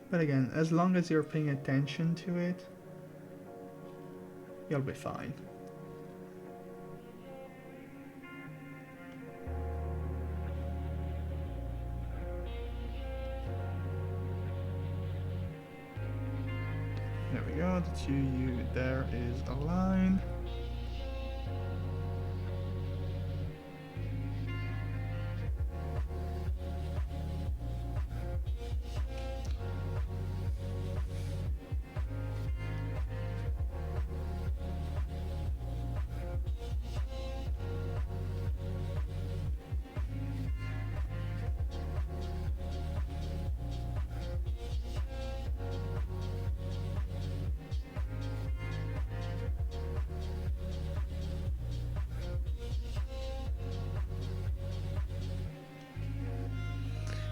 But again, as long as you're paying attention to it, you'll be fine. There we go, the 2U there is aligned.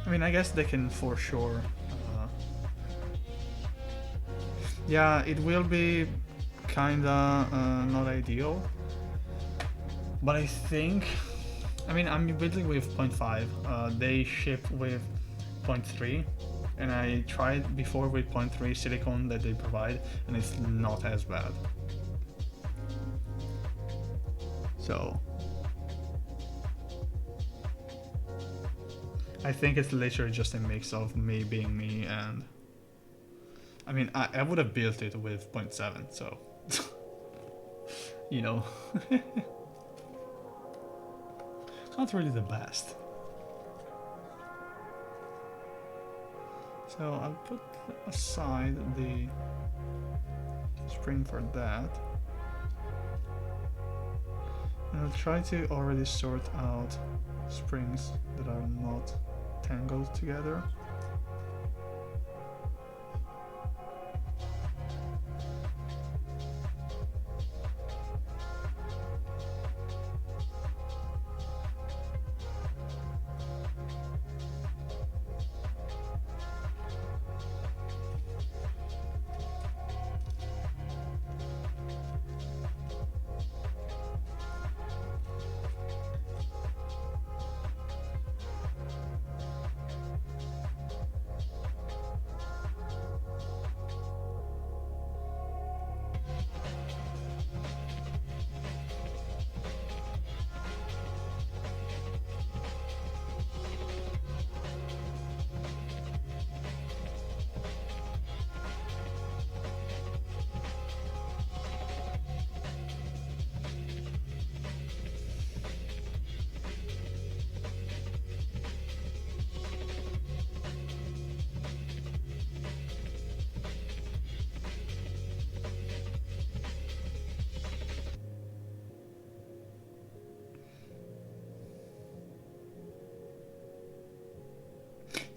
I mean, I guess they can for sure. Yeah, it will be kinda not ideal. But I think, I mean, I'm building with 0.5. They ship with 0.3, and I tried before with 0.3 silicone that they provide, and it's not as bad. So I think it's literally just a mix of me being me, and I mean, I would have built it with 0.7, so you know. It's not really the best. So I'll put aside the spring for that. And I'll try to already sort out springs that are not tangled together.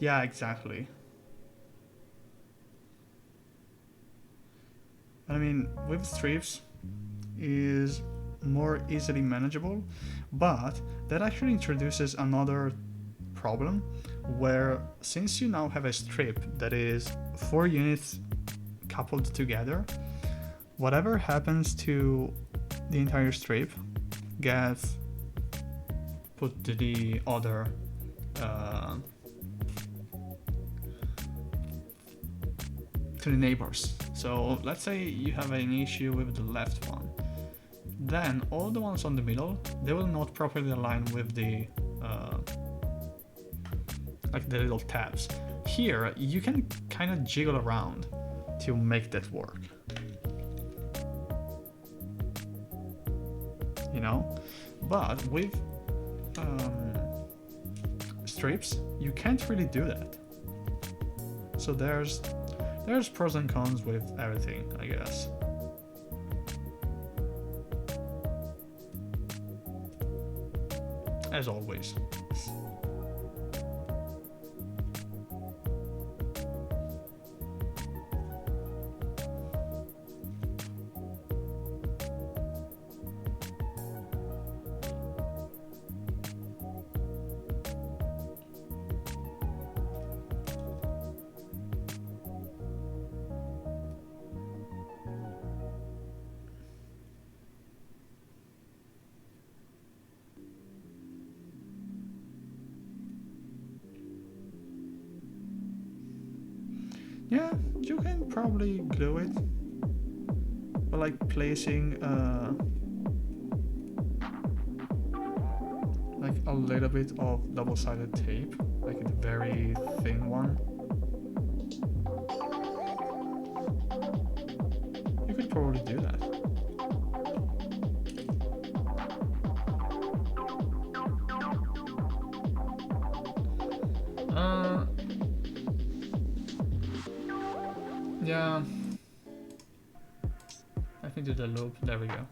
Yeah, exactly. I mean, with strips is more easily manageable, but that actually introduces another problem where since you now have a strip that is 4 units coupled together, whatever happens to the entire strip gets put to the other to the neighbors. So let's say you have an issue with the left one, then all the ones on the middle, they will not properly align with the like the little tabs. Here you can kind of jiggle around to make that work, you know. But with strips you can't really do that. So there's pros and cons with everything, I guess. As always. Yeah, you can probably glue it, but like placing like a little bit of double-sided tape, like a very thin one. You could probably do that. Yeah, I think do the loop. There we go.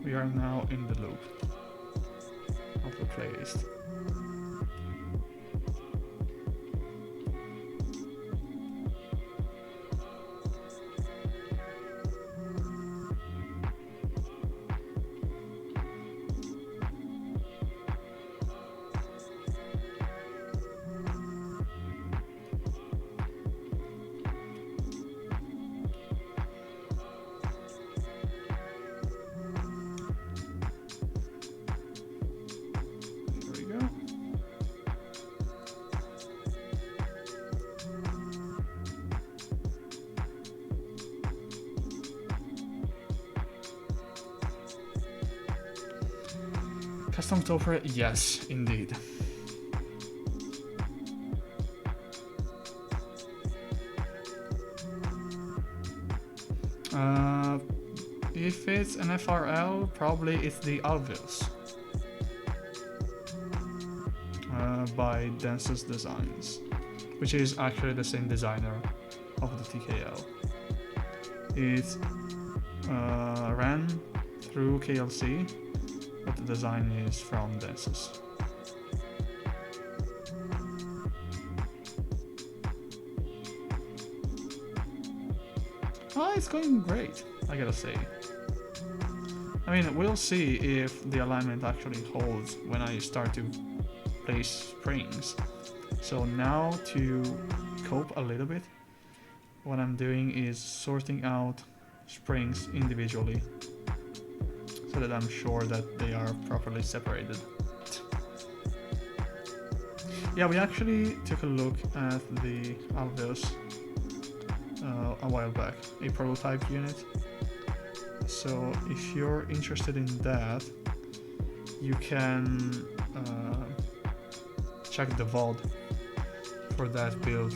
We are now in the loop of the playlist. Custom software, yes, indeed. If it's an FRL, probably it's the Alveus by Densus Designs, which is actually the same designer of the TKL. It ran through KLC, but the design is from Densus. Oh, it's going great, I gotta say. I mean, we'll see if the alignment actually holds when I start to place springs. So now, to cope a little bit, what I'm doing is sorting out springs individually so that I'm sure that they are properly separated. Yeah, we actually took a look at the Alveus a while back, a prototype unit. So if you're interested in that, you can check the VOD for that build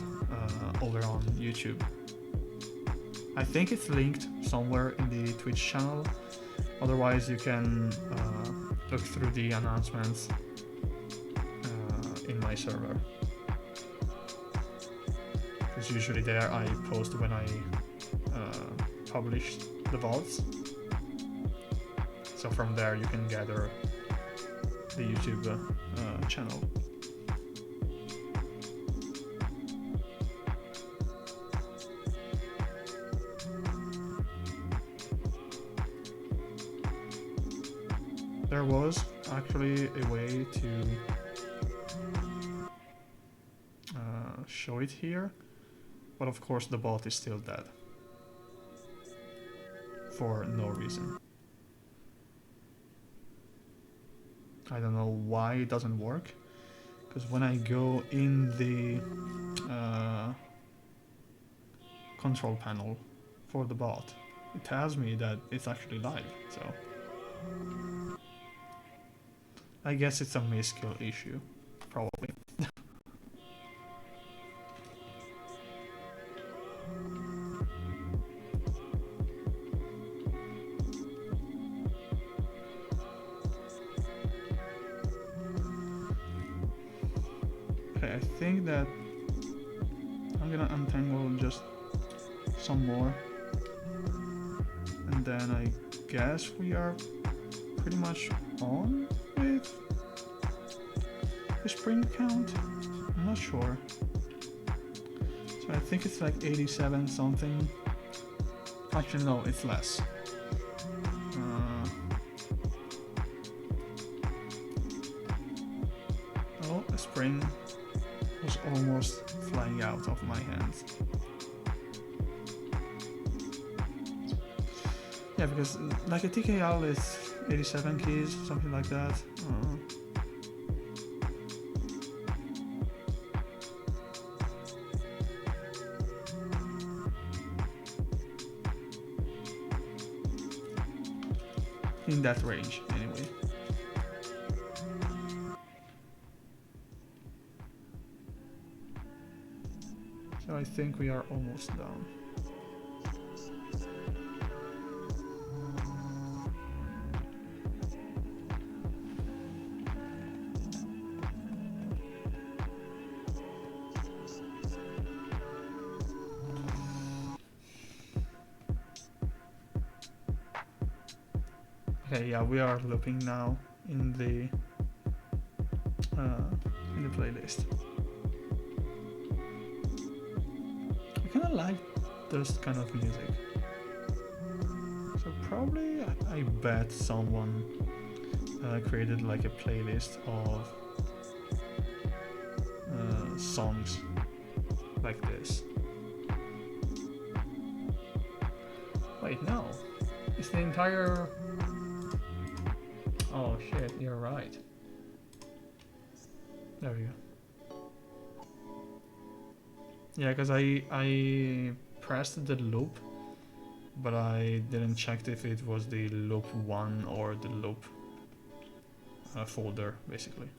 over on YouTube. I think it's linked somewhere in the Twitch channel. Otherwise, you can look through the announcements in my server. Because usually there I post when I publish the VODs. So from there you can gather the YouTube channel. There was actually a way to show it here, but of course the bot is still dead for no reason. I don't know why it doesn't work, because when I go in the control panel for the bot, it tells me that it's actually live, so I guess it's a misskill issue, probably. Okay, I think that I'm gonna untangle just some more, and then I guess we are pretty much on with the spring count. I'm not sure. So I think it's like 87 something. Actually no, it's less. Oh, a spring was almost flying out of my hands. Yeah, because like a TKL is 87 keys, something like that. In that range, anyway. So I think we are almost done. Okay, yeah, we are looping now in the playlist. I kind of like this kind of music. So probably, I bet someone created like a playlist of songs like this. Wait, no, it's the entire. Oh shit, you're right. There we go. Yeah, because I pressed the loop, but I didn't check if it was the loop 1 or the loop folder, basically.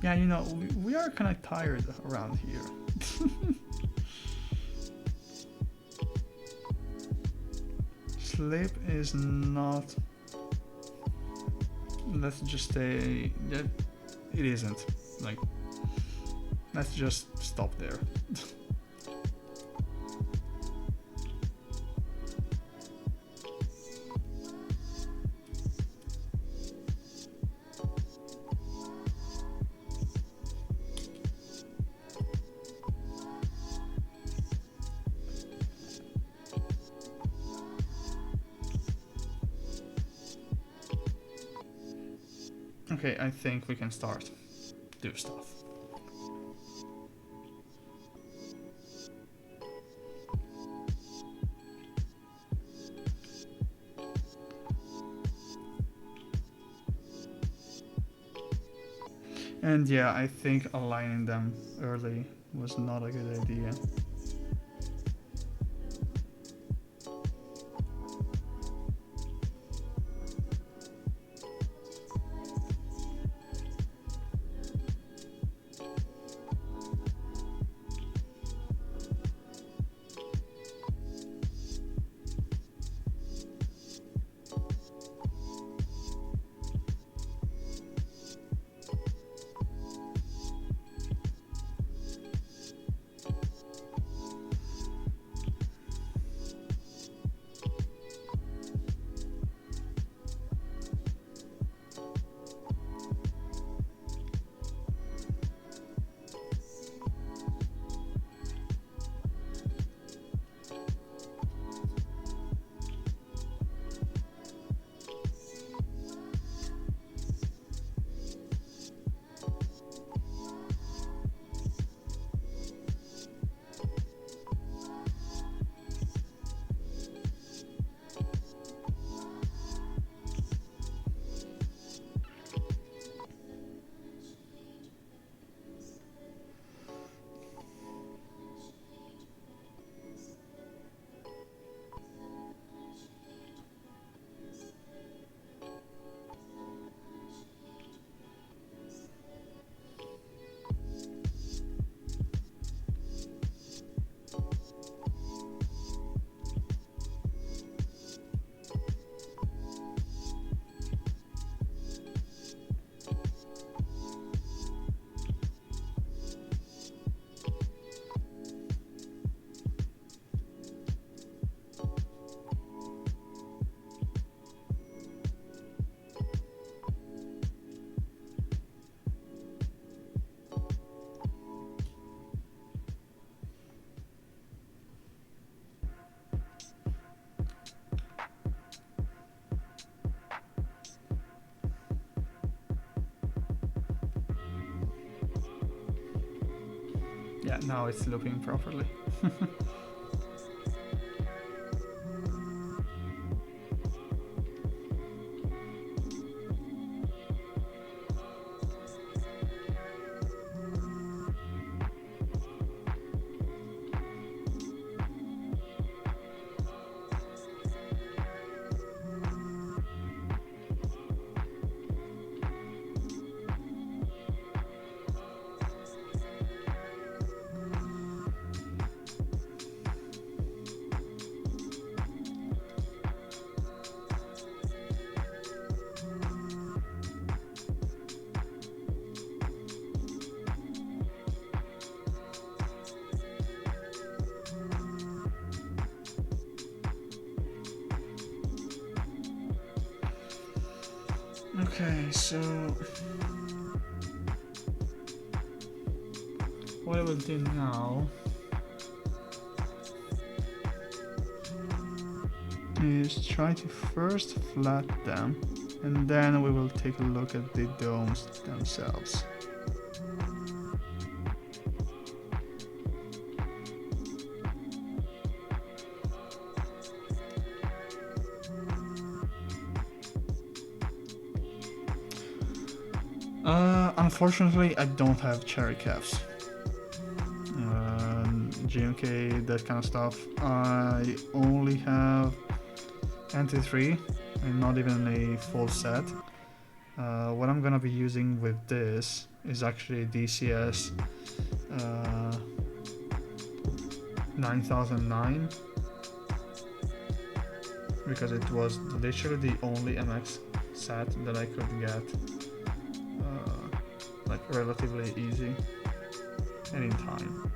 Yeah, you know, we are kind of tired around here. Sleep is not... Let's just say that it isn't. Like, let's just stop there. Okay, I think we can start do stuff. And yeah, I think aligning them early was not a good idea. Yeah, now it's looping properly. Okay, so what I will do now is try to first flat them, and then we will take a look at the domes themselves. Unfortunately, I don't have cherry caps. GMK, that kind of stuff. I only have NT3 and not even a full set. What I'm gonna be using with this is actually DCS 9009, because it was literally the only MX set that I could get like relatively easy and in time.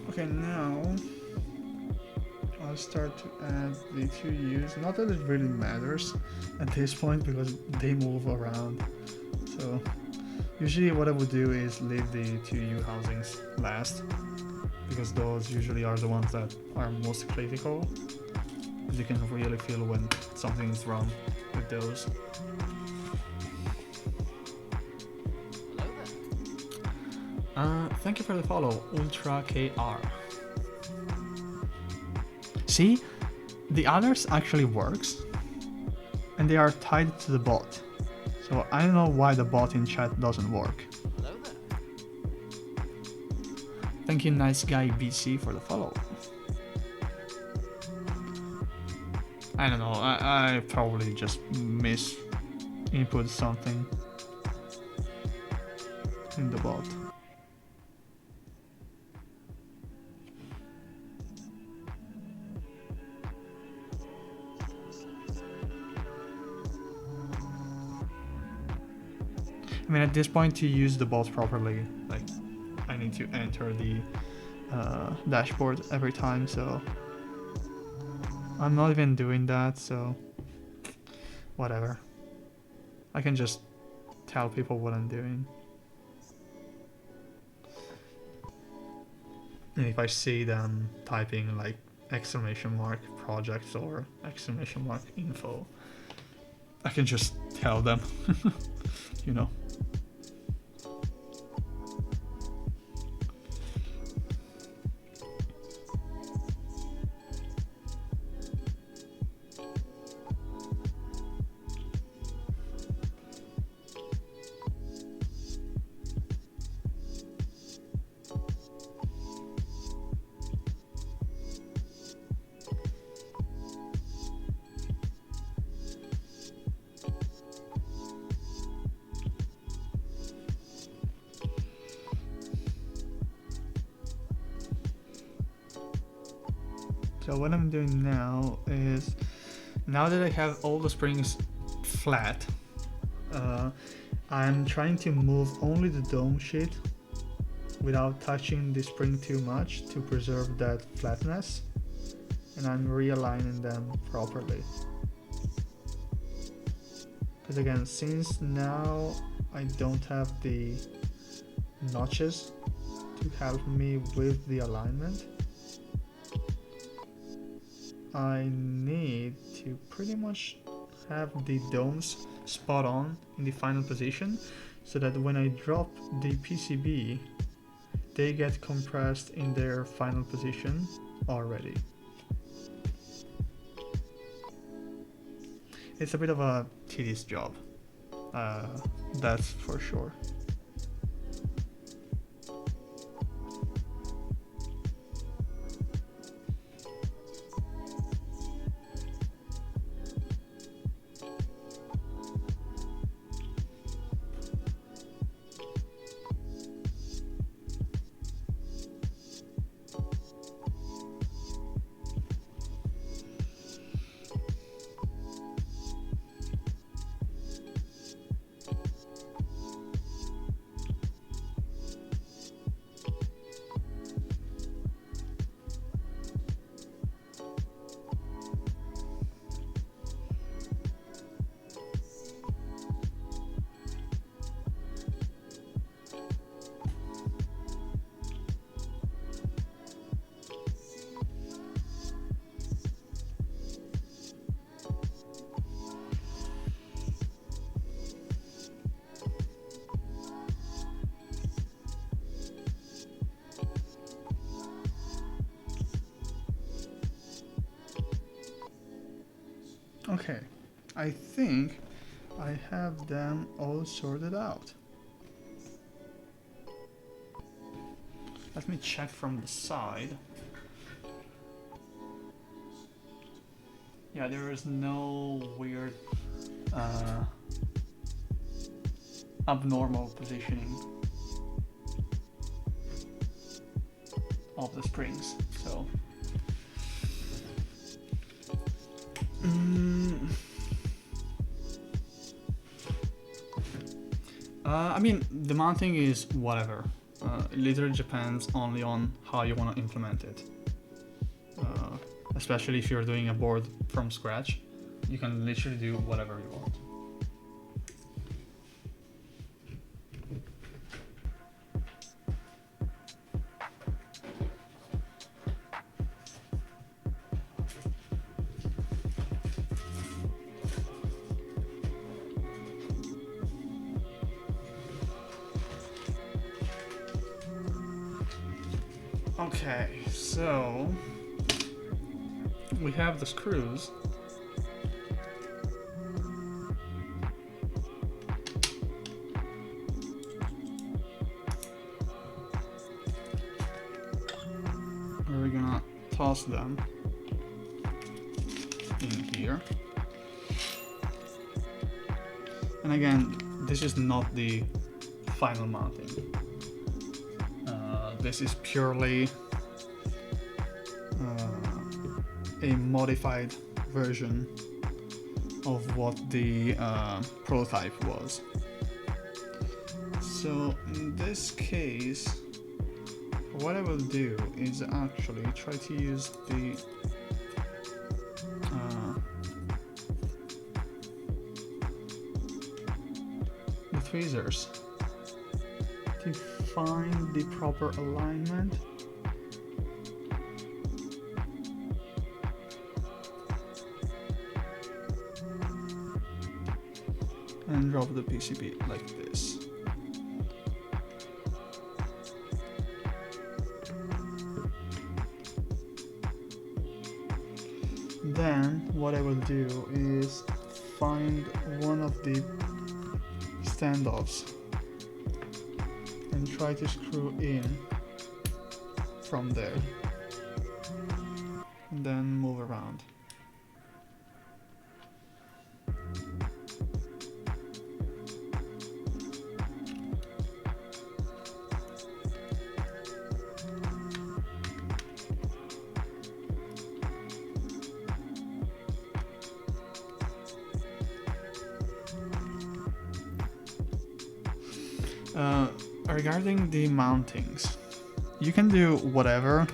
Okay, now I'll start to add the 2Us. Not that it really matters at this point because they move around. So usually what I would do is leave the 2U housings last, because those usually are the ones that are most critical. You can really feel when something's wrong with those. Thank you for the follow, Ultra KR. See, the others actually works, and they are tied to the bot. So I don't know why the bot in chat doesn't work. Thank you, nice guy BC, for the follow. I don't know, I probably just input something in the bot. I mean, at this point, to use the bot properly, like, I need to enter the dashboard every time, so I'm not even doing that, so whatever. I can just tell people what I'm doing. And if I see them typing like exclamation mark projects or exclamation mark info, I can just tell them, you know. So what I'm doing now is, now that I have all the springs flat, I'm trying to move only the dome sheet without touching the spring too much to preserve that flatness, and I'm realigning them properly. Because again, since now I don't have the notches to help me with the alignment, I need to pretty much have the domes spot on in the final position so that when I drop the PCB, they get compressed in their final position already. It's a bit of a tedious job, that's for sure. Okay, I think I have them all sorted out. Let me check from the side. Yeah, there is no weird abnormal positioning of the springs, so I mean, the mounting is whatever. It literally depends only on how you want to implement it. Especially if you're doing a board from scratch, you can literally do whatever you want. Okay, so we have the screws. We're gonna toss them in here. And again, this is not the final mounting. This is purely a modified version of what the prototype was. So in this case, what I will do is actually try to use the tweezers to find the proper alignment. And drop the PCB like this. Then what I will do is find one of the standoffs and try to screw in from there and then move around. Regarding the mountings, you can do whatever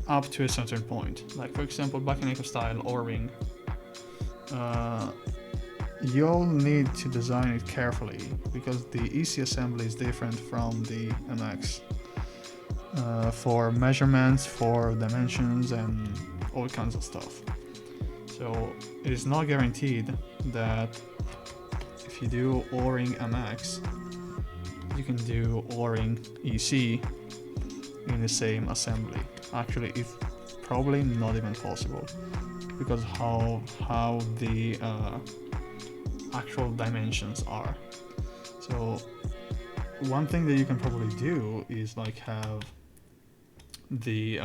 up to a certain point. Like for example, Bakeneko style or ring. You'll need to design it carefully because the EC assembly is different from the MX. for measurements, for dimensions, and all kinds of stuff. So it is not guaranteed that if you do O-ring MX, you can do O-ring EC in the same assembly. Actually, it's probably not even possible because how the actual dimensions are. So one thing that you can probably do is like have the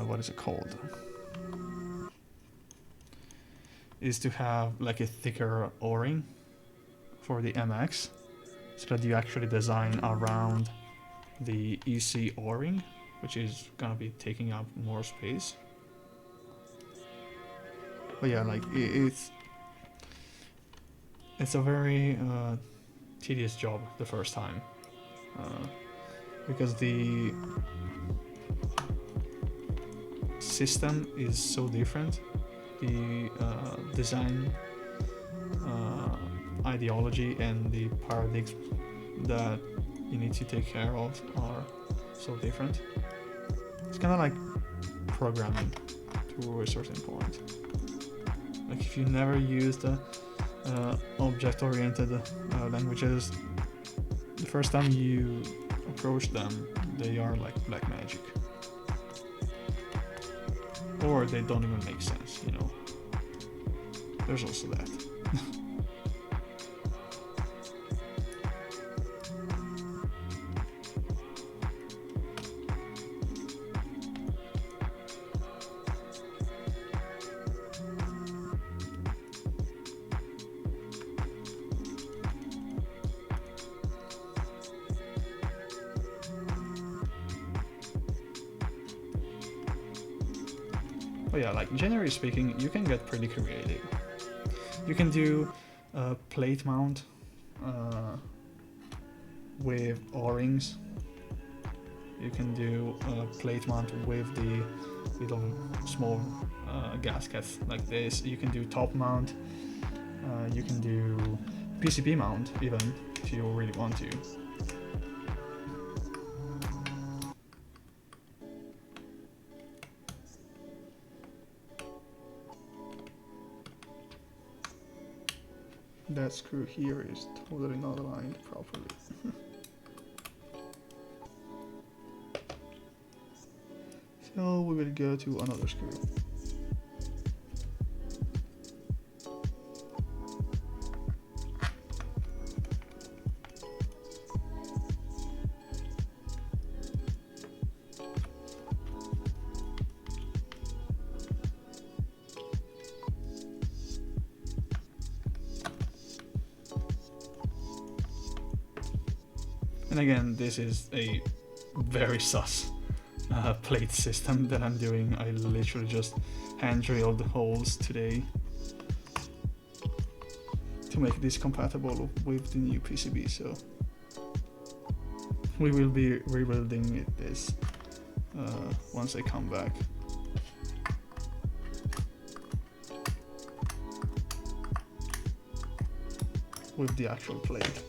what is it called? Is to have like a thicker O-ring for the MX, so that you actually design around the EC O-ring, which is gonna be taking up more space. But yeah, like it's a very tedious job the first time, because the system is so different. The design ideology and the paradigms that you need to take care of are so different. It's kind of like programming to a certain point. Like if you never used object-oriented languages, the first time you approach them, they are like black magic. Or they don't even make sense, you know. There's also that. But yeah, like generally speaking, you can get pretty creative. You can do plate mount with O-rings. You can do plate mount with the little small gaskets like this. You can do top mount. You can do PCB mount even if you really want to. That screw here is totally not aligned properly. So we will go to another screw. And again, this is a very sus plate system that I'm doing. I literally just hand drilled holes today to make this compatible with the new PCB, so we will be rebuilding this once I come back. With the actual plate.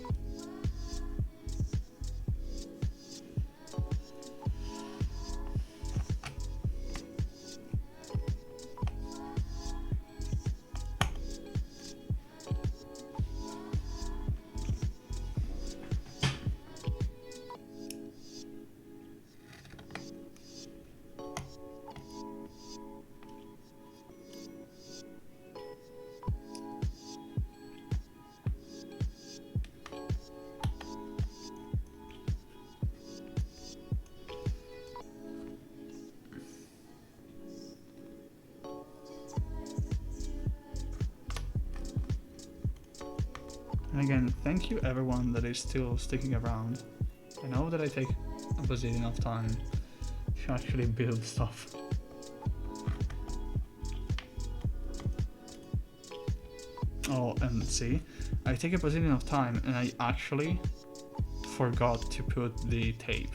And again, thank you everyone that is still sticking around. I know that I take a bazillion of time to actually build stuff. Oh, and see, I take a bazillion of time and I actually forgot to put the tape.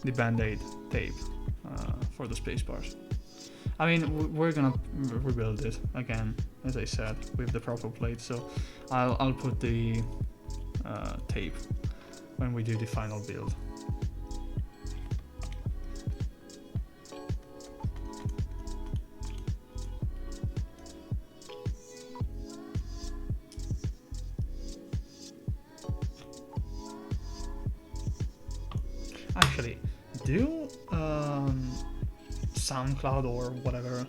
The band-aid tape for the space bars. I mean, we're gonna rebuild it again, as I said, with the proper plate. So I'll put the tape when we do the final build. Actually, do SoundCloud or whatever,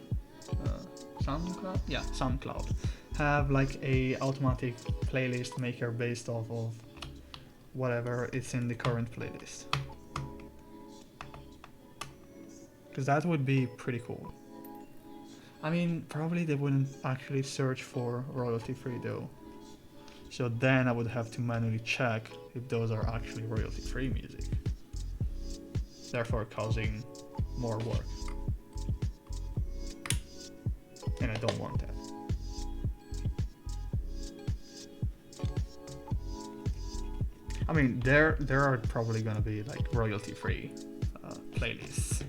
SoundCloud? Yeah, SoundCloud have like a automatic playlist maker based off of whatever is in the current playlist. Because that would be pretty cool. I mean, probably they wouldn't actually search for royalty free though. So then I would have to manually check if those are actually royalty free music, therefore causing more work. And I don't want that. I mean, there are probably gonna be like royalty free playlists,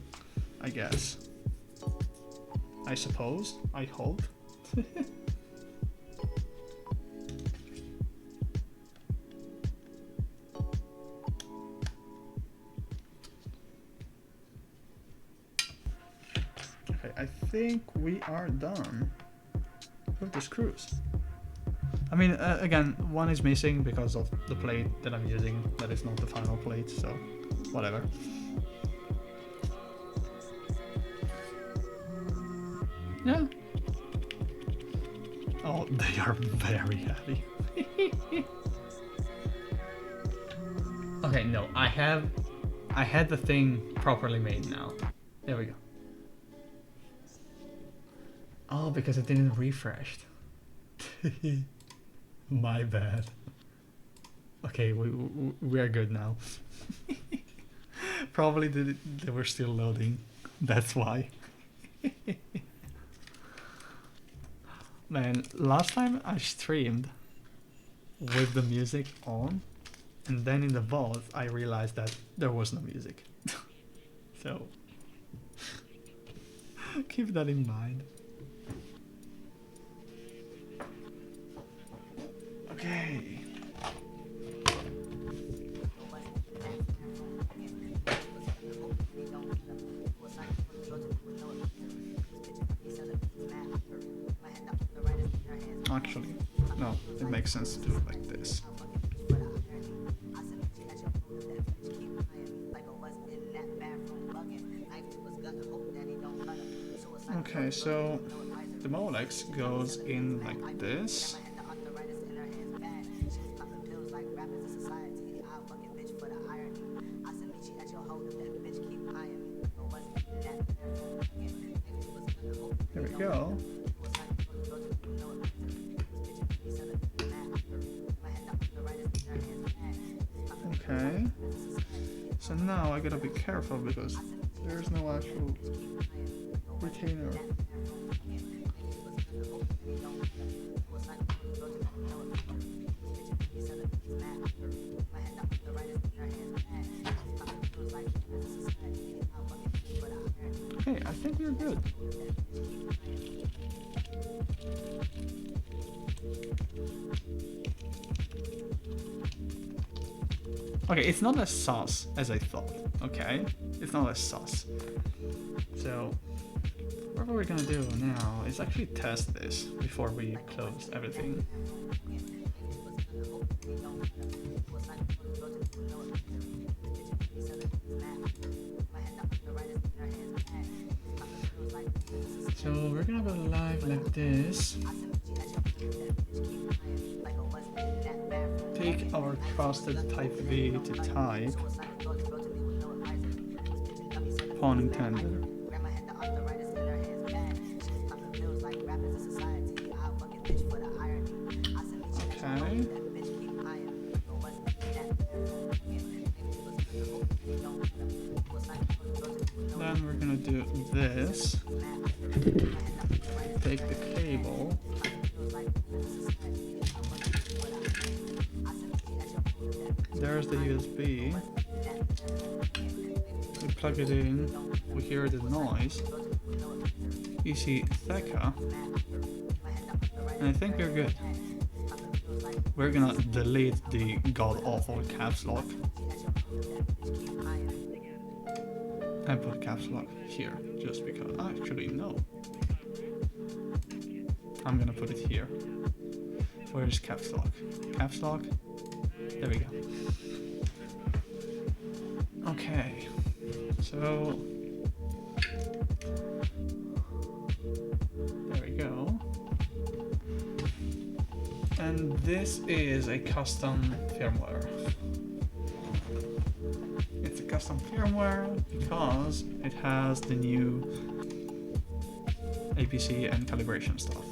I guess. I suppose. I hope. Okay, I think we are done with the screws. I mean, again, one is missing because of the plate that I'm using. That is not the final plate, so whatever. Yeah. Oh, they are very heavy. Okay, no, I had the thing properly made now. There we go. Oh, because it didn't refresh. My bad. Okay, we are good now. Probably they were still loading. That's why. Man, last time I streamed with the music on, and then in the vault I realized that there was no music. So keep that in mind. Okay. Actually, no, it makes sense to do it like this. Okay, so the Molex goes in like this. There we go. Okay. So now I gotta be careful because there's no actual retainer. Okay, I think we're good. Okay, it's not as sus as I thought, okay? It's not as sus. So, what we're gonna do now is actually test this before we close everything. So we're gonna go live like this. Take our trusted type V to type. Pawn intended. Okay. Then we're gonna do this. Take the cable. There's the USB. We plug it in, we hear the noise, you see Theca, and I think we're good. We're gonna delete the god-awful caps lock and put caps lock here, just because. Actually, no. I'm gonna put it here. Where's caps lock? Caps lock? There we go. Okay, so there we go. And this is a custom firmware. It's a custom firmware because it has the new APC and calibration stuff.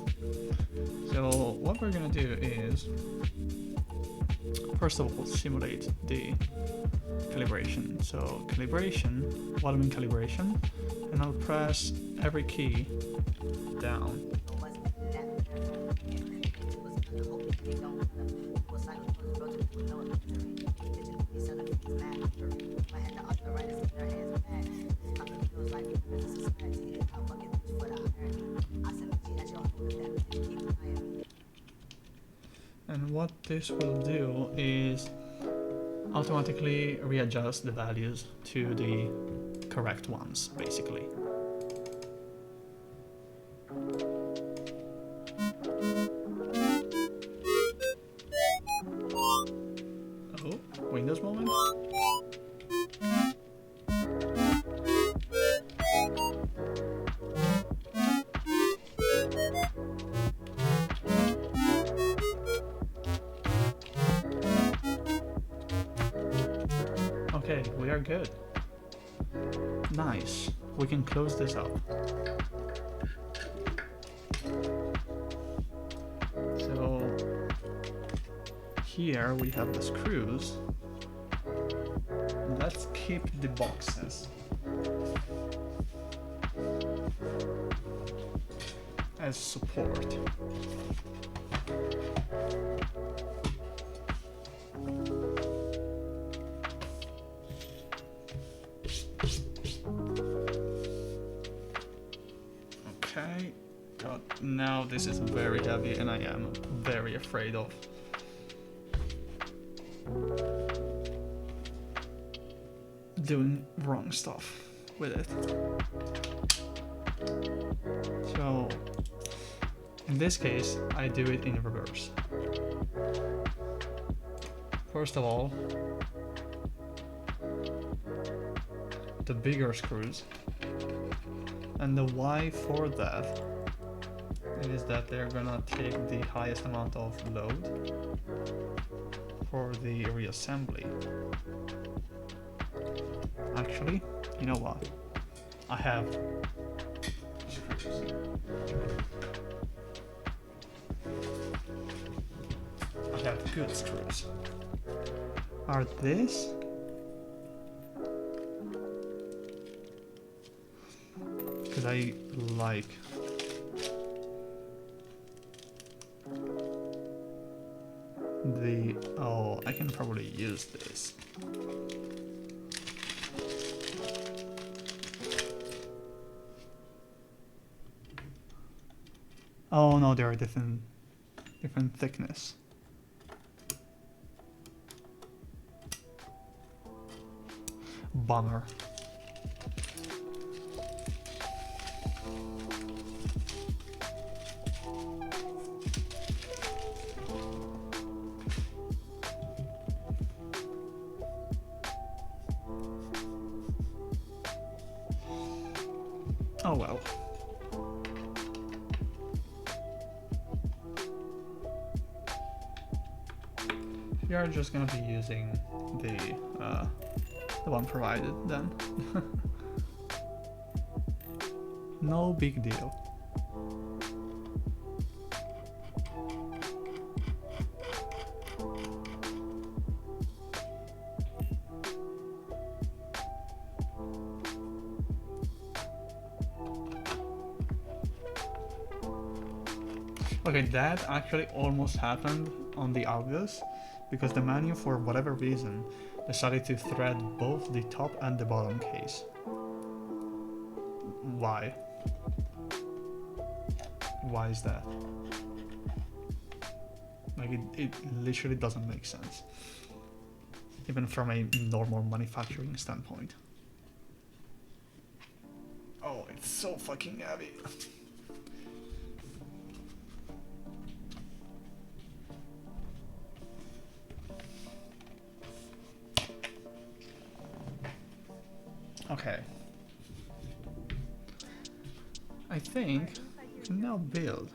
So what we're gonna do is, first of all, simulate the calibration. So calibration, while I'm in calibration, and I'll press every key down. And what this will do is automatically readjust the values to the correct ones, basically. Oh, Windows moment. Okay, we are good. Nice. We can close this up. So here we have the screws. Let's keep the boxes as support. Okay, God, now this is very heavy and I am very afraid of doing wrong stuff with it. So in this case, I do it in reverse. First of all, the bigger screws. And the why for that is that they're gonna take the highest amount of load for the reassembly. Actually, you know what? I have good screws. Are this? Because I like the, oh, I can probably use this. Oh no, they are different thickness. Bummer. Oh well. We are just gonna be using the one provided then. No big deal. Okay, that actually almost happened on the August, because the menu, for whatever reason, decided to thread both the top and the bottom case. Why? Why is that? Like it literally doesn't make sense. Even from a normal manufacturing standpoint. Oh, it's so fucking heavy. Okay. I think we can now build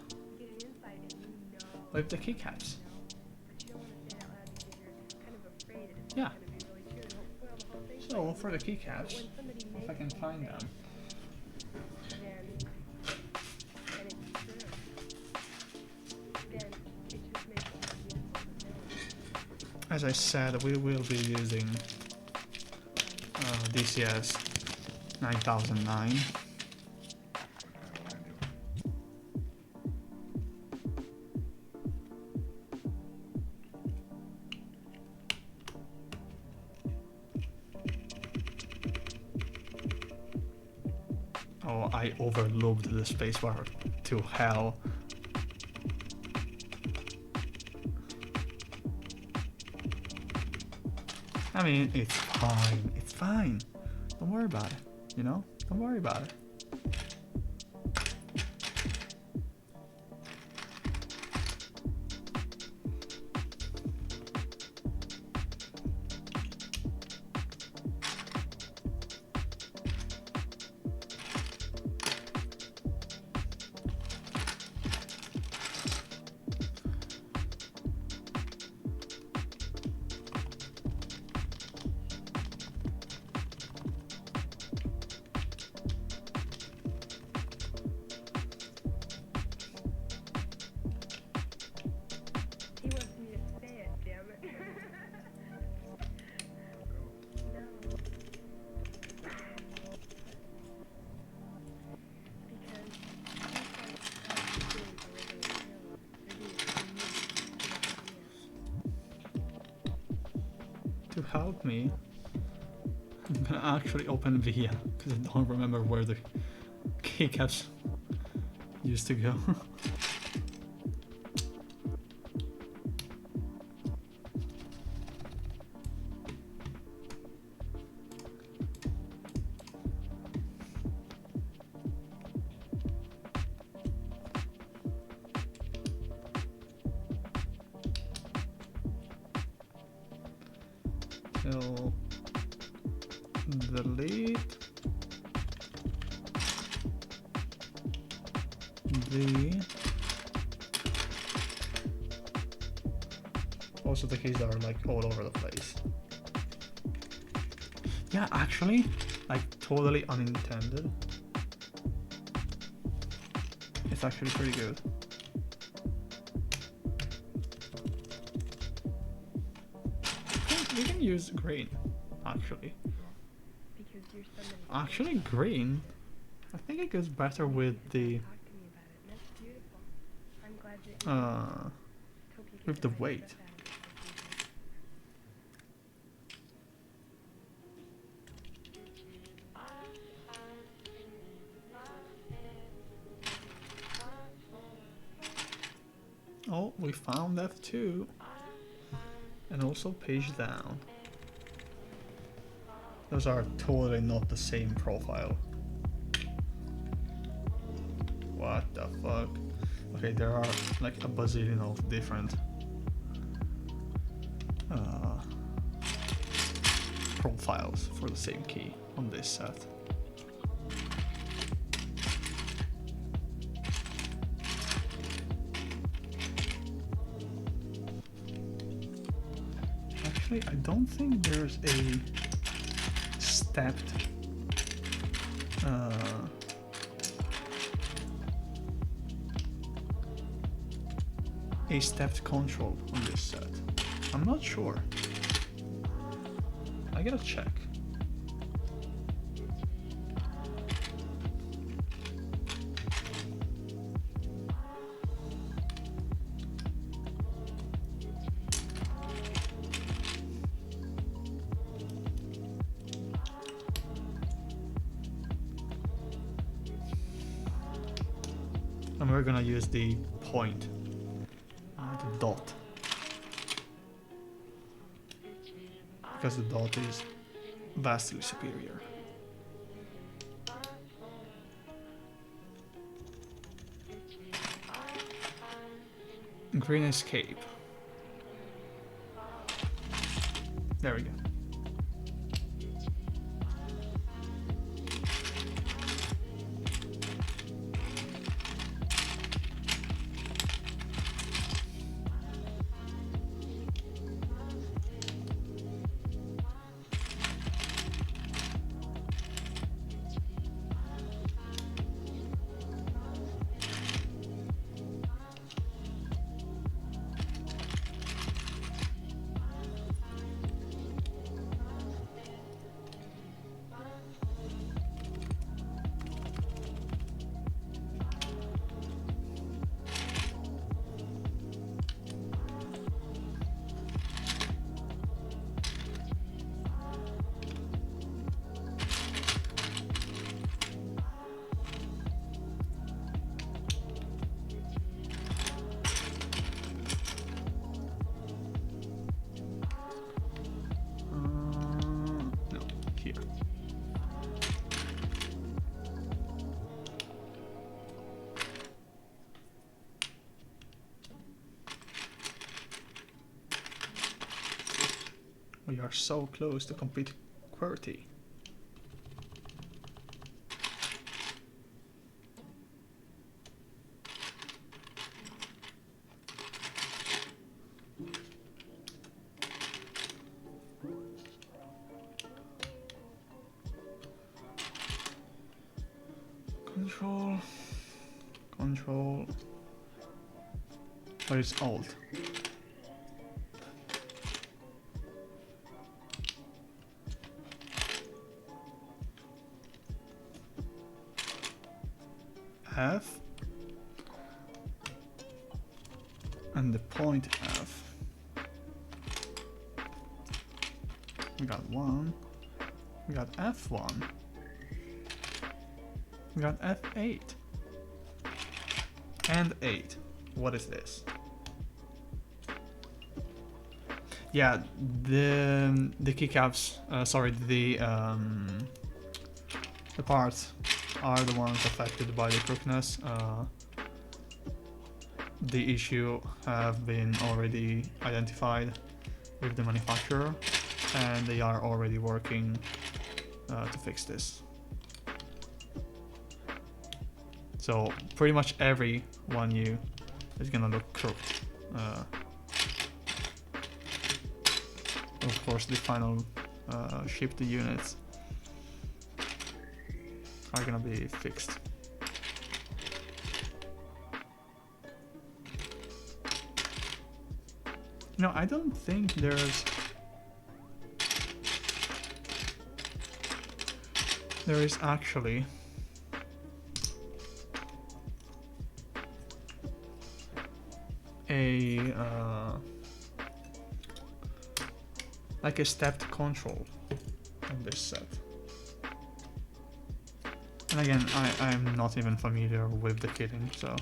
with the keycaps. Yeah. So for the keycaps, if I can find them. As I said, we will be using DCS 9009. Oh, I overlooked the spacebar to hell. I mean, it's fine. It's fine. Don't worry about it. You know? Don't worry about it. To help me, I'm gonna actually open VIA because I don't remember where the keycaps used to go. So delete the also the keys that are like all over the place. Yeah, actually, like totally unintended. It's actually pretty good. We can use green, actually. Actually, green. I think it goes better with the weight. Oh, we found F2. And also page down. Those are totally not the same profile. What the fuck? Okay, there are like a bazillion of different profiles for the same key on this set. Actually, I don't think there's a stepped control on this set. I'm not sure. I gotta check. And we're gonna use the point, the dot, because the dot is vastly superior. Green escape. There we go. No, here. We are so close to complete QWERTY. Control. Where is Alt? F. And the point F. We got 1. We got F1. We got F8. And 8. What is this? Yeah, the keycaps, the parts are the ones affected by the crookedness. The issue have been already identified with the manufacturer, and they are already working to fix this. So pretty much every 1U is gonna look crooked. Of course, the final shipped units are gonna be fixed. No, I don't think there is actually a like a stepped control on this set. And again, I'm not even familiar with the kitting, so.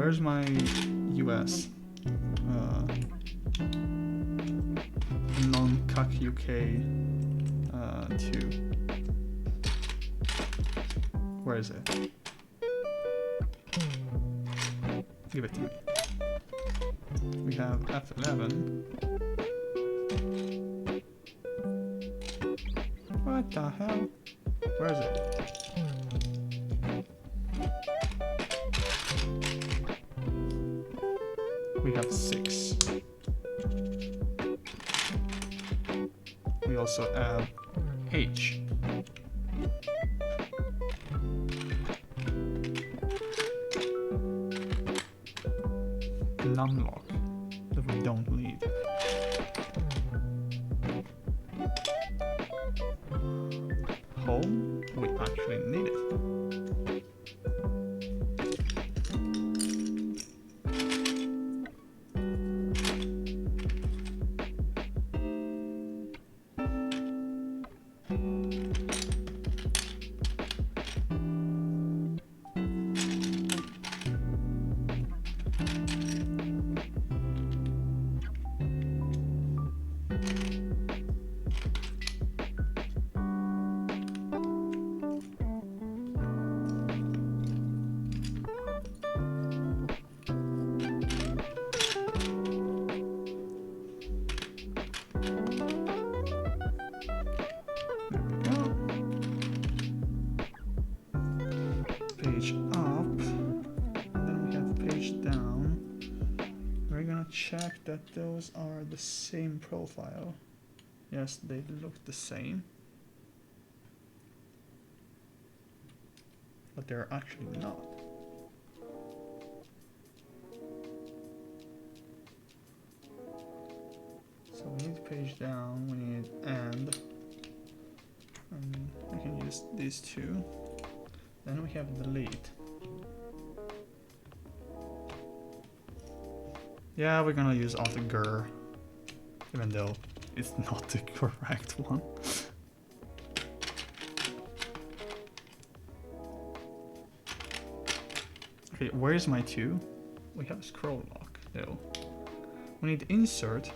where's my US? Non-cuck UK 2. Where is it? Give it to me. We have F11. What the hell? Where is it? We have 6. We also have H. Numlock that we don't need. Home, we actually need it. Page up, and then we have page down. We're gonna check that those are the same profile. Yes, they look the same, but they're actually not. So we need page down, we need and we can use these two. Then we have delete. Yeah, we're gonna use autoger, even though it's not the correct one. Okay, where's my 2? We have a scroll lock though. We need insert.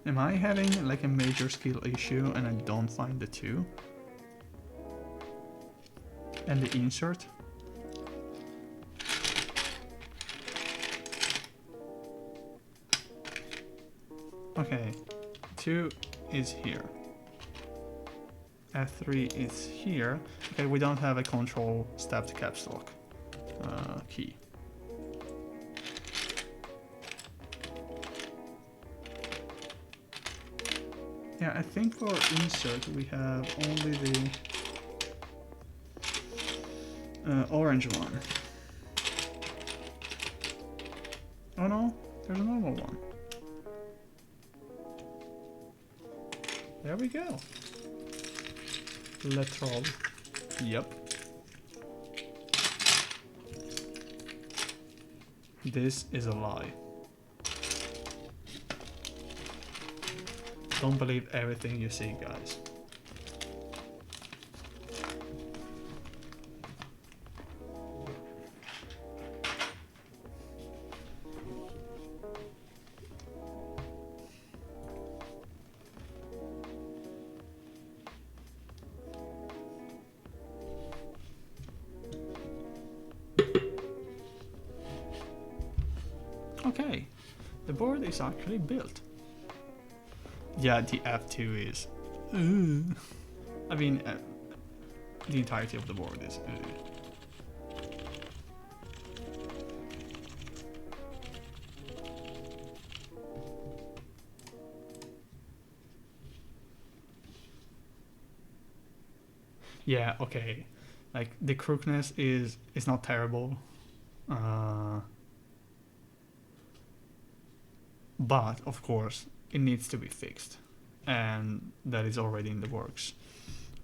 Am I having like a major skill issue and I don't find the 2? And the insert? Okay, 2 is here. F3 is here. Okay, we don't have a control stepped caps lock key. Yeah, I think for insert we have only the orange one. Oh no, there's a normal one. There we go. Lateral. Yep. This is a lie. Don't believe everything you see, guys. Okay, the board is actually built. Yeah, the F2 is. I mean, the entirety of the board is. Yeah, okay. Like the crookedness is not terrible. But of course it needs to be fixed, and that is already in the works.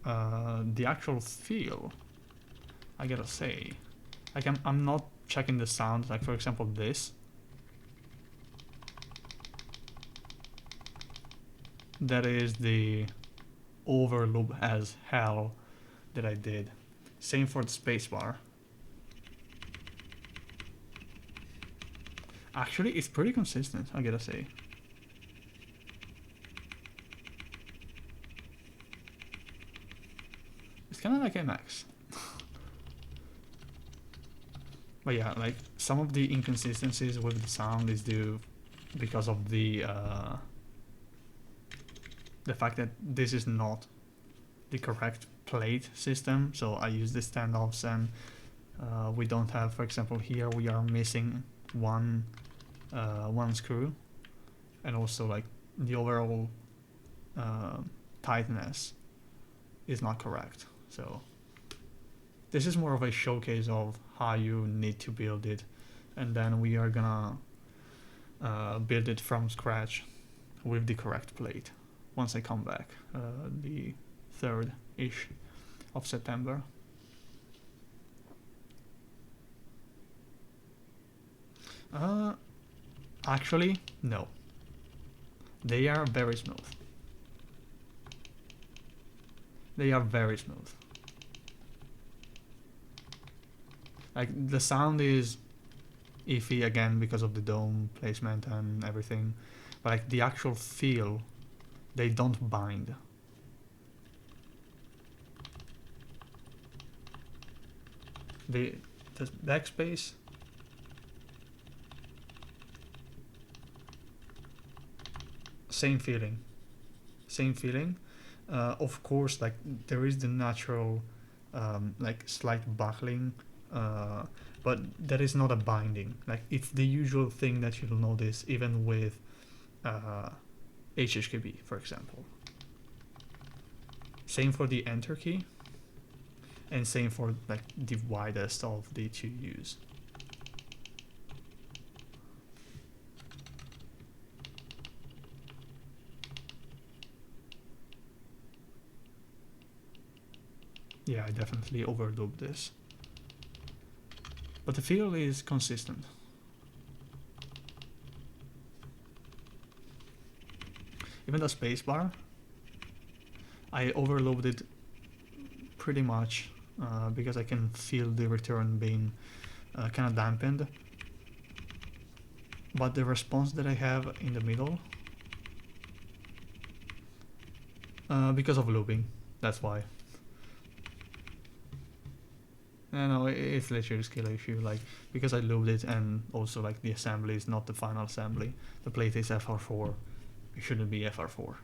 The actual feel, I gotta say, like I'm not checking the sound, like for example this. that is the overloop as hell that I did. Same for the spacebar. Actually, it's pretty consistent, I gotta say. It's kind of like MX. But yeah, like some of the inconsistencies with the sound is due because of the fact that this is not the correct plate system. So I use the standoffs, and we don't have, for example, here we are missing one screw, and also like the overall tightness is not correct. So this is more of a showcase of how you need to build it, and then we are gonna build it from scratch with the correct plate once I come back the 3rd-ish of September. Actually, no. They are very smooth. They are very smooth. Like the sound is iffy again because of the dome placement and everything, but like the actual feel, they don't bind. The backspace, same feeling. Of course, like there is the natural like slight buckling, but that is not a binding. Like it's the usual thing that you'll notice even with HHKB, for example. Same for the enter key, and same for like the widest of the two U's. Yeah, I definitely overlooped this. But the feel is consistent. Even the spacebar, I overlooped it pretty much because I can feel the return being kind of dampened. But the response that I have in the middle, because of looping, that's why. No, it's literally a skill issue, like, because I looped it, and also like the assembly is not the final assembly. The plate is FR4, it shouldn't be FR4.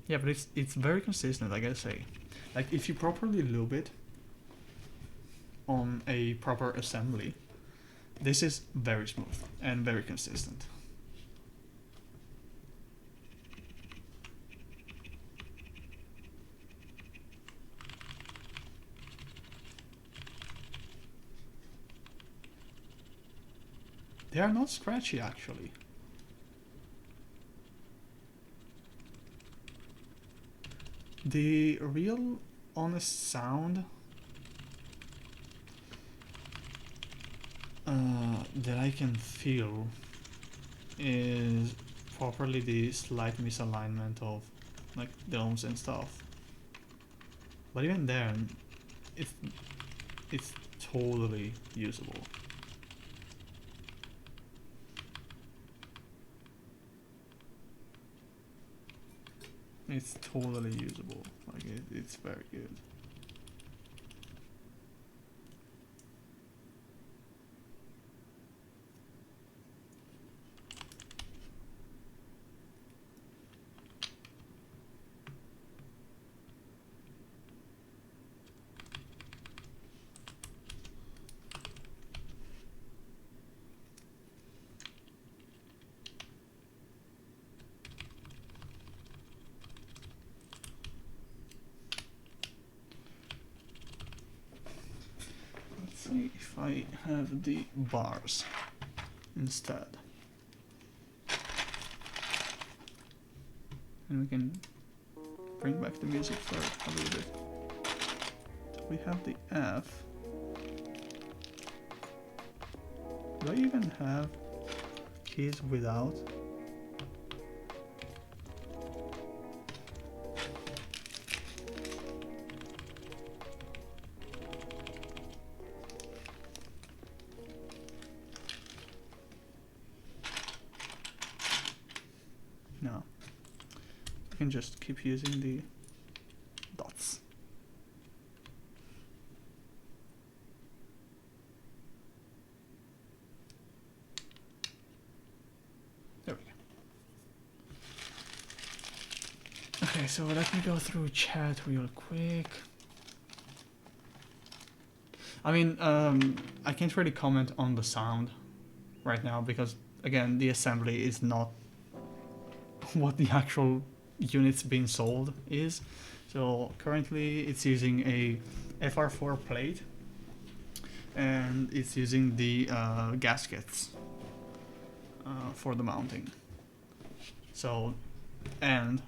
Yeah, but it's very consistent, I gotta say. Like, if you properly loop it on a proper assembly, this is very smooth and very consistent. They are not scratchy, actually. The real honest sound that I can feel is properly the slight misalignment of like domes and stuff. But even then, it's totally usable. It's totally usable. Like it's very good. See if I have the bars instead, and we can bring back the music for a little bit. So we have the F. Do I even have keys without I can just keep using the dots. There we go. Okay, so let me go through chat real quick. I mean, I can't really comment on the sound right now because, again, the assembly is not what the actual units being sold is. So currently it's using a FR4 plate and it's using the gaskets for the mounting. So, and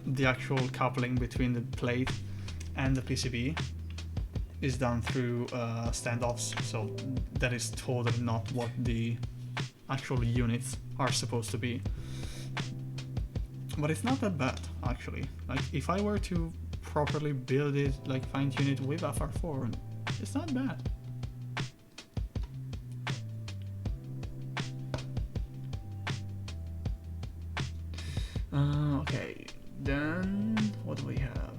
the actual coupling between the plate and the PCB is done through standoffs, so that is totally not what the actual units are supposed to be. But it's not that bad, actually. Like, if I were to properly build it, like fine-tune it with FR4, it's not bad. Okay, then what do we have?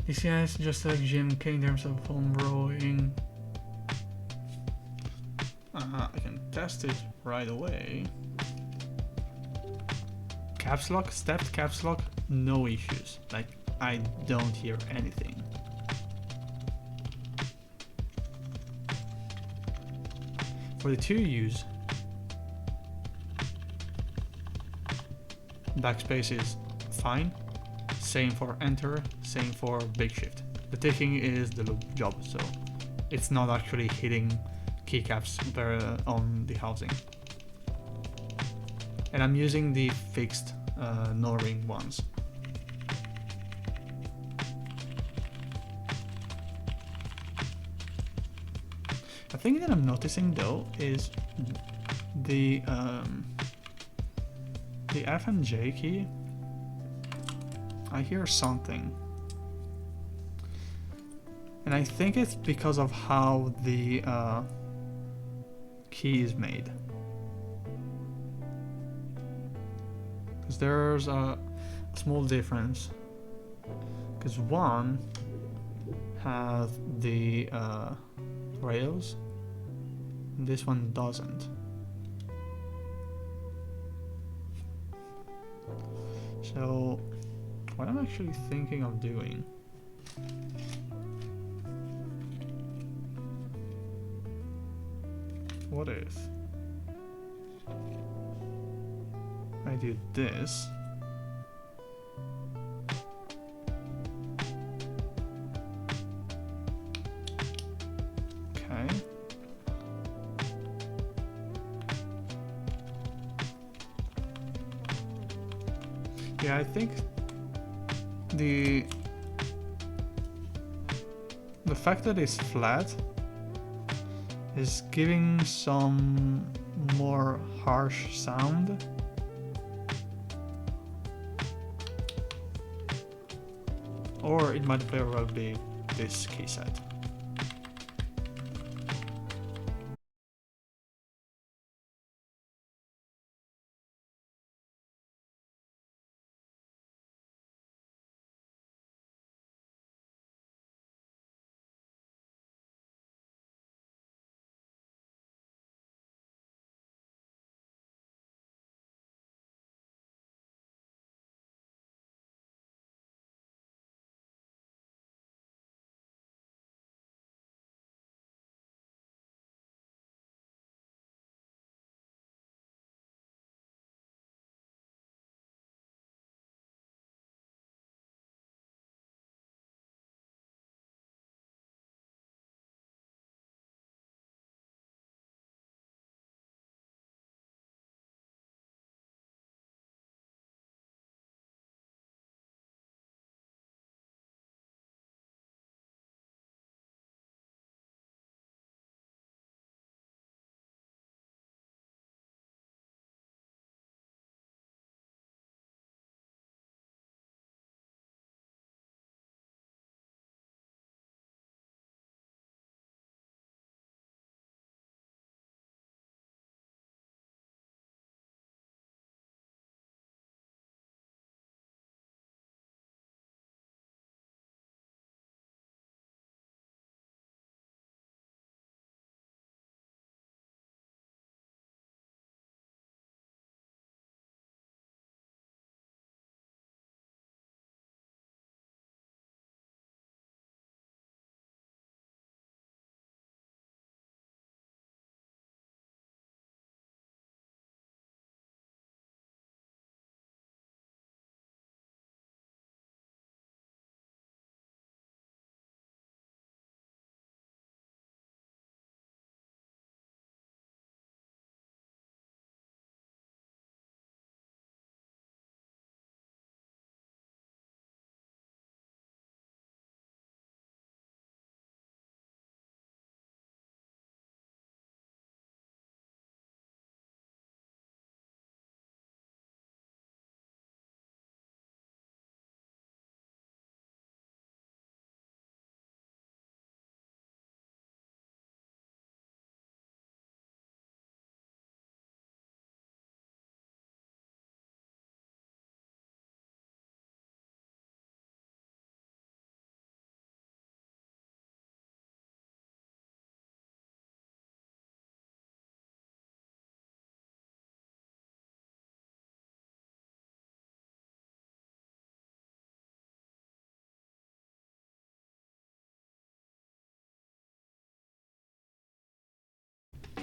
ECS just like GMK in terms of home rowing. I can test it right away. Caps lock, stepped caps lock, no issues. Like, I don't hear anything. For the 2Us, backspace is fine. Same for enter, same for big shift. The ticking is the loop job, so it's not actually hitting keycaps on the housing. And I'm using the fixed no ring ones. The thing that I'm noticing though is the F and J key. I hear something, and I think it's because of how the key is made. Because there's a small difference. Because one has the rails, and this one doesn't. So what I'm actually thinking of doing what if I do this? Okay. Yeah, I think the fact that it's flat is giving some more harsh sound. Or it might very well be this key set.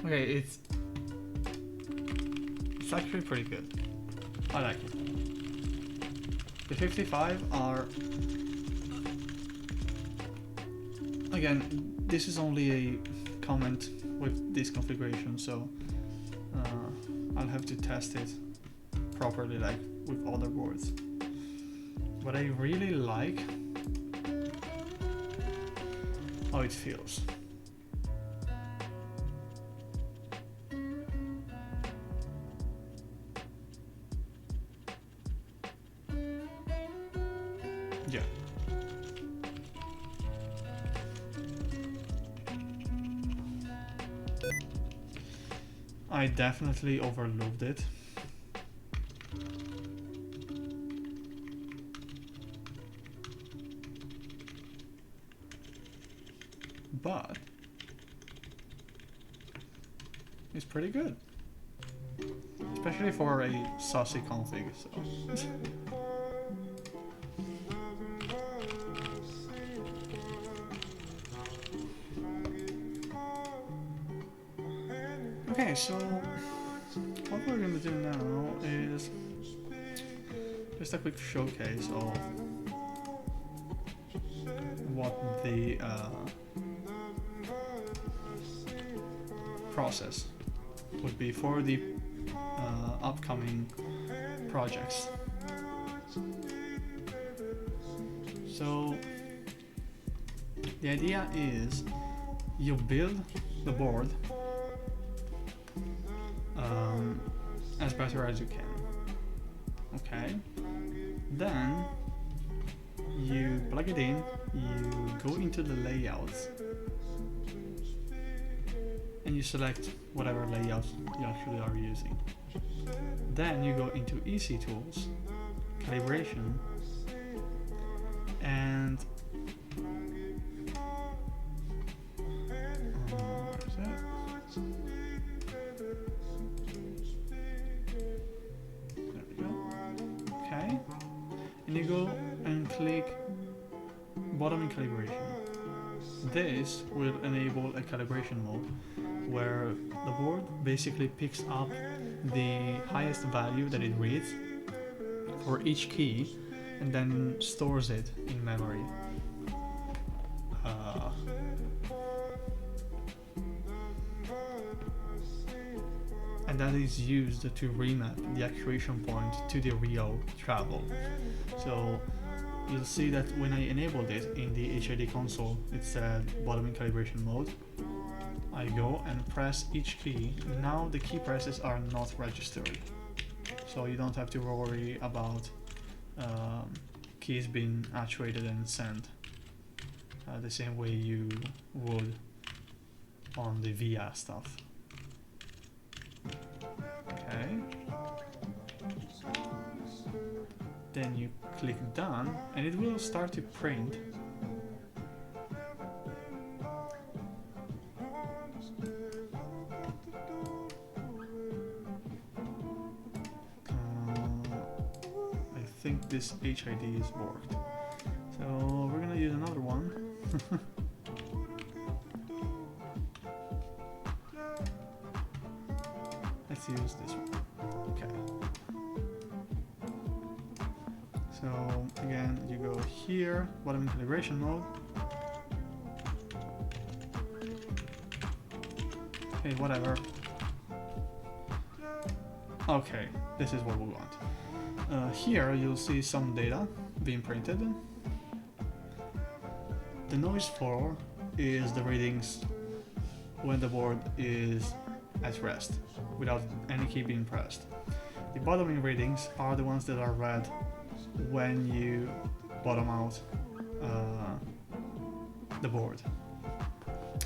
Okay, it's actually pretty good. I like it. The 55 are, again, this is only a comment with this configuration, so I'll have to test it properly like with other boards. But I really like how it feels. Yeah. I definitely overlooked it. But it's pretty good. Especially for a saucy config, so. Okay, so what we're gonna do now is just a quick showcase of what the process would be for the upcoming projects. So the idea is you build the board as better as you can. Okay, then you plug it in, you go into the layouts, and you select whatever layout you actually are using. Then you go into EC Tools, Calibration, and there we go. Okay, and you go and click Bottoming Calibration. This will enable a calibration mode where the board basically picks up the highest value that it reads for each key and then stores it in memory. And that is used to remap the actuation point to the real travel. So you'll see that when I enabled it in the HID console, it said bottoming calibration mode. I go and press each key. Now the key presses are not registered, so you don't have to worry about keys being actuated and sent the same way you would on the VIA stuff. Okay. Then you click done and it will start to print. I think this HID is worked. So we're gonna use another one. Let's use this one. Okay. So again, you go here, bottom calibration mode. Okay, whatever. Okay, this is what we want. Here you'll see some data being printed. The noise floor is the readings when the board is at rest, without any key being pressed. The bottoming readings are the ones that are read when you bottom out the board.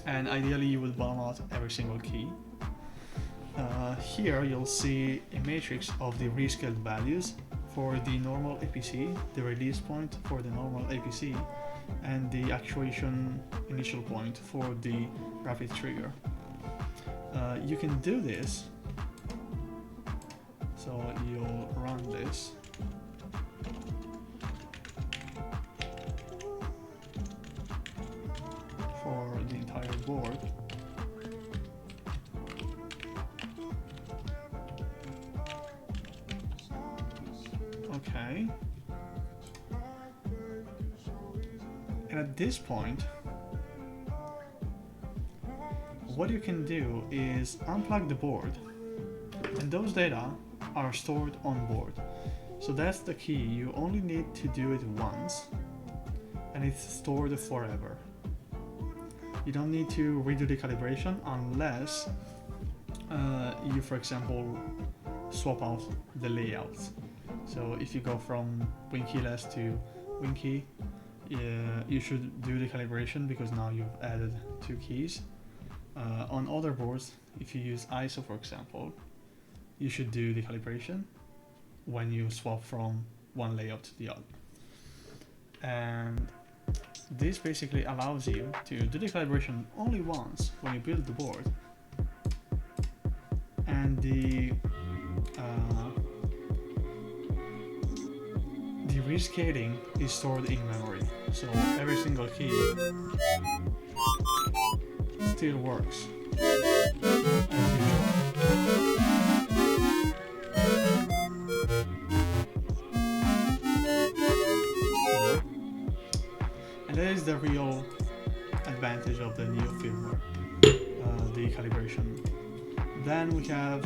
And ideally you would bottom out every single key. Here you'll see a matrix of the rescaled values for the normal APC, the release point for the normal APC, and the actuation initial point for the rapid trigger. You can do this, so you'll run this. For the entire board. manually. And at this point, what you can do is unplug the board, and those data are stored on board. So that's the key. You only need to do it once, and it's stored forever. You don't need to redo the calibration unless you, for example, swap out the layouts. So if you go from WinKeyless to WinKey, you should do the calibration because now you've added 2 keys. On other boards, if you use ISO, for example, you should do the calibration when you swap from one layout to the other. And this basically allows you to do the calibration only once when you build the board, and the rescaling is stored in memory, so every single key still works as usual. And that is the real advantage of the new firmware, the calibration. Then we have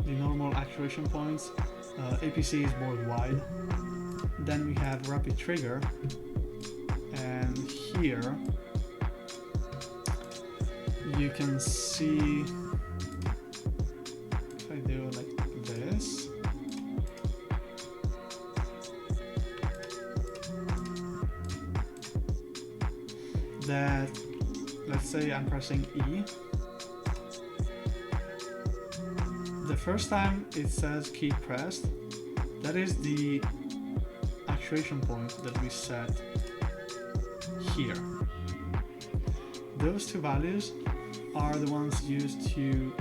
the normal actuation points. APC is board wide. Then we have rapid trigger, and here you can see, if I do it like this, that, let's say I'm pressing E. The first time it says key pressed, that is the actuation point that we set here. Those 2 values are the ones used to,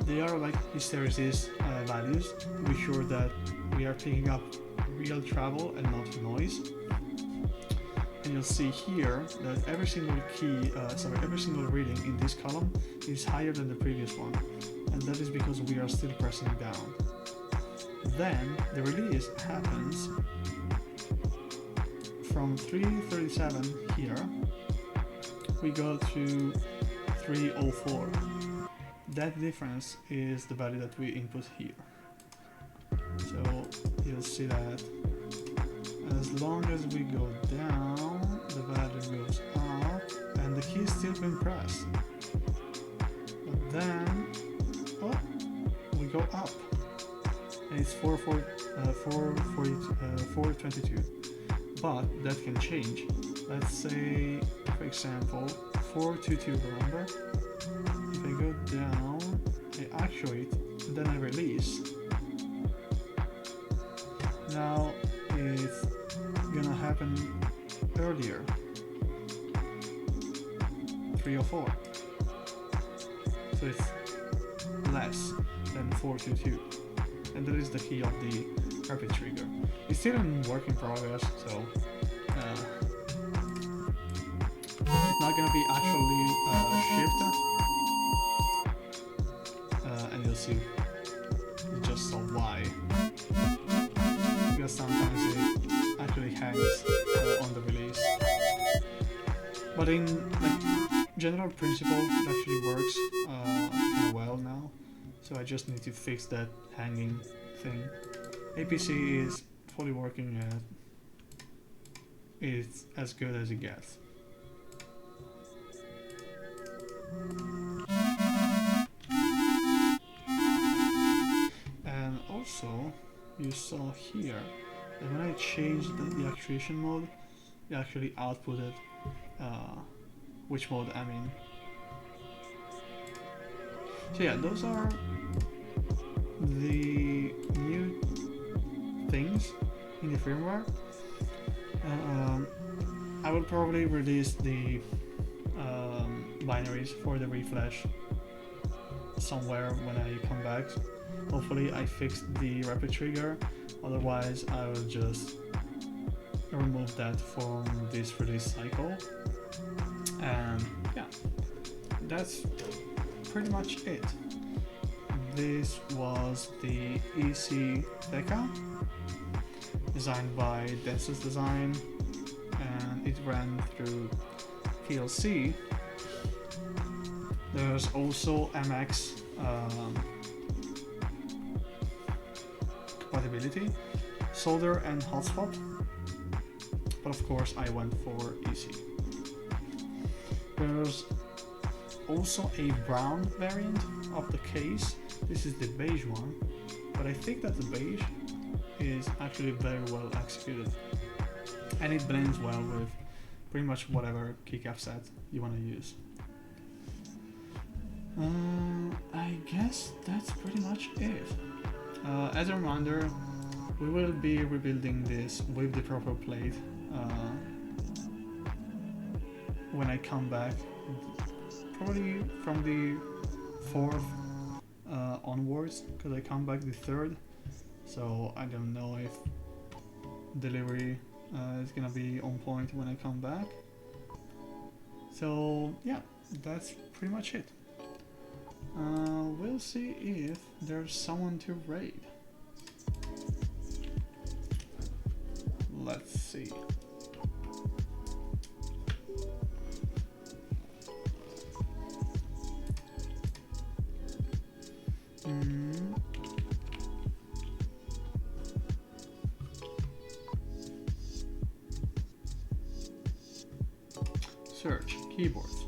they are like hysteresis values to be sure that we are picking up real travel and not noise. And you'll see here that every single key, every single reading in this column is higher than the previous one, and that is because we are still pressing down. Then the release happens from 337 here, we go to 304. That difference is the value that we input here. So you'll see that as long as we go down, the value goes up, and the key is still being pressed. But then, we go up, and it's 422. But that can change. Let's say, for example, 422, remember? If I go down, I actuate, and then I release. Now it's gonna happen earlier, 304. So it's less than 422. And that is the key of the rapid trigger. It's still in work in progress, so it's not gonna be actually shipped, and you'll see just saw why. Because sometimes it actually hangs on the release. But in like general principle, it actually works kind of well now. So I just need to fix that hanging thing. APC is fully working and it's as good as it gets. And also, you saw here that when I changed the actuation mode, it actually outputted which mode I'm in. So yeah, those are the new things in the firmware. I will probably release the binaries for the reflash somewhere when I come back. Hopefully I fixed the rapid trigger, otherwise I will just remove that from this release cycle. And yeah, that's pretty much it. This was the EC Theca. designed by Densus Design, and it ran through PLC. There's also MX compatibility, solder and hotspot, but of course I went for EC. There's also a brown variant of the case. This is the beige one, but I think that the beige is actually very well executed, and it blends well with pretty much whatever keycap set you want to use. I guess that's pretty much it. As a reminder, we will be rebuilding this with the proper plate when I come back, probably from the 4th onwards, because I come back the 3rd, so I don't know if delivery is gonna be on point when I come back. So yeah, that's pretty much it. We'll see if there's someone to raid. Let's see. Search keyboards.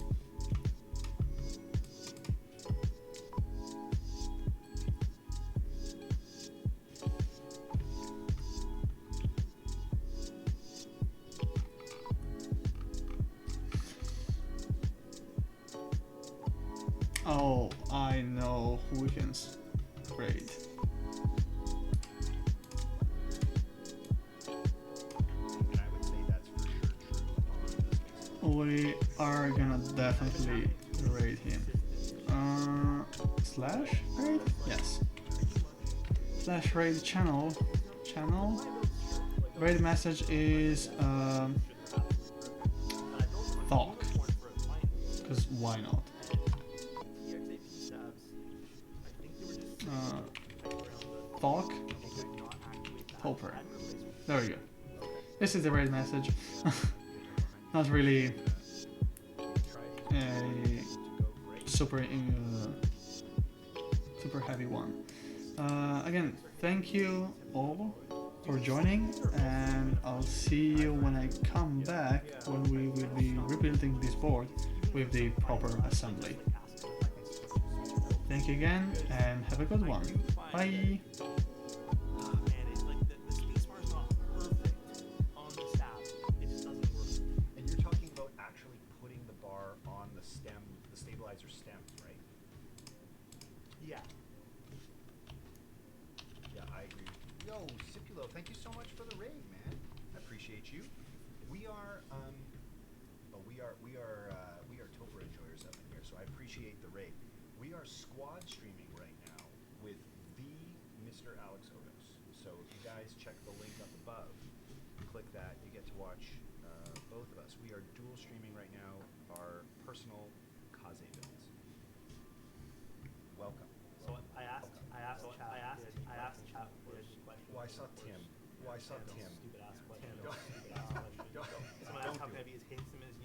Oh, I know who we can raid. And I would say that's for sure true. We are gonna definitely raid him. Slash raid? Yes. Slash raid channel. Raid message is Theca. Because why not? Theca Hopper. There we go. This is the raid message. Not really a super heavy one. Again, thank you all for joining, and I'll see you when I come back, when we will be rebuilding this board with the proper assembly. Thank you again, and have a good one. Bye! Stem, right? Yeah. Yeah, I agree. Yo, Sipulo, thank you so much for the raid, man. I appreciate you. We are Topra enjoyers up in here, so I appreciate the raid. We are squad streaming right now with the Mr. Alex Odos. So if you guys check the link up above, click that, you get to watch both of us. We are dual streaming right now our personal Kaze builds. Welcome. So I asked chat this question. Well, I saw Tim. Stupid ass question. Someone asked how heavy his Hinson is.